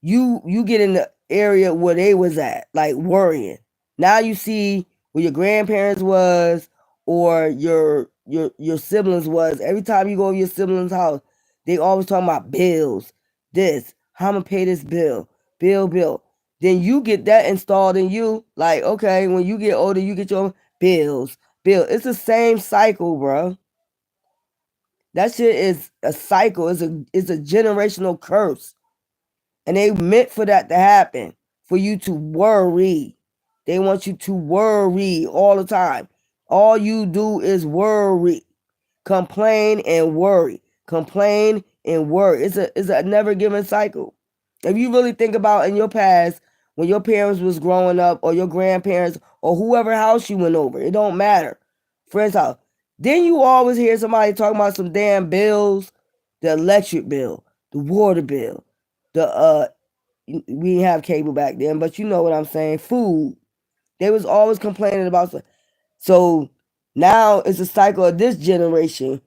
you get in the area where they was at, like worrying. Now you see where your grandparents was or your siblings was. Every time you go to your siblings' house, they always talking about bills. This, how I'm gonna pay this bill. Then you get that installed in you. Like, okay, when you get older, you get your bill. It's the same cycle, bro. That shit is a cycle. It's a generational curse. And they meant for that to happen, for you to worry. They want you to worry all the time. All you do is worry, complain and worry, complain and worry. It's a never giving cycle. If you really think about in your past, when your parents was growing up, or your grandparents, or whoever house you went over, it don't matter. Friends' house. Then you always hear somebody talking about some damn bills, the electric bill, the water bill, the we didn't have cable back then, but you know what I'm saying, food. They was always complaining about stuff. So now it's a cycle of this generation.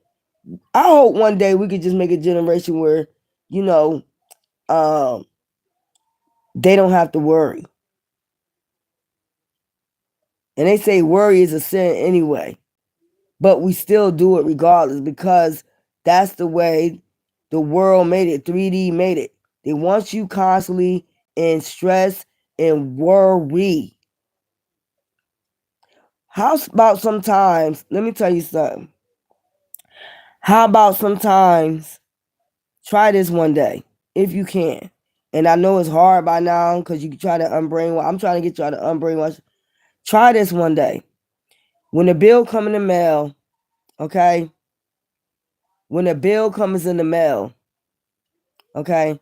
I hope one day we could just make a generation where, you know, um, they don't have to worry. And they say worry is a sin anyway, but we still do it regardless because that's the way the world made it. 3D made it. They want you constantly in stress and worry. How about sometimes, let me tell you something. How about sometimes try this one day if you can. And I know it's hard by now because you try to unbrainwash. I'm trying to get y'all to unbrainwash. Try this one day. When the bill come in the mail, okay? When the bill comes in the mail, okay?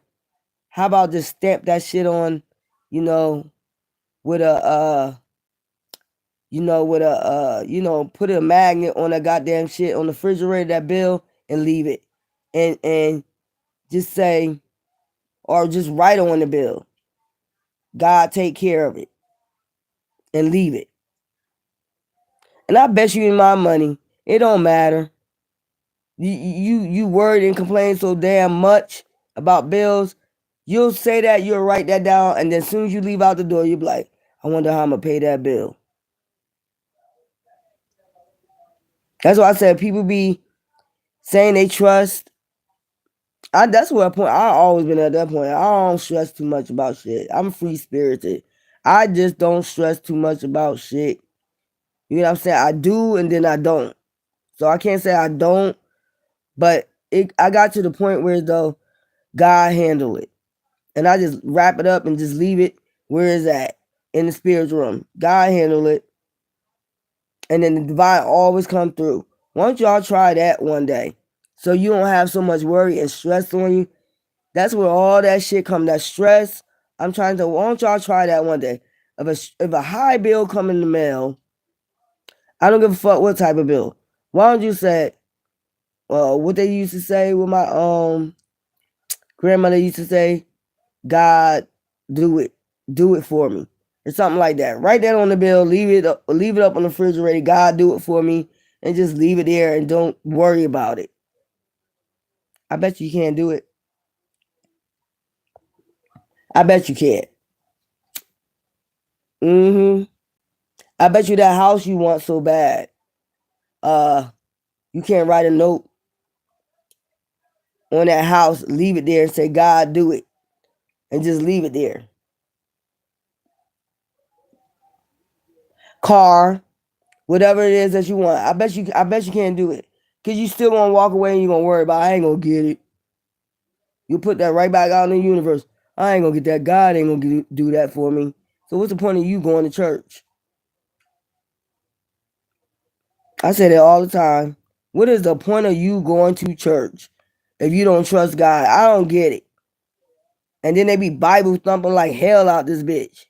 How about just stamp that shit on, you know, with a put a magnet on a goddamn shit on the refrigerator, that bill, and leave it. And just say, or just write on the bill, God take care of it, and leave it. And I bet you in my money, it don't matter. You worried and complain so damn much about bills. You'll say that, you'll write that down, and then as soon as you leave out the door, you'll be like, I wonder how I'm gonna pay that bill. That's why I said people be saying they trust. That's what point I always been at that point. I don't stress too much about shit. I'm free spirited. I just don't stress too much about shit. You know what I'm saying? I do and then I don't. So I can't say I don't, but I got to the point where though God handle it. And I just wrap it up and just leave it where it's at in the spiritual realm. God handle it. And then the divine always come through. Why don't y'all try that one day? So you don't have so much worry and stress on you. That's where all that shit come, that stress. I'm trying to, why don't y'all try that one day? If a high bill come in the mail, I don't give a fuck what type of bill. Why don't you say, what they used to say with my grandmother used to say, God, do it for me, or something like that. Write that on the bill, leave it up on the refrigerator. God, do it for me, and just leave it there and don't worry about it. I bet you can't do it. I bet you can't. I bet you that house you want so bad, you can't write a note on that house, leave it there, and say, God, do it, and just leave it there. Car, whatever it is that you want. I bet you can't do it. Cause you still gonna walk away and you're gonna worry about, I ain't gonna get it. You put that right back out in the universe. I ain't gonna get that. God ain't gonna do that for me. So what's the point of you going to church? I say that all the time. What is the point of you going to church if you don't trust God? I don't get it. And then they be Bible thumping like hell out this bitch.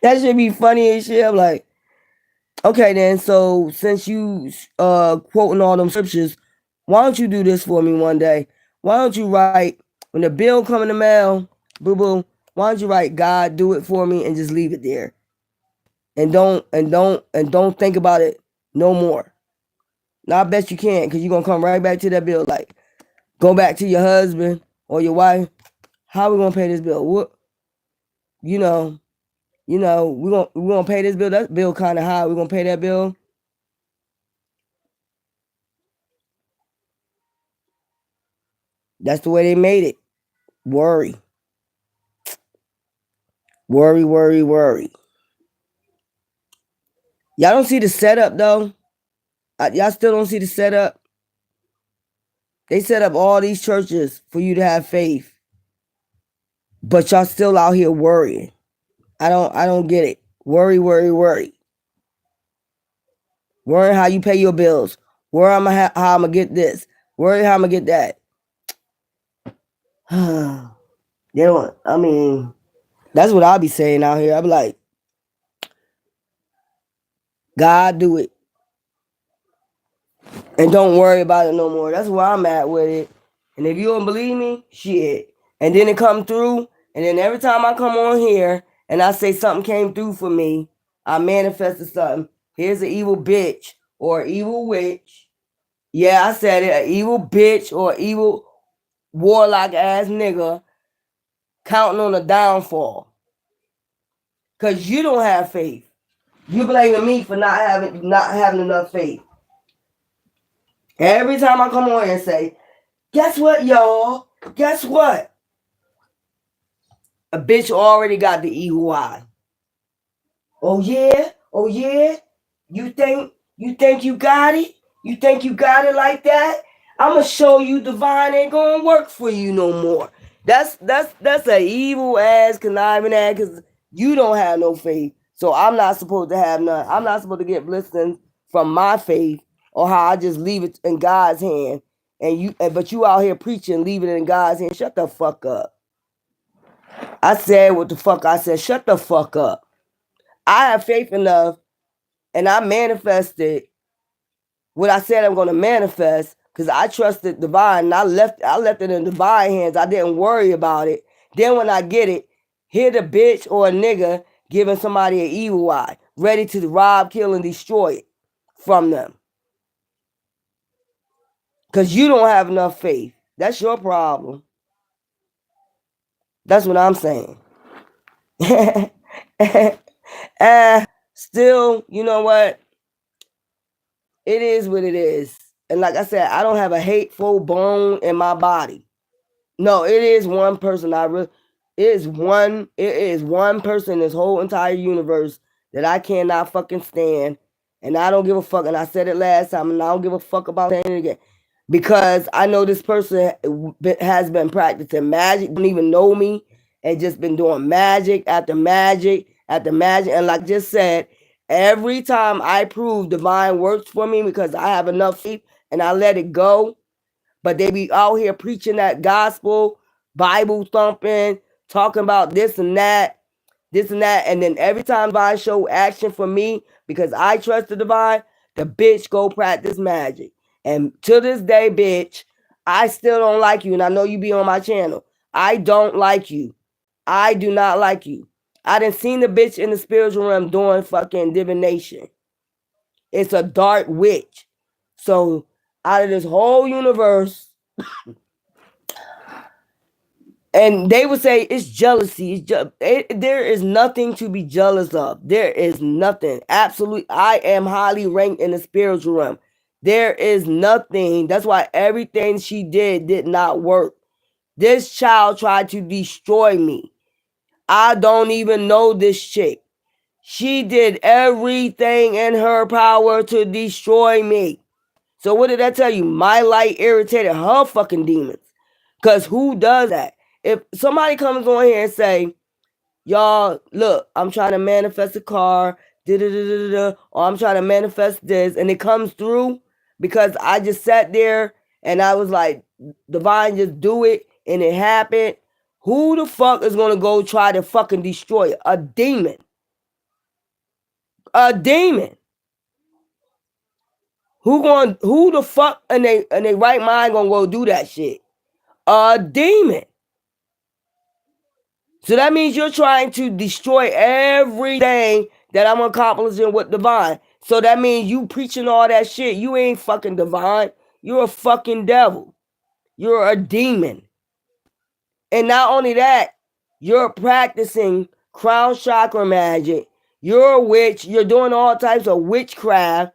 That should be funny as shit. I'm like, okay then, so since you quoting all them scriptures, why don't you do this for me one day? Why don't you write, when the bill come in the mail, boo boo, why don't you write, God, do it for me, and just leave it there? And don't think about it no more. Now I bet you can't, because you're gonna come right back to that bill. Like, go back to your husband or your wife. How we gonna pay this bill? What, you know, we're gonna pay this bill. That bill kinda high. We're gonna pay that bill. That's the way they made it. Worry. Worry, worry, worry. Y'all don't see the setup though. Y'all still don't see the setup. They set up all these churches for you to have faith, but y'all still out here worrying. I don't get it. Worry, worry, worry. Worry how you pay your bills. Worry how I'm gonna get this. Worry how I'm gonna get that. They don't. I mean, that's what I'll be saying out here. I'll be like, God, do it, and don't worry about it no more. That's where I'm at with it. And if you don't believe me, shit. And then it come through, and then every time I come on here and I say something came through for me, I manifested something. Here's an evil bitch or evil witch. Yeah, I said it. An evil bitch or evil warlock ass nigga counting on a downfall. Cause you don't have faith. You blaming me for not having enough faith. Every time I come on here and say, guess what, y'all? Guess what? A bitch already got the evil eye. Oh yeah? Oh yeah? You think you got it? You think you got it like that? I'ma show you divine ain't gonna work for you no more. That's a evil ass conniving ass because you don't have no faith. So I'm not supposed to have none. I'm not supposed to get blessings from my faith or how I just leave it in God's hand. But you out here preaching, leaving it in God's hand. Shut the fuck up. I said what the fuck I said. Shut the fuck up. I have faith enough and I manifested what I said I'm going to manifest because I trusted divine and I left it in divine hands. I didn't worry about it. Then when I get it, here the bitch or a nigga giving somebody an evil eye, ready to rob, kill, and destroy it from them. Because you don't have enough faith. That's your problem. That's what I'm saying. Still, you know what? It is what it is. And like I said, I don't have a hateful bone in my body. No, it is one person. It is one person in this whole entire universe that I cannot fucking stand. And I don't give a fuck. And I said it last time, and I don't give a fuck about saying it again. Because I know this person has been practicing magic, don't even know me, and just been doing magic after magic after magic. And like I just said, every time I prove divine works for me because I have enough faith and I let it go, but they be out here preaching that gospel, Bible thumping, talking about this and that. And then every time divine show action for me, because I trust the divine, the bitch go practice magic. And to this day, bitch, I still don't like you. And I know you be on my channel. I don't like you. I do not like you. I done seen the bitch in the spiritual realm doing fucking divination. It's a dark witch. So out of this whole universe, and they would say it's jealousy. There is nothing to be jealous of. There is nothing. Absolutely. I am highly ranked in the spiritual realm. There is nothing. That's why everything she did not work. This child tried to destroy me. I don't even know this chick. She did everything in her power to destroy me. So what did I tell you? My light irritated her fucking demons. Because who does that? If somebody comes on here and say, y'all, look, I'm trying to manifest a car, or I'm trying to manifest this, and it comes through because I just sat there and I was like, divine, just do it, and it happened. Who the fuck is going to go try to fucking destroy it? A demon. A demon. Who the fuck in they right mind gonna go do that shit? A demon. So that means you're trying to destroy everything that I'm accomplishing with divine. So that means you preaching all that shit. You ain't fucking divine. You're a fucking devil. You're a demon. And not only that, you're practicing crown chakra magic. You're a witch. You're doing all types of witchcraft.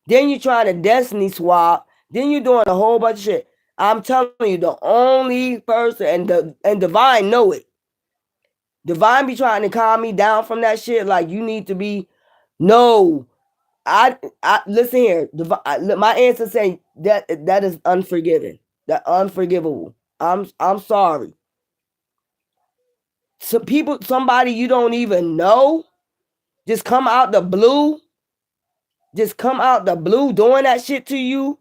Then you're trying to destiny swap. Then you're doing a whole bunch of shit. I'm telling you, the only person and divine know it. Divine be trying to calm me down from that shit. Like, you need to be. No, I listen here. My answer saying that is unforgiving. That unforgivable. I'm sorry. Somebody you don't even know, just come out the blue. Just come out the blue doing that shit to you,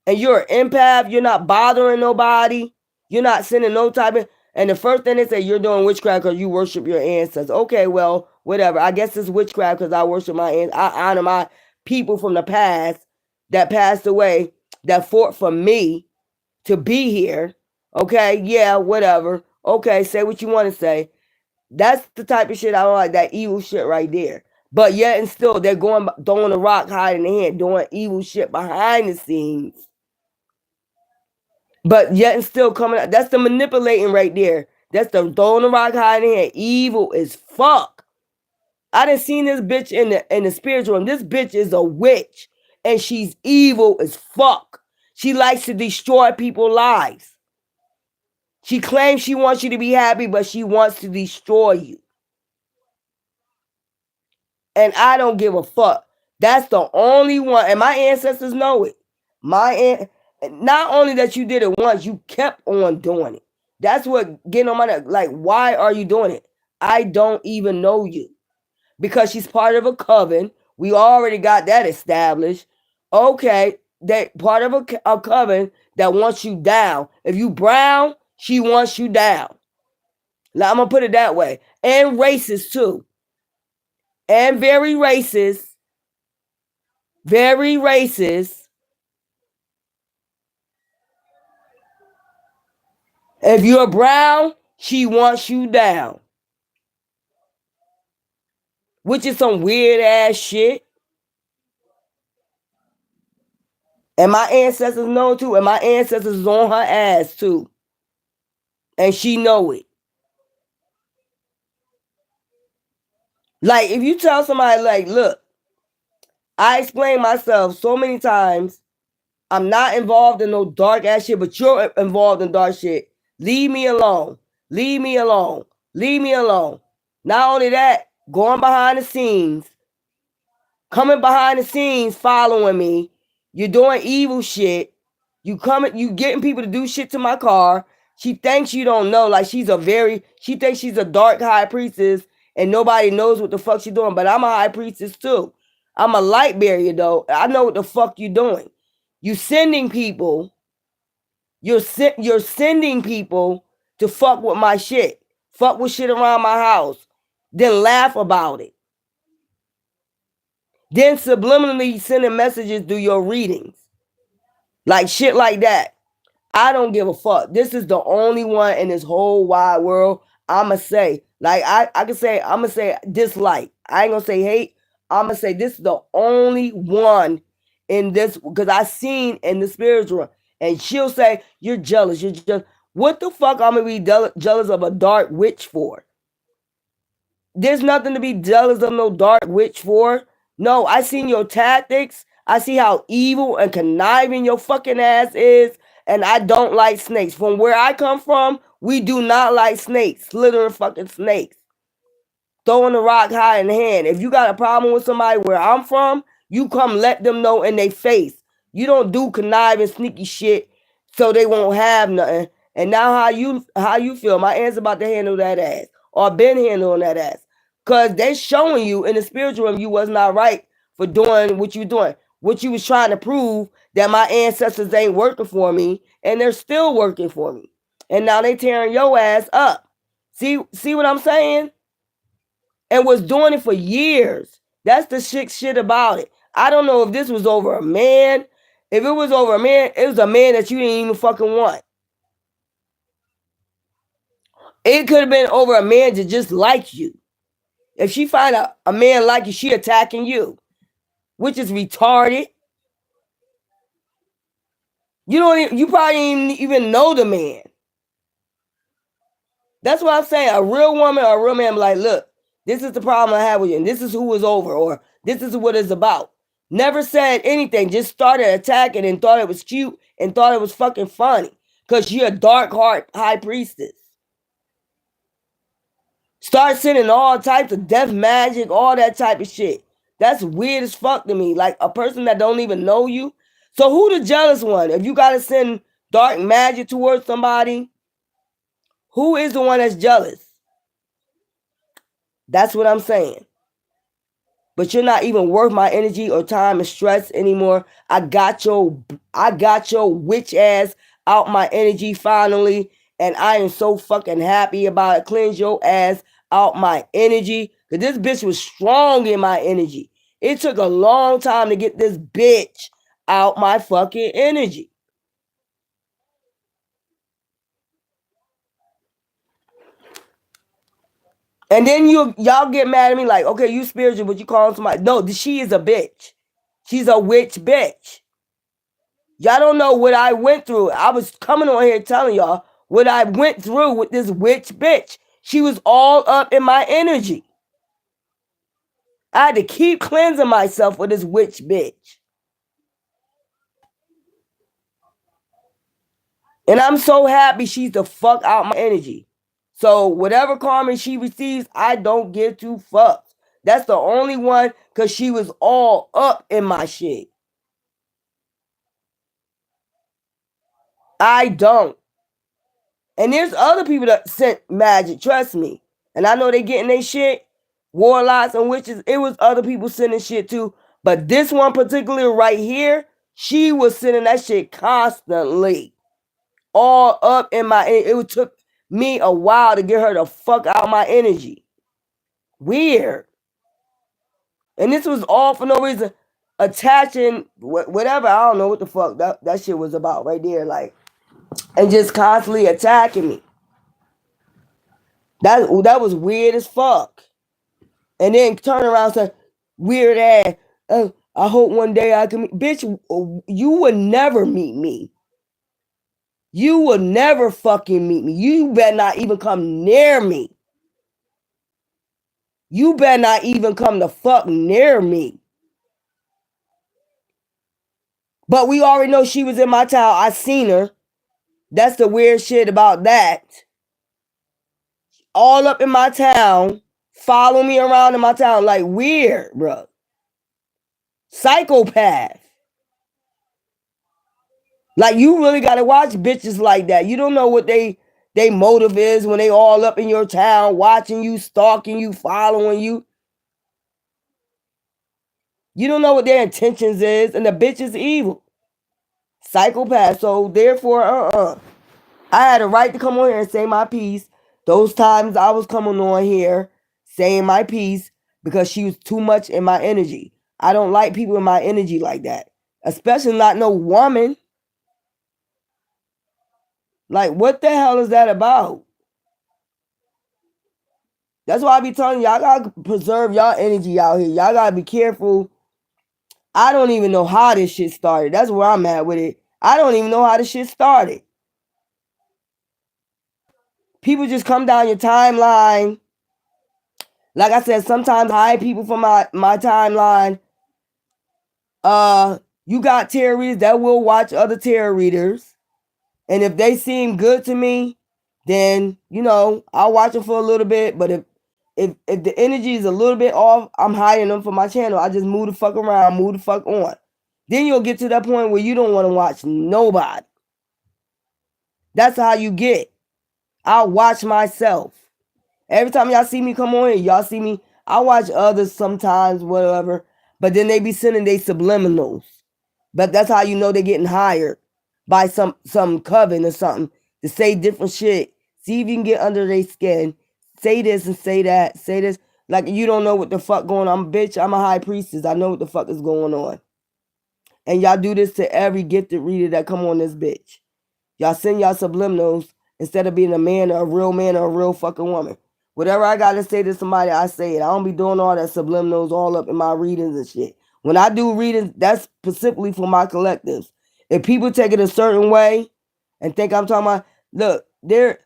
and you're an empath. You're not bothering nobody. You're not sending no type of. And the first thing they say, you're doing witchcraft because you worship your ancestors. Okay, well, whatever. I guess it's witchcraft because I worship my ancestors. I honor my people from the past that passed away, that fought for me to be here. Okay, yeah, whatever. Okay, say what you want to say. That's the type of shit I don't like, that evil shit right there. But yet and still, they're going throwing the rock, hiding their hand, doing evil shit behind the scenes. But yet and still coming out. That's the manipulating right there. That's the throwing the rock, hiding their hand. Evil as fuck. I done seen this bitch in the spiritual realm. This bitch is a witch, and she's evil as fuck. She likes to destroy people's lives. She claims she wants you to be happy, but she wants to destroy you. And I don't give a fuck. That's the only one, and my ancestors know it. Not only that you did it once, you kept on doing it. That's what getting on my neck. Like, why are you doing it? I don't even know you. Because she's part of a coven. We already got that established. Okay, that part of a coven that wants you down. If you brown, she wants you down. Now, I'm gonna put it that way. And racist too. And very racist. Very racist. If you're brown, she wants you down. Which is some weird ass shit. And my ancestors know too. And my ancestors is on her ass too. And she know it. Like, if you tell somebody, like, look, I explain myself so many times. I'm not involved in no dark ass shit, but you're involved in dark shit. Leave me alone. Leave me alone. Leave me alone. Not only that, going behind the scenes, coming behind the scenes, following me. You're doing evil shit. You getting people to do shit to my car. She thinks you don't know. Like, she thinks she's a dark high priestess and nobody knows what the fuck she's doing. But I'm a high priestess too. I'm a light barrier though. I know what the fuck you're doing. You sending people. You're sending people to fuck with my shit. Fuck with shit around my house. Then laugh about it. Then subliminally sending messages through your readings. Like shit like that. I don't give a fuck. This is the only one in this whole wide world. I'ma say. Like I'ma say dislike. I ain't gonna say hate. I'ma say this is the only one in this, because I seen in the spiritual. And she'll say, you're jealous. You're just what the fuck I'm gonna be jealous of a dark witch for? There's nothing to be jealous of no dark witch for. No, I seen your tactics. I see how evil and conniving your fucking ass is. And I don't like snakes. From where I come from, we do not like snakes. Slithering fucking snakes. Throwing the rock high in the hand. If you got a problem with somebody where I'm from, you come let them know in their face. You don't do conniving, sneaky shit so they won't have nothing. And now how you feel? My aunt's about to handle that ass. Or been handling that ass. Cause they showing you in the spiritual realm you was not right for doing what you doing. What you was trying to prove that my ancestors ain't working for me, and they're still working for me. And now they tearing your ass up. See what I'm saying? And was doing it for years. That's the shit about it. I don't know if this was over a man. If it was over a man, it was a man that you didn't even fucking want. It could have been over a man that just like you. If she find a man like you, she attacking you, which is retarded. You probably even know the man. That's what I'm saying. A real woman or a real man be like, look, this is the problem I have with you, and this is who is over, or this is what it's about. Never said anything, just started attacking and thought it was cute and thought it was fucking funny. Because you're a dark heart high priestess. Start sending all types of death magic, all that type of shit. That's weird as fuck to me. Like a person that don't even know you. So who the jealous one? If you gotta send dark magic towards somebody, who is the one that's jealous? That's what I'm saying. But you're not even worth my energy or time and stress anymore. I got your witch ass out my energy finally. And I am so fucking happy about it. Cleanse your ass out my energy. Because this bitch was strong in my energy. It took a long time to get this bitch out my fucking energy. And then y'all get mad at me like, okay, you spiritual, but you calling somebody. No, she is a bitch. She's a witch bitch. Y'all don't know what I went through. I was coming on here telling y'all what I went through with this witch bitch. She was all up in my energy. I had to keep cleansing myself with this witch bitch. And I'm so happy she's the fuck out my energy. So whatever karma she receives, I don't give two fucks. That's the only one because she was all up in my shit. I don't. And there's other people that sent magic, trust me. And I know they getting their shit. Warlocks and witches, it was other people sending shit too. But this one particular right here, she was sending that shit constantly. All up in my, it took me a while to get her the fuck out of my energy. Weird. And this was all for no reason. Attaching whatever, I don't know what the fuck that shit was about right there. Like, and just constantly attacking me. That was weird as fuck. And then turn around and say, weird ass. I hope one day I can meet. Bitch, you would never meet me. You will never fucking meet me. You better not even come near me. You better not even come the fuck near me. But we already know she was in my town. I seen her. That's the weird shit about that. All up in my town. Follow me around in my town. Like weird, bro. Psychopath. Like you really gotta watch bitches like that. You don't know what they motive is when they all up in your town, watching you, stalking you, following you. You don't know what their intentions is, and the bitch is evil. Psychopath. So therefore, I had a right to come on here and say my piece. Those times I was coming on here saying my piece because she was too much in my energy. I don't like people in my energy like that. Especially not no woman. Like, what the hell is that about? That's why I be telling y'all gotta preserve y'all energy out here. Y'all gotta be careful. I don't even know how this shit started. That's where I'm at with it. I don't even know how this shit started. People just come down your timeline. Like I said, sometimes I hide people from my timeline. You got tarot readers that will watch other tarot readers. And if they seem good to me, then, I'll watch them for a little bit. But if the energy is a little bit off, I'm hiding them from my channel. I just move the fuck around, move the fuck on. Then you'll get to that point where you don't want to watch nobody. That's how you get. I'll watch myself. Every time y'all see me come on here, y'all see me. I watch others sometimes, whatever. But then they be sending they subliminals. But that's how you know they're getting hired by some coven or something to say different shit. See if you can get under their skin. Say this and say that. Say this. Like you don't know what the fuck going on. Bitch, I'm a high priestess. I know what the fuck is going on. And y'all do this to every gifted reader that come on this bitch. Y'all send y'all subliminals instead of being a man or a real fucking woman. Whatever I gotta say to somebody, I say it. I don't be doing all that subliminals all up in my readings and shit. When I do readings, that's specifically for my collectives. If people take it a certain way and think I'm talking about, look, there's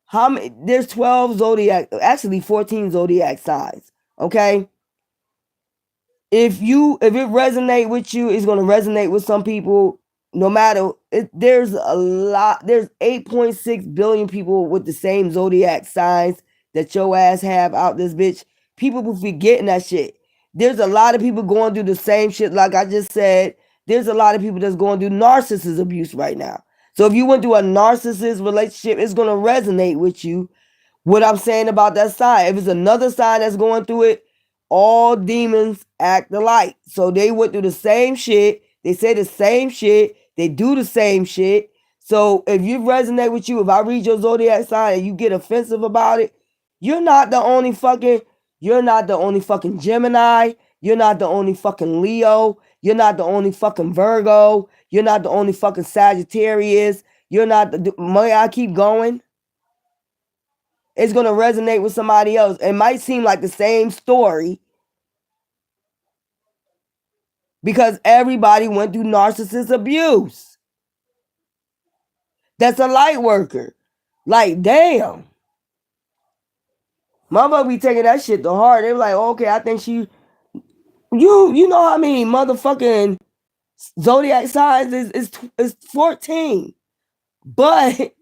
12 zodiac, actually 14 zodiac signs. Okay. If it resonate with you, it's gonna resonate with some people. No matter there's 8.6 billion people with the same zodiac signs that your ass have out this bitch. People will be getting that shit. There's a lot of people going through the same shit, like I just said. There's a lot of people that's going through narcissist abuse right now. So if you went through a narcissist relationship, it's gonna resonate with you. What I'm saying about that sign. If it's another sign that's going through it, all demons act alike. So they went through the same shit. They say the same shit. They do the same shit. So if you resonate with you, if I read your zodiac sign and you get offensive about it, you're not the only fucking Gemini. You're not the only fucking Leo. You're not the only fucking Virgo. You're not the only fucking Sagittarius. You're not the, may I keep going? it's going to resonate with somebody else. It might seem like the same story because everybody went through narcissist abuse. That's a light worker. Like, damn. Motherfucker be taking that shit to heart. They were like, okay, I think she, you know how many motherfucking zodiac signs is 14. But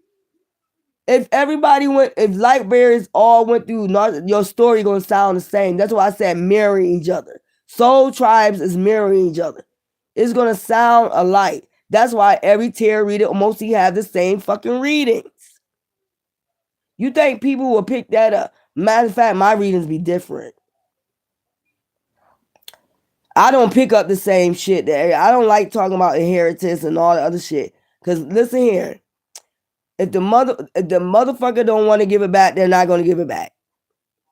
if everybody went, if light bearers all went through, your story gonna sound the same. That's why I said mirroring each other. Soul tribes is mirroring each other. It's gonna sound alike. That's why every tarot reader mostly have the same fucking readings. You think people will pick that up? Matter of fact, my readings be different. I don't pick up the same shit. I don't like talking about inheritance and all the other shit. Cause listen here, if the motherfucker don't want to give it back, they're not gonna give it back.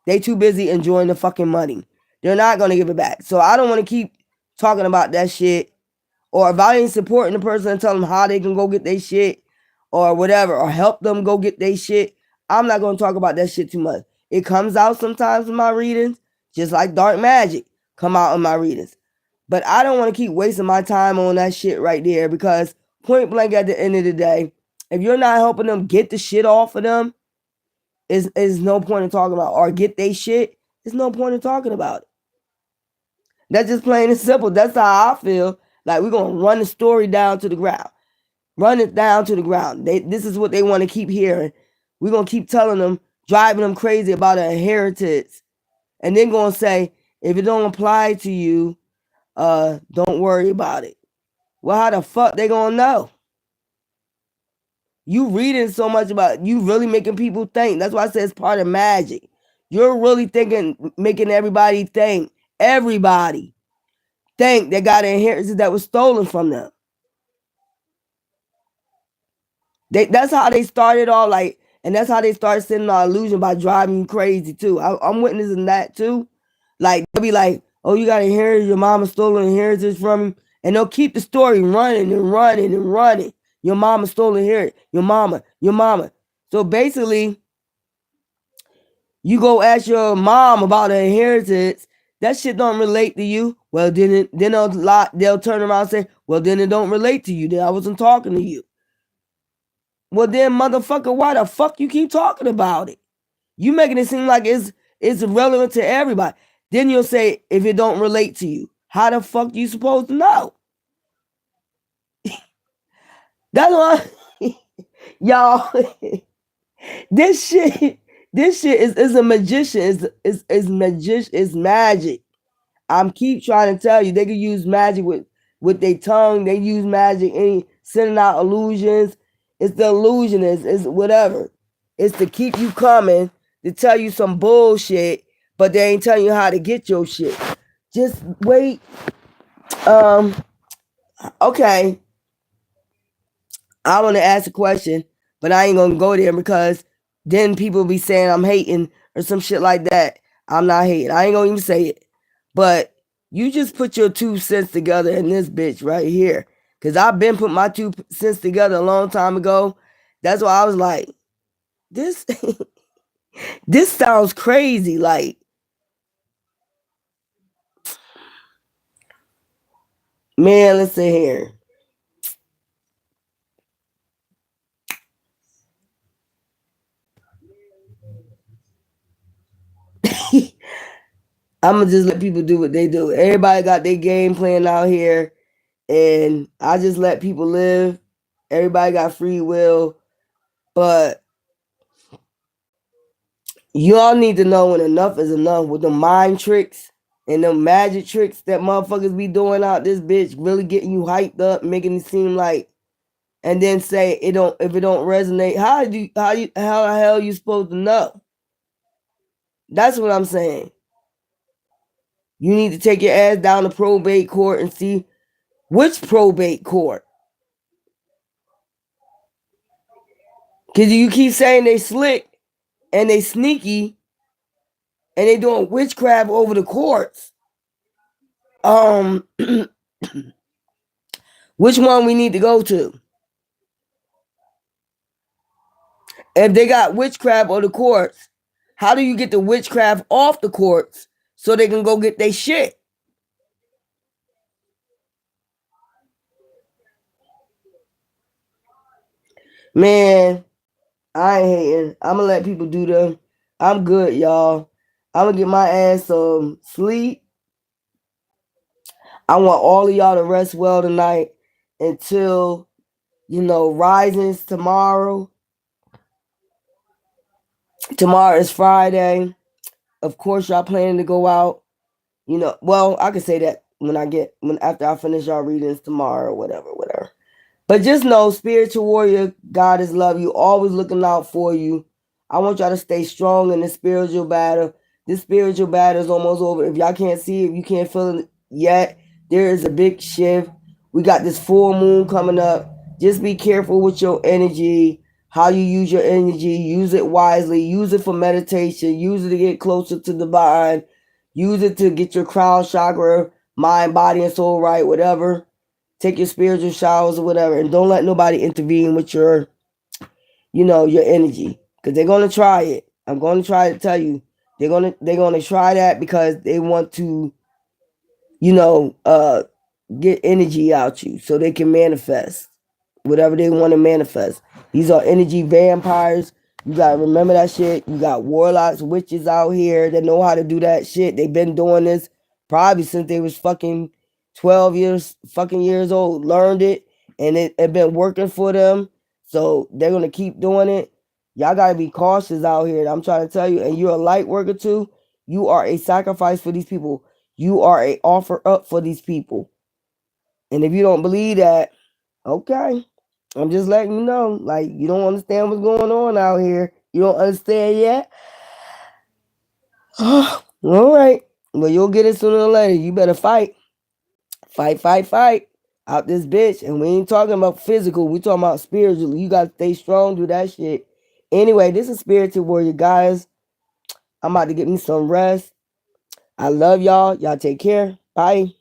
They too busy enjoying the fucking money. They're not gonna give it back. So I don't want to keep talking about that shit. Or if I ain't supporting the person and tell them how they can go get their shit or whatever, or help them go get their shit, I'm not gonna talk about that shit too much. It comes out sometimes in my readings, just like dark magic come out in my readings. But I don't want to keep wasting my time on that shit right there because point blank at the end of the day, if you're not helping them get the shit off of them, is no point in talking about, or get they shit, there's no point in talking about it. That's just plain and simple. That's how I feel. Like we're gonna run the story down to the ground. Run it down to the ground. This is what they want to keep hearing. We're gonna keep telling them, driving them crazy about an inheritance, and then gonna say, if it don't apply to you, don't worry about it. Well, how the fuck they gonna know? You reading so much about, you really making people think. That's why I say it's part of magic. You're really thinking, making everybody think they got an inheritance that was stolen from them. That's how they started off, like, and that's how they started sending our illusion by driving you crazy too. I'm witnessing that too. Like they'll be like, "Oh, you got to inherit, your mama stole an inheritance from you," and they'll keep the story running and running and running. Your mama stole an inheritance. Your mama. So basically, you go ask your mom about an inheritance. That shit don't relate to you. Well, then they'll turn around and say, "Well, then it don't relate to you. Then I wasn't talking to you." Well, then, motherfucker, why the fuck you keep talking about it? You making it seem like it's relevant to everybody. Then you'll say, if it don't relate to you, how the fuck you supposed to know? That's why, y'all, this shit is a magician. It's magic. I'm keep trying to tell you, they can use magic with their tongue. They use magic in sending out illusions. It's the illusionist. It's whatever. It's to keep you coming, to tell you some bullshit, but they ain't telling you how to get your shit. Just wait. Okay. I want to ask a question, but I ain't gonna go there because then people be saying I'm hating or some shit like that. I'm not hating. I ain't gonna even say it. But you just put your 2 cents together in this bitch right here. Cause I've been putting my 2 cents together a long time ago. That's why I was like, this this sounds crazy. Like, man, listen here. I'm gonna just let people do what they do. Everybody got their game plan out here, and I just let people live. Everybody got free will, but you all need to know when enough is enough with the mind tricks and the magic tricks that motherfuckers be doing out this bitch, really getting you hyped up, making it seem like, and then say it don't, if it don't resonate. How the hell you supposed to know? That's what I'm saying. You need to take your ass down to probate court and see which probate court. Cause you keep saying they slick and they sneaky and they doing witchcraft over the courts. Which one we need to go to? If they got witchcraft over the courts, How do you get the witchcraft off the courts so they can go get their shit? Man, I ain't hating. I'm gonna let people do them. I'm good, y'all. I'm gonna get my ass some sleep. I want all of y'all to rest well tonight until, risings tomorrow. Tomorrow is Friday. Of course, y'all planning to go out. Well, I can say that when after I finish y'all readings tomorrow, whatever. But just know, spiritual warrior, God is love you, always looking out for you. I want y'all to stay strong in the spiritual battle. This spiritual battle is almost over. If y'all can't see it, if you can't feel it yet, there is a big shift. We got this full moon coming up. Just be careful with your energy, how you use your energy. Use it wisely. Use it for meditation. Use it to get closer to the divine. Use it to get your crown chakra, mind, body, and soul right, whatever. Take your spiritual showers or whatever, and don't let nobody intervene with your energy, because they're gonna try it. I'm gonna try to tell you, they're gonna try that because they want to, you know, uh, get energy out you so they can manifest whatever they want to manifest. These are energy vampires. You gotta remember that shit. You got warlocks, witches out here that know how to do that shit. They've been doing this probably since they was fucking 12 years old. Learned it, and it been working for them. So they're gonna keep doing it. Y'all gotta be cautious out here. I'm trying to tell you. And you're a light worker too. You are a sacrifice for these people. You are a offer up for these people. And if you don't believe that, okay. I'm just letting you know. Like, you don't understand what's going on out here. You don't understand yet? All right. Well, you'll get it sooner or later. You better fight. Fight, fight, fight. Out this bitch. And we ain't talking about physical. We talking about spiritual. You got to stay strong, do that shit. Anyway, this is Spiritual Warrior, guys. I'm about to get me some rest. I love y'all. Y'all take care. Bye.